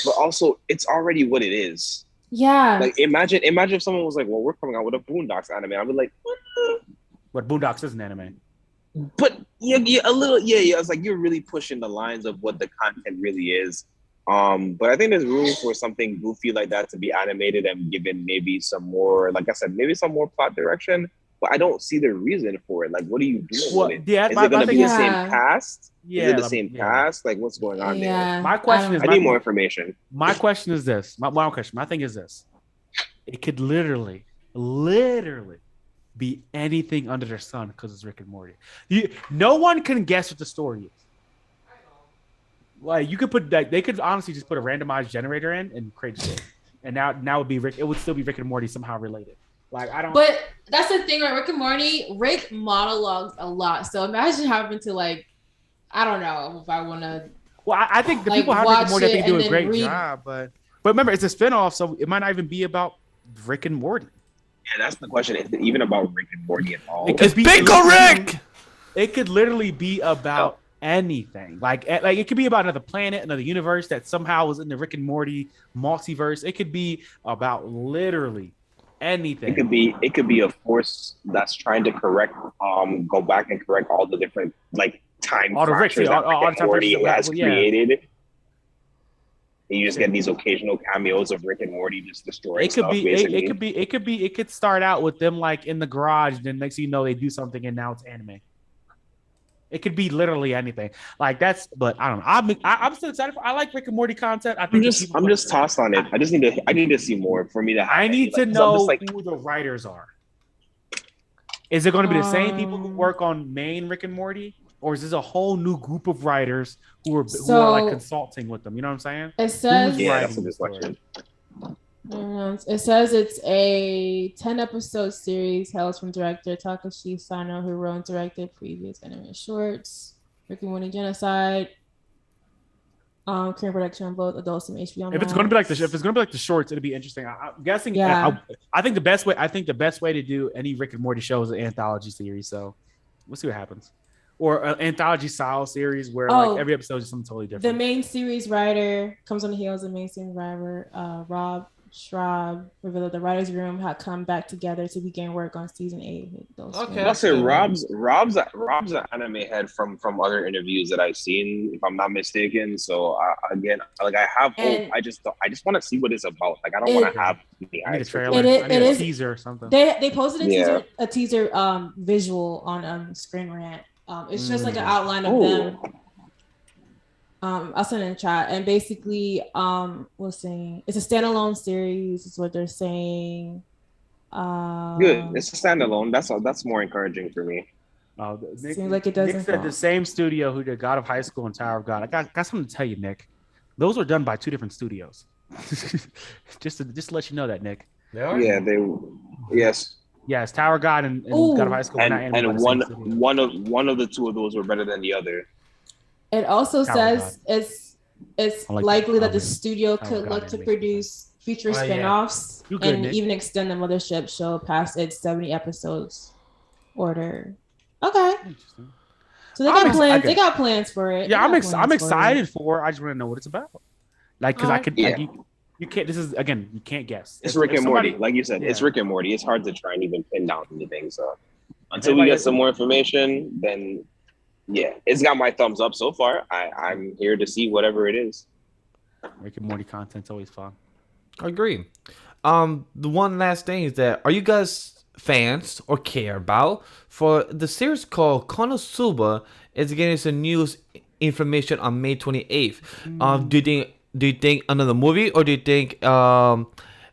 But also it's already what it is. Yeah. Like imagine if someone was like, well, we're coming out with a Boondocks anime. I'd be like, what Boondocks is an anime. But yeah, a little, yeah. It's like you're really pushing the lines of what the content really is. But I think there's room for something goofy like that to be animated and given maybe some more, like I said, maybe some more plot direction. But I don't see the reason for it. Like, what are you doing with it? Yeah, is it going to be the same cast? Yeah, is it the same cast? Like, what's going on there? My question is, I need more information. My question is this. My question. My thing is this. It could literally be anything under the sun because it's Rick and Morty. No one can guess what the story is. Like you could put that, they could honestly just put a randomized generator in and create shit, and now it would be Rick. It would still be Rick and Morty somehow related. Like I don't. But that's the thing, right? Rick and Morty, Rick monologues a lot. So imagine having to like, I don't know if I want to. Well, I think the people have Rick and Morty, I think do a great job, but remember, it's a spinoff, so it might not even be about Rick and Morty. Yeah, that's the question. Is it even about Rick and Morty at all? It's Pickle Rick. It could literally be about anything. Like it could be about another planet, another universe that somehow was in the Rick and Morty multiverse. It could be about literally anything. It could be a force that's trying to go back and correct all the different like time fractures that Rick and Morty has created. And you just get these occasional cameos of Rick and Morty just destroying stuff. It could start out with them like in the garage, then next thing you know they do something and now it's anime. It could be literally anything. Like that's, but I don't know. I'm still excited. I like Rick and Morty content. I think I'm just tossed on it. I need to see more for me to. I need to know who the writers are. Is it going to be the same people who work on main Rick and Morty? Or is this a whole new group of writers who are like consulting with them? You know what I'm saying? It says, that's a good question. It says it's a 10-episode series hails from director Takashi Sano, who wrote and directed previous anime shorts, Rick and Morty Genocide. Current production on both adults and HBO. If it's going to be like the shorts, it'll be interesting. I'm guessing. Yeah. I think the best way to do any Rick and Morty show is an anthology series. So we'll see what happens. Or an anthology style series where like every episode is something totally different. The main series writer comes on the heels of the main series writer Rob Schraub revealed that the writers' room had come back together to begin work on season 8. I'll say Rob's an anime head from other interviews that I've seen, if I'm not mistaken. So again, like I have hope. I just want to see what it's about. Like I don't want to have a trailer. I need a teaser or something. They posted a teaser visual on Screen Rant. It's just like an outline of them. I'll send it in chat. And basically, we're saying it's a standalone series, is what they're saying. Good. It's a standalone. That's more encouraging for me. Seems like it doesn't. Nick said the same studio who did God of High School and Tower of God. I got something to tell you, Nick. Those were done by 2 different studios. just to let you know that, Nick. Yeah, yes. Yes, Tower of God and God of High School. And one of the 2 of those were better than the other. It also says it's likely that the studio could look to produce feature Oh, yeah. spin-offs You good, and Nick. even extend the Mothership show past its 70 episodes order. Okay. Interesting. So they I'm got ex- plans. okay. They got plans for it. Yeah, They got I'm plans for it. excited for it. I just want to know what it's about. Like, because I Alright. could, Yeah. like, you can't. This is again, you can't guess. It's If- Rick if and somebody- Morty. Like you said, it's Yeah. Rick and Morty. It's hard to try and even pin down anything. So until we anybody get has- some more information, then yeah, it's got my thumbs up so far. I'm here to see whatever it is. Rick and Morty content's always fun. I agree. The one last thing is that are you guys fans or care about for the series called Konosuba is getting some news information on May 28th. Do you think another movie or do you think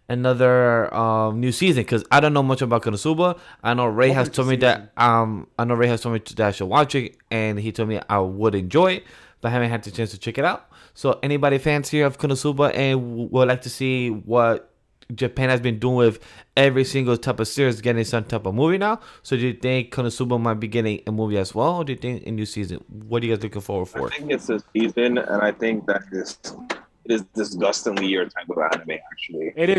another new season? Because I don't know much about Konosuba. I know Ray has told me that I should watch it, and he told me I would enjoy it, but I haven't had the chance to check it out. So anybody fans here of Konosuba and would like to see what Japan has been doing with every single type of series getting some type of movie now. So do you think Konosuba might be getting a movie as well, or do you think a new season? What are you guys looking forward for? I think it's a season, and I think that it is disgustingly your type of anime. Actually, It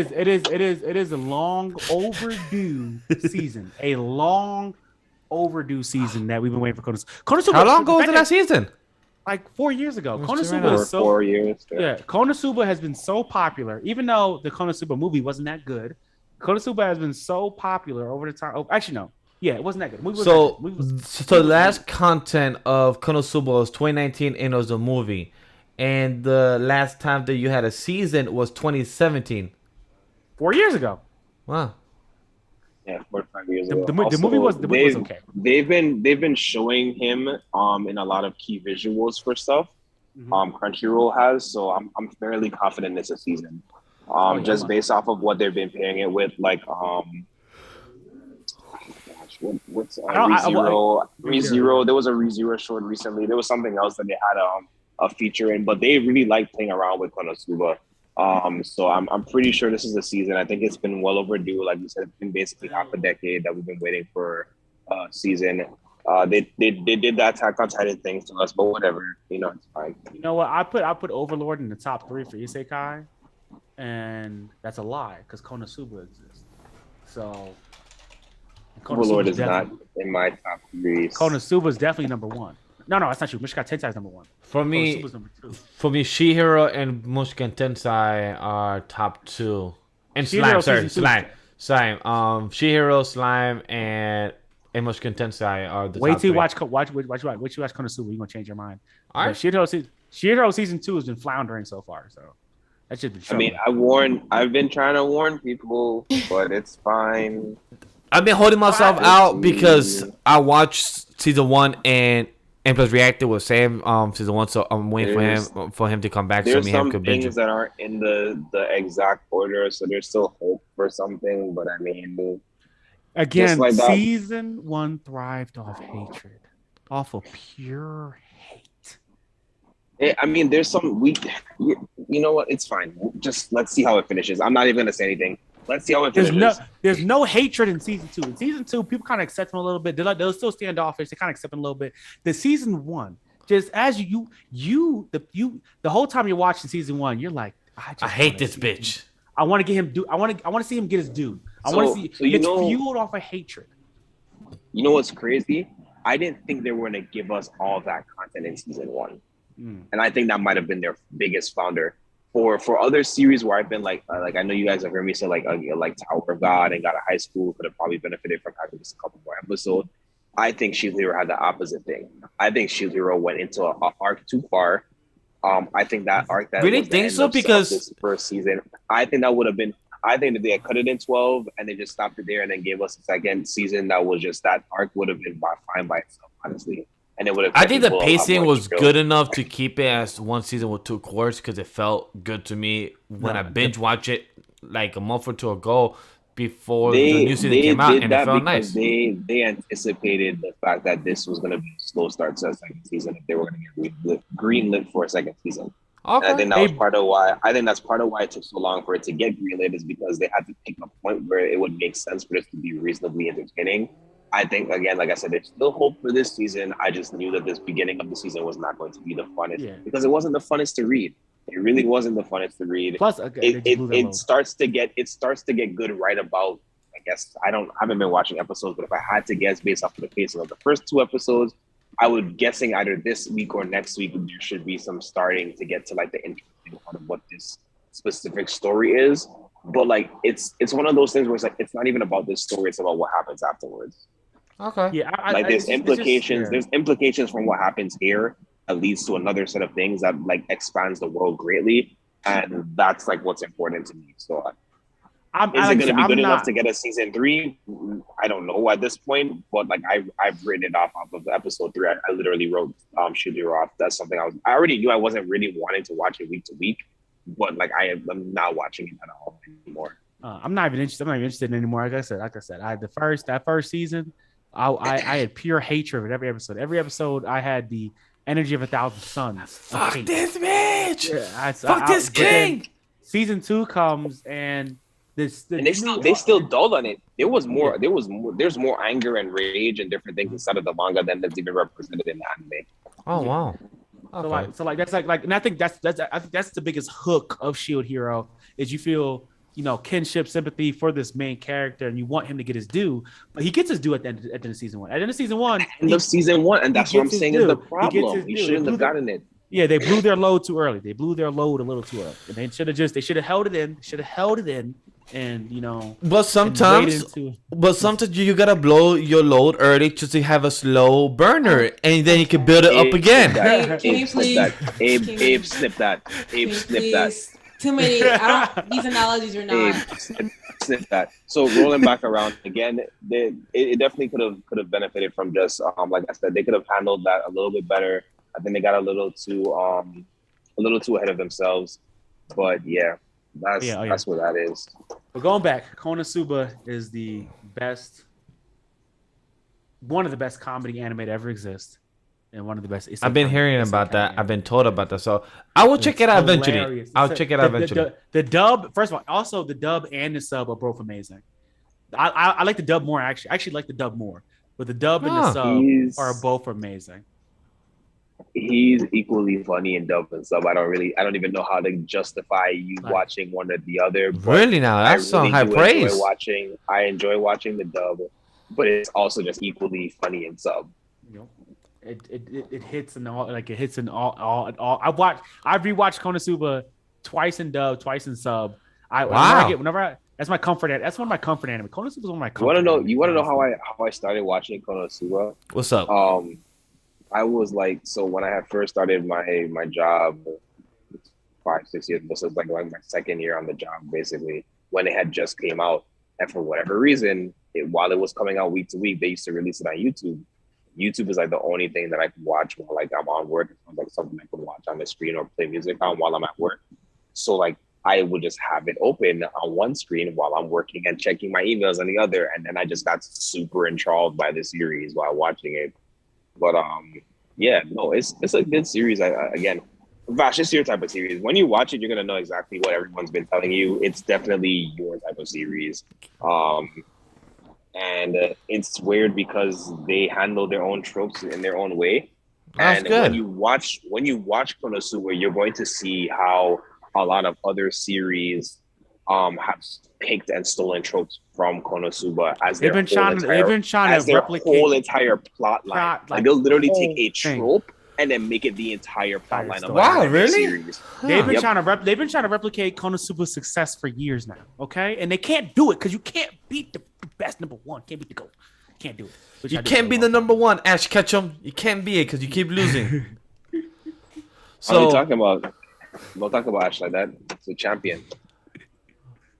is a long overdue season. A long overdue season that we've been waiting for Konosuba. How long ago was the last season? Like 4 years ago. Let's Konosuba check it out. is so 4 years. yeah. Konosuba has been so popular, even though the Konosuba movie wasn't that good. Konosuba has been so popular over the time. Oh, actually, no. Yeah, it wasn't that good. The movie wasn't that good. The movie was- So the last content of Konosuba was 2019 and it was a movie. And the last time that you had a season was 2017. 4 years ago. Wow. Yeah, 4 to 5 years The- ago. the movie was okay. They've been showing him in a lot of key visuals for stuff. Crunchyroll has, so I'm fairly confident it's a season. Just based off of what they've been pairing it with, like what's ReZero? There was a ReZero short recently. There was something else that they had a feature in, but they really like playing around with Konosuba. So I'm pretty sure this is the season. I think it's been well overdue. Like you said, it's been basically half a decade that we've been waiting for a season. They did that Attack on Titan thing to us, but whatever, it's fine. You know what? I put Overlord in the top 3 for Isekai, and that's a lie because Konosuba exists. So Overlord is not in my top 3. Konosuba is definitely number 1. No, that's not true. Mushoku Tensei is number 1. For me, Konosuba's number 2. Shihiro and Mushoku Tensei are top 2. And Shihiro Slime, season 2. Slime. Shihiro, Slime, and Mushoku Tensei are the Wait top till you 3. watch Konosuba. You're gonna change your mind. All right. Shihiro season 2 has been floundering so far. So that should be. I mean, I've been trying to warn people, but it's fine. I've been holding myself out because I watched season 1 and plus reacted with Sam season 1, so I'm waiting for him to come back. There's so some things that aren't in the exact order, so there's still hope for something. But I mean, again, like season 1 thrived off hatred, off of pure hate. I mean, there's some you know what? It's fine. Just let's see how it finishes. I'm not even gonna say anything. Let's see how it finishes. There's no hatred in season 2. In season 2, people kind of accept him a little bit. They'll still standoffish. They kind of accept him a little bit. The season 1, just as the whole time you're watching season 1, you're like, I hate this bitch. I want to get him due. I want to see him get his due. I want to see. It's fueled off of hatred. You know what's crazy? I didn't think they were gonna give us all that content in season 1, and I think that might have been their biggest founder. For other series where I've been like I know you guys have heard me say like Tower of God and God of High School could have probably benefited from having just a couple more episodes. I think Shield Hero had the opposite thing. I think Shield Hero went into an arc too far. I think that arc that really think so because this first season, I think that would have been. I think that they had cut it in 12 and they just stopped it there and then gave us a second season that was just that arc would have been fine by itself, honestly. And it would have. I think the pacing was good enough to keep it as one season with 2 quarters because it felt good to me when I binge watched it like a month or 2 ago before the new season came out, and it felt nice. They anticipated the fact that this was going to be a slow start to a second season if they were going to get greenlit for a second season. Okay. And I think that was part of why. I think that's part of why it took so long for it to get greenlit is because they had to pick a point where it would make sense for this to be reasonably entertaining. I think, again, like I said, there's still hope for this season. I just knew that this beginning of the season was not going to be the funnest because it wasn't the funnest to read. It really wasn't the funnest to read. Plus, okay, It starts to get good right about. I guess I haven't been watching episodes, but if I had to guess based off of the pacing of the first 2 episodes, I would guessing either this week or next week there should be some starting to get to like the interesting part of what this specific story is. But like it's one of those things where it's like it's not even about this story; it's about what happens afterwards. Okay. Yeah, There's implications. There's implications from what happens here that leads to another set of things that like expands the world greatly, and that's like what's important to me. So, is it going to be good enough to get a season 3? I don't know at this point, but like I've written it off of episode 3. I literally wrote Shujiro off. That's something I already knew I wasn't really wanting to watch it week to week, but like I'm not watching it at all anymore. I'm not even interested anymore. Like I said, that first season. I had pure hatred with every episode. Every episode, I had the energy of 1,000 suns. Fuck this bitch! Yeah, fuck this king! Season 2 comes and they still dulled on it. There's more anger and rage and different things inside of the manga than that's even represented in the anime. Oh wow! Okay. So that's like, and I think that's the biggest hook of Shield Hero is you feel. Kinship, sympathy for this main character, and you want him to get his due, but he gets his due at the end of season 1. At the end of season 1, and that's what I'm saying is the problem. He shouldn't have gotten it. Yeah, they blew their load too early. They blew their load a little too early, and they should have held it in. And but sometimes you gotta blow your load early just to have a slow burner, and then you can build it up again. Abe, snip that. Abe, snip that. Too many. These analogies are not. Snip that. So rolling back around again, it definitely could have benefited from just like I said, they could have handled that a little bit better. I think they got a little too ahead of themselves. But yeah, that's what that is. But going back, Konosuba is one of the best comedy anime to ever exist. And one of the best. I've been hearing about that. I've been told about that. So I will check it out eventually. I'll check it out eventually. The dub, first of all, also the dub and the sub are both amazing. I like the dub more, actually. I actually like the dub more. But the dub and the sub are both amazing. He's equally funny in dub and sub. I don't even know how to justify you watching one or the other. Really now? That's some high praise. I enjoy watching the dub, but it's also just equally funny in sub. It hits in all I've rewatched Konosuba twice in dub, twice in sub. That's my comfort. That's one of my comfort anime. Konosuba is one of my comfort. You want to know how I started watching Konosuba? What's up? I was like, so when I had first started my job 5-6 years ago, so it was like my second year on the job, basically, when it had just came out, and for whatever reason, while it was coming out week to week, they used to release it on YouTube. YouTube is like the only thing that I can watch while like I'm on work. It's like something I can watch on the screen or play music on while I'm at work. So like I would just have it open on one screen while I'm working and checking my emails on the other. And then I just got super enthralled by the series while watching it. But it's a good series. Again, Vash, it's your type of series. When you watch it, you're gonna know exactly what everyone's been telling you. It's definitely your type of series. And it's weird because they handle their own tropes in their own way. That's and good. when you watch Konosuba, you're going to see how a lot of other series have picked and stolen tropes from Konosuba as they've been trying to replicate whole entire plot line. Like they'll literally take a trope and then make it the entire plot line of the series. They've been trying to replicate Konosuba's success for years now. Okay, and they can't do it because you can't beat the best number one. Can't beat the GOAT. Can't do it. You can't be the number one, Ash Ketchum. You can't be it because you keep losing. So what are you talking about? Don't talk about Ash like that. It's a champion.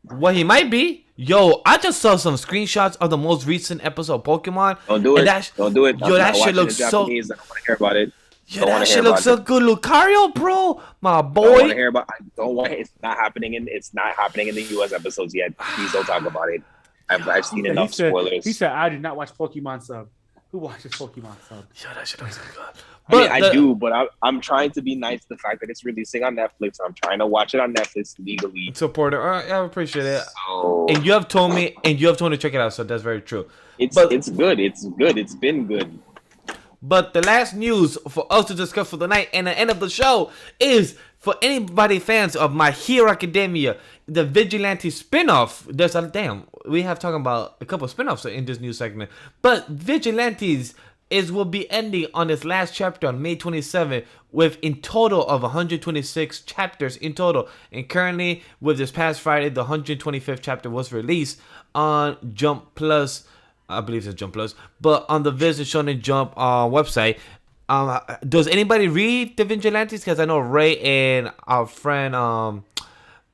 Well, he might be. Yo, I just saw some screenshots of the most recent episode of Pokemon. Don't do it. Don't do it. Yo, that shit looks so. I don't want to hear about it. Yo, that shit looks so good, Lucario, bro. My boy. Don't want to hear about. It's not happening in the US episodes yet. Please don't talk about it. I've seen enough spoilers. He said, "I did not watch Pokemon sub." Who watches Pokemon sub? Yo, that shit looks so good. But I do, but I'm trying to be nice to the fact that it's releasing on Netflix. I'm trying to watch it on Netflix legally. Support it. All right, I appreciate it. So, and you have told me to check it out, so that's very true. It's good. It's good. It's been good. But the last news for us to discuss for the night and the end of the show is for anybody fans of My Hero Academia, the Vigilante spinoff. There's we have talking about a couple spinoffs in this new segment, but Vigilantes will be ending on its last chapter on May 27th with in total of 126 chapters in total. And currently, with this past Friday, the 125th chapter was released on Jump Plus. I believe it's Jump Plus, but on the Visit Shonen Jump website. Does anybody read the Vigilantes? Because I know Ray and our friend,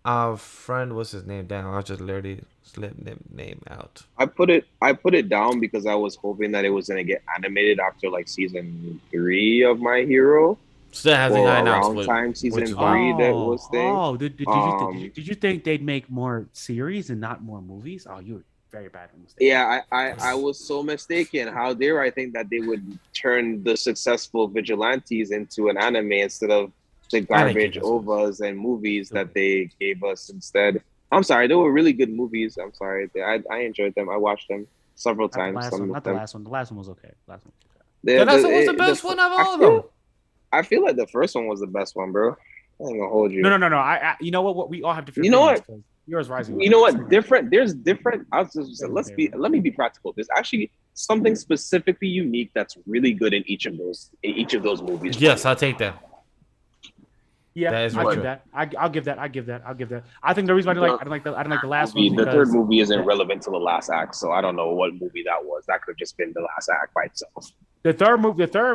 what's his name? Down. I just literally slipped the name out. I put it down because I was hoping that it was gonna get animated after like season 3 of My Hero. Still hasn't got announced. Around time season 3 that was thing. Oh, did you think they'd make more series and not more movies? Oh, you were very bad mistake. Yeah, I was so mistaken. How dare I think that they would turn the successful Vigilantes into an anime instead of the garbage OVAs and movies that they gave us instead. I'm sorry, they were really good movies. I'm sorry, I enjoyed them. I watched them several times. The last one. The last one was okay. The last one was the best one of all of them. I feel like the first one was the best one, bro. I ain't gonna hold you. No. I you know what? We all have different. You know what? Yours rising. You know what? Different. There's different. Let me be practical. There's actually something specifically unique that's really good in each of those movies. Yes, I'll take that. Yeah, that is I'll give that. I'll give that. I think the reason I didn't like the last movie, one. The third movie isn't relevant to the last act, so I don't know what movie that was. That could have just been the last act by itself. The third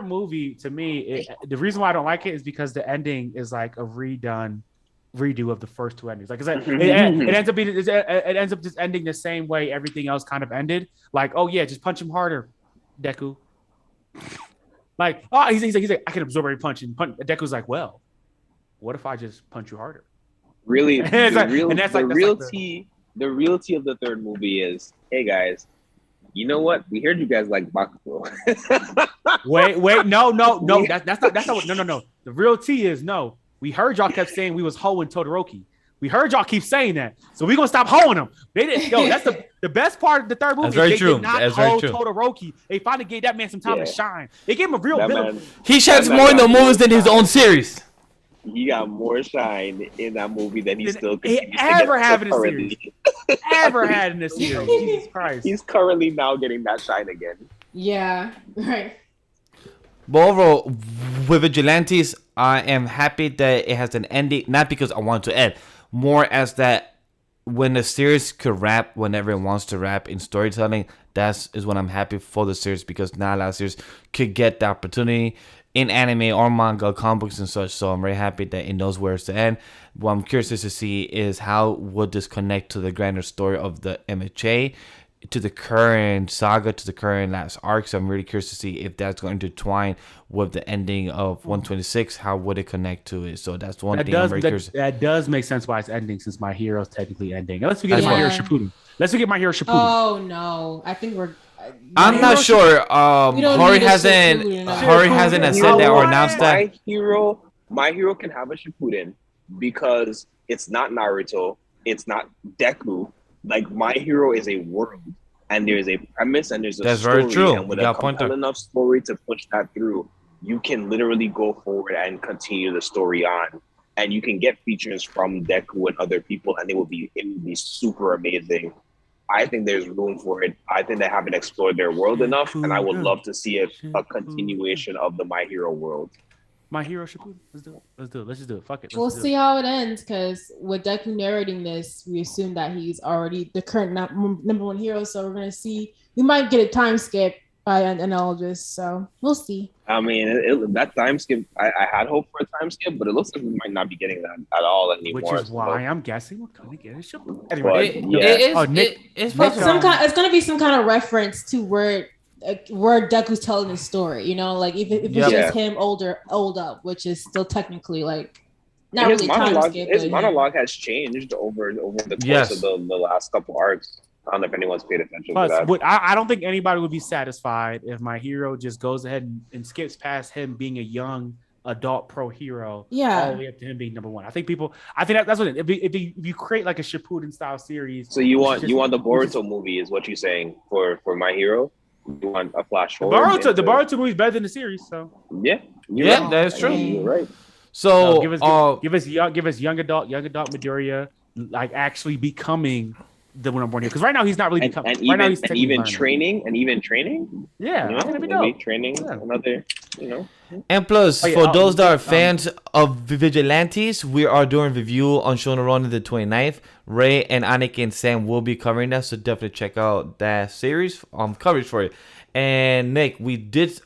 movie to me, the reason why I don't like it is because the ending is like a redo of the first two endings. Like it ends up just ending the same way everything else kind of ended. Like, oh yeah, just punch him harder, Deku. Like, oh, he's like, I can absorb every punch. And Deku's like, well, what if I just punch you harder? Really, the reality of the third movie is, hey guys, you know what? We heard you guys like Bakugo. wait, no. That's not. No. The real tea is no. We heard y'all kept saying we was hoeing Todoroki. We heard y'all keep saying that, so we gonna stop hoeing them. They didn't. Yo, that's the best part of the third movie. That's very true. Did not hoe Todoroki. They finally gave that man some time to shine. They gave him a real villain. He shines more in the movies than his own series. He got more shine in that movie than he still ever have in a series. Ever had in a series. Jesus Christ. He's currently now getting that shine again. Yeah, right. But overall, with Vigilantes, I am happy that it has an ending, not because I want to end, more as that when the series could rap whenever it wants to rap in storytelling, that is when I'm happy for the series, because not a lot of series could get the opportunity in anime or manga, comic books and such. So I'm very happy that it knows where it's to end. What I'm curious to see is how would this connect to the grander story of the MHA, to the current saga, to the current last arc. So I'm really curious to see if that's going to intertwine with the ending of 126. How would it connect to it? So that's one thing I'm very curious. That does make sense why it's ending, since My Hero's technically ending. Let's forget My Hero Shippuden. Oh no, I think we're. I'm not sure. Hori hasn't said that or announced that. My Hero can have a Shippuden because it's not Naruto, it's not Deku. Like, My Hero is a world, and there's a premise, and there's a story. Very true. And with a compelling enough story to push that through, you can literally go forward and continue the story on, and you can get features from Deku and other people, and it would be super amazing. I think there's room for it. I think they haven't explored their world enough, and I would love to see a continuation of the My Hero world. My Hero Shippuden. Let's do it. Let's just do it. Fuck it. We'll see how it ends, because with Deku narrating this, we assume that he's already the current number one hero. So we're gonna see. We might get a time skip by an all of this. So we'll see. I mean, that time skip. I had hope for a time skip, but it looks like we might not be getting that at all anymore. Which is why I'm guessing we're gonna get a Shippuden. Anyway, it's gonna be some kind of reference to where Deku's telling his story, you know, like if it's just him old up, which is still technically like not really time skip. His monologue has changed over the course of the last couple arcs. I don't know if anyone's paid attention to that. I don't think anybody would be satisfied if My Hero just goes ahead and skips past him being a young adult pro hero, all the way up to him being number one. I think that's what if you create like a Shippuden style series. So you want the Boruto movie is what you're saying for My Hero? You want a flash forward? The Boruto movie is better than the series, so Yeah, Yeah, that is true. You're right. So give us young adult Midoriya like actually becoming the number one here, because right now he's not really becoming. Right now he's even training. Yeah, you know, gonna be dope. Training another, you know. And plus, for those that are fans of Vigilantes, we are doing review on Shonen Ronin the 29th. Ray and Anik and Sam will be covering that, so definitely check out that series coverage for it. And Nick, we did see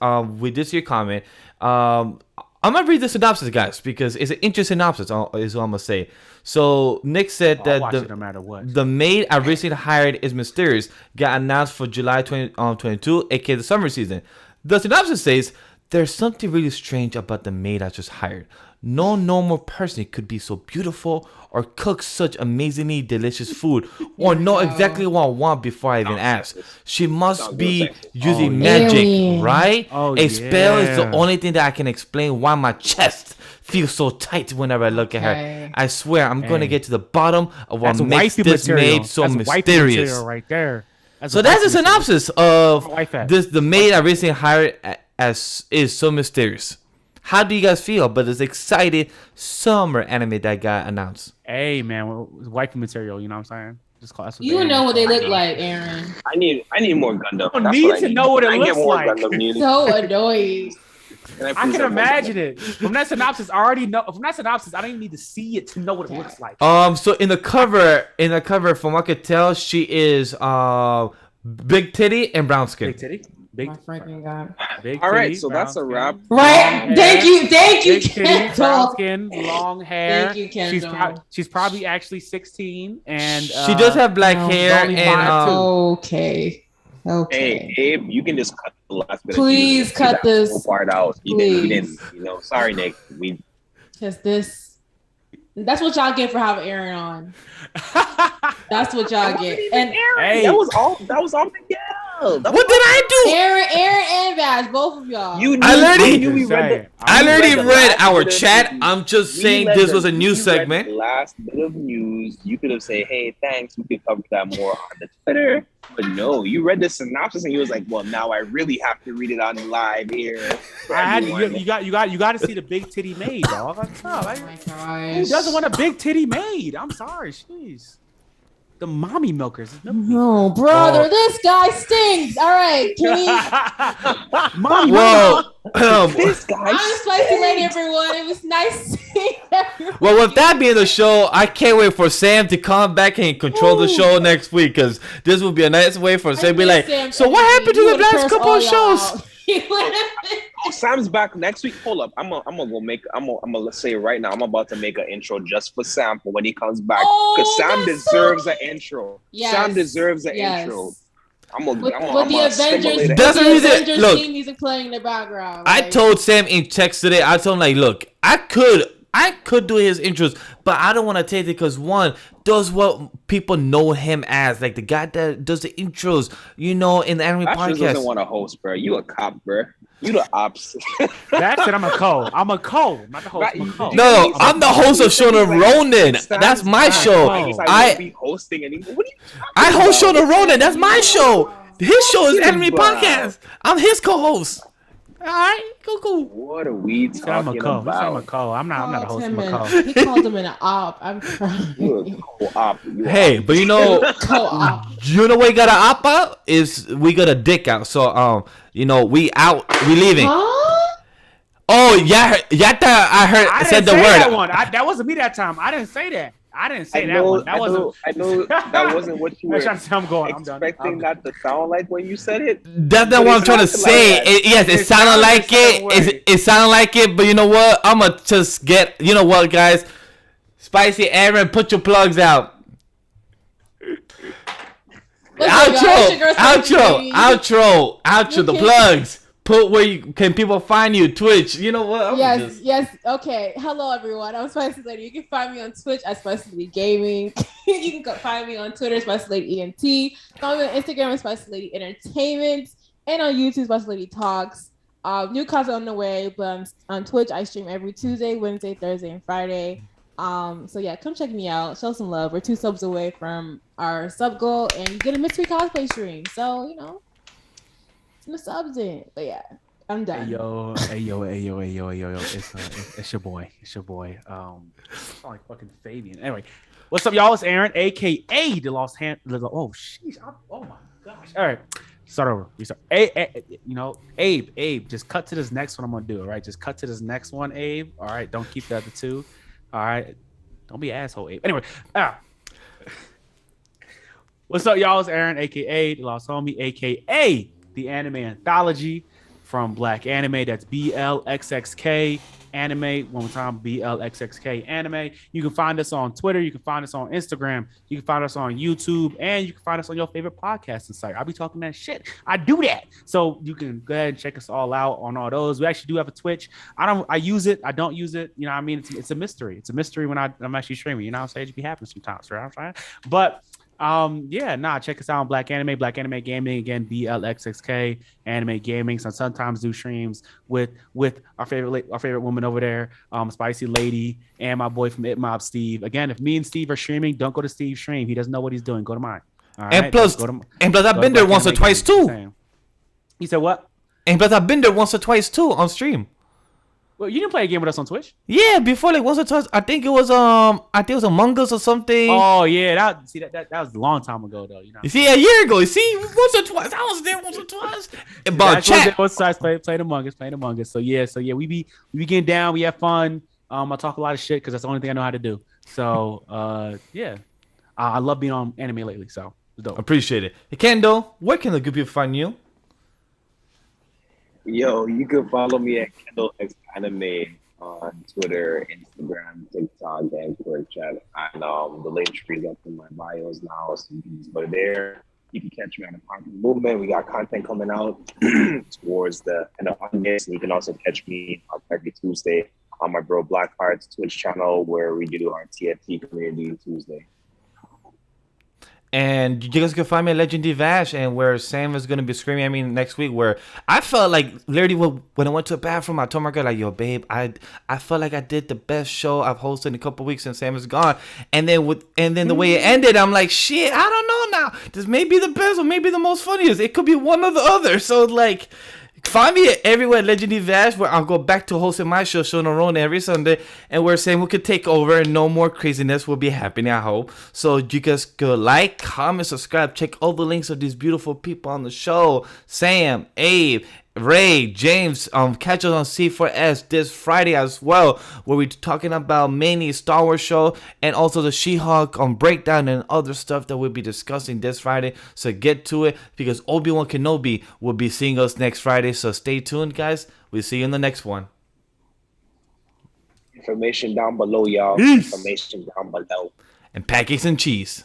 your comment. I'm gonna read the synopsis, guys, because it's an interesting synopsis. Is what I'm gonna say. So Nick said that no matter what. The maid I recently hired is mysterious. Got announced for July 2022, aka the summer season. The synopsis says there's something really strange about the maid I just hired. No normal person could be so beautiful or cook such amazingly delicious food or know exactly what I want before I even ask. She must be using magic, right? A spell is the only thing that I can explain why my chest feels so tight whenever I look at her. I swear I'm going to get to the bottom of what makes this maid so mysterious. Right there. So that's the synopsis of this. The maid I recently hired is so mysterious. How do you guys feel about this exciting summer anime that got announced? Hey man, wifey material, you know what I'm saying? Just call us. You know what they look like, Aaron. I need more Gundam. I need to know what it looks like. So annoying. I can imagine it. From that synopsis, I already know. From that synopsis, I don't even need to see it to know what it looks like. So in the cover, from what I could tell, she is big titty and brown skin. Big titty. My freaking God. All right, so that's a wrap. Right. Thank you, big titty, brown skin, long hair. Thank you, Kendall. She's probably actually 16, and she does have black hair. And okay. Hey, Abe, you can just cut the last bit. Please cut this part out. You didn't. You know, sorry, Nick. Because this. That's what y'all get for having Aaron on. That's what y'all get. And hey, that was all Miguel. What did I do? Aaron and Vaz, both of y'all. I already read our chat. I'm just saying this was a news segment. The last bit of news, you could have said, "Hey, thanks. We could cover that more on the Twitter." But no, you read the synopsis and you was like, "Well, now I really have to read it on live here." You got to see the big titty maid, dog. Oh my gosh. Who doesn't want a big titty maid? I'm sorry, jeez. The mommy milkers. No, brother, this guy stinks. All right, can we? Mommy this guy. I'm a spicy lady, everyone. It was nice seeing everyone. Well, with that being the show, I can't wait for Sam to come back and control the show next week, because this will be a nice way for Sam to be like, so what happened to the last couple of shows? Sam's back next week. Hold up, I'm gonna say right now, I'm about to make an intro just for Sam for when he comes back, because Sam deserves an intro. Yes. Sam deserves an intro. With the Avengers, Doesn't Avengers look, theme music playing in the background. I told Sam in text today. I told him like, look, I could do his intros, but I don't want to take it because one does what people know him as, like the guy that does the intros, you know, in the anime podcast. Doesn't want to host, bro. You a cop, bro. You the ops. That's it. I'm a co, not the host. I'm a co. No, I'm the host of Shonen Ronin. That's my show. I be hosting anymore. What are you I host Shonen Ronin. That's my show. His show is Anime Podcast. I'm his co-host. All right, cool. What are we talking about? I'm a co. I'm not a host. I'm a co. He called him an op. I'm crying. You're a co-op. Hey, but you know, Co-op. you know what we got to op out is we got a dick out. So you know, we leaving. Huh? Oh yeah, I heard said the word. That wasn't me that time. I didn't say that. I didn't say that one. I know that wasn't what you were expecting that to sound like when you said it. That's not what I'm trying to say. Yes, it sounded like it. It sounded like it, but you know what? I'm going to just get, you know what, guys? Spicy Aaron, put your plugs out. Outro, the plugs. Put where can people find you? Twitch. You know what? Yes. Okay. Hello, everyone. I'm Spicy Lady. You can find me on Twitch at Spicy Lady Gaming. You can find me on Twitter, Spicy Lady ENT. Find me on Instagram, Spicy Lady Entertainment, and on YouTube, Spicy Lady Talks. New content on the way, but on Twitch, I stream every Tuesday, Wednesday, Thursday, and Friday. So yeah, come check me out. Show some love. We're 2 subs away from our sub goal, and you get a mystery cosplay stream. So you know. some subs in. But yeah, I'm done. Hey yo. It's your boy. It's like fucking Fabian. Anyway, what's up, y'all? It's Aaron, aka the Lost Hand. Oh, sheesh. Oh my gosh. All right. Start over. Restart. Abe, just cut to this next one I'm gonna do. All right. Just cut to this next one, Abe. All right. Don't keep the other two. All right. Don't be an asshole, Abe. Anyway, what's up, y'all? It's Aaron, aka the Lost Homie, aka the Anime Anthology from Black Anime. That's BLXXK Anime. One more time, BLXXK Anime. You can find us on Twitter. You can find us on Instagram. You can find us on YouTube, and you can find us on your favorite podcasting site. I'll be talking that shit. I do that, so you can go ahead and check us all out on all those. We actually do have a Twitch. I use it. I don't use it. You know what I mean? It's a mystery. It's a mystery when I'm actually streaming. You know what I'm saying? It be happening sometimes, right? But check us out on Black Anime Gaming, again, BLXXK Anime Gaming. So sometimes do streams with our favorite woman over there, Spicy Lady, and my boy from It Mob, Steve. Again, if me and Steve are streaming, don't go to Steve's stream. He doesn't know what he's doing. Go to mine. All right? And plus, I've been there once or twice too. You said what? And plus, I've been there once or twice too on stream. Well, you didn't play a game with us on Twitch? Yeah, before, like once or twice. I think it was Among Us or something. Oh yeah, that was a long time ago though. You know. You see, a year ago. You see, once or twice. I was there once or twice. About chat. Both sides playing Among Us. So yeah, we be getting down. We have fun. I talk a lot of shit because that's the only thing I know how to do. So yeah, I love being on anime lately. So it's dope. Appreciate it. Hey, Kendall, where can the good people find you? Yo, you can follow me at kendallxanime on Twitter, Instagram, TikTok, and Chat. And the link tree is up in my bios now, so you can just go there. You can catch me on the Content Movement. We got content coming out towards the end of August. And you can also catch me on every Tuesday on my bro Blackheart's Twitch channel, where we do our TFT Community Tuesday. And you guys can find me at Legendary Vash, and where Sam is going to be screaming at me next week, where I felt like literally when I went to the bathroom, I told my girl, like, yo, babe, I felt like I did the best show I've hosted in a couple weeks since Sam is gone. And then the way it ended, I'm like, shit, I don't know now. This may be the best or maybe the most funniest. It could be one or the other. So, like, find me everywhere at Legendary Vash, where I'll go back to hosting my show, Shonorone, every Sunday, and we're saying we could take over and no more craziness will be happening, I hope. So you guys go like, comment, subscribe, check all the links of these beautiful people on the show. Sam, Abe, Ray, James, catch us on C4S this Friday as well, where we're talking about many Star Wars show and also the She-Hulk breakdown and other stuff that we'll be discussing this Friday. So get to it, because Obi-Wan Kenobi will be seeing us next Friday. So stay tuned, guys. We'll see you in the next one. Information down below, y'all. Peace. Information down below. And pancakes and cheese.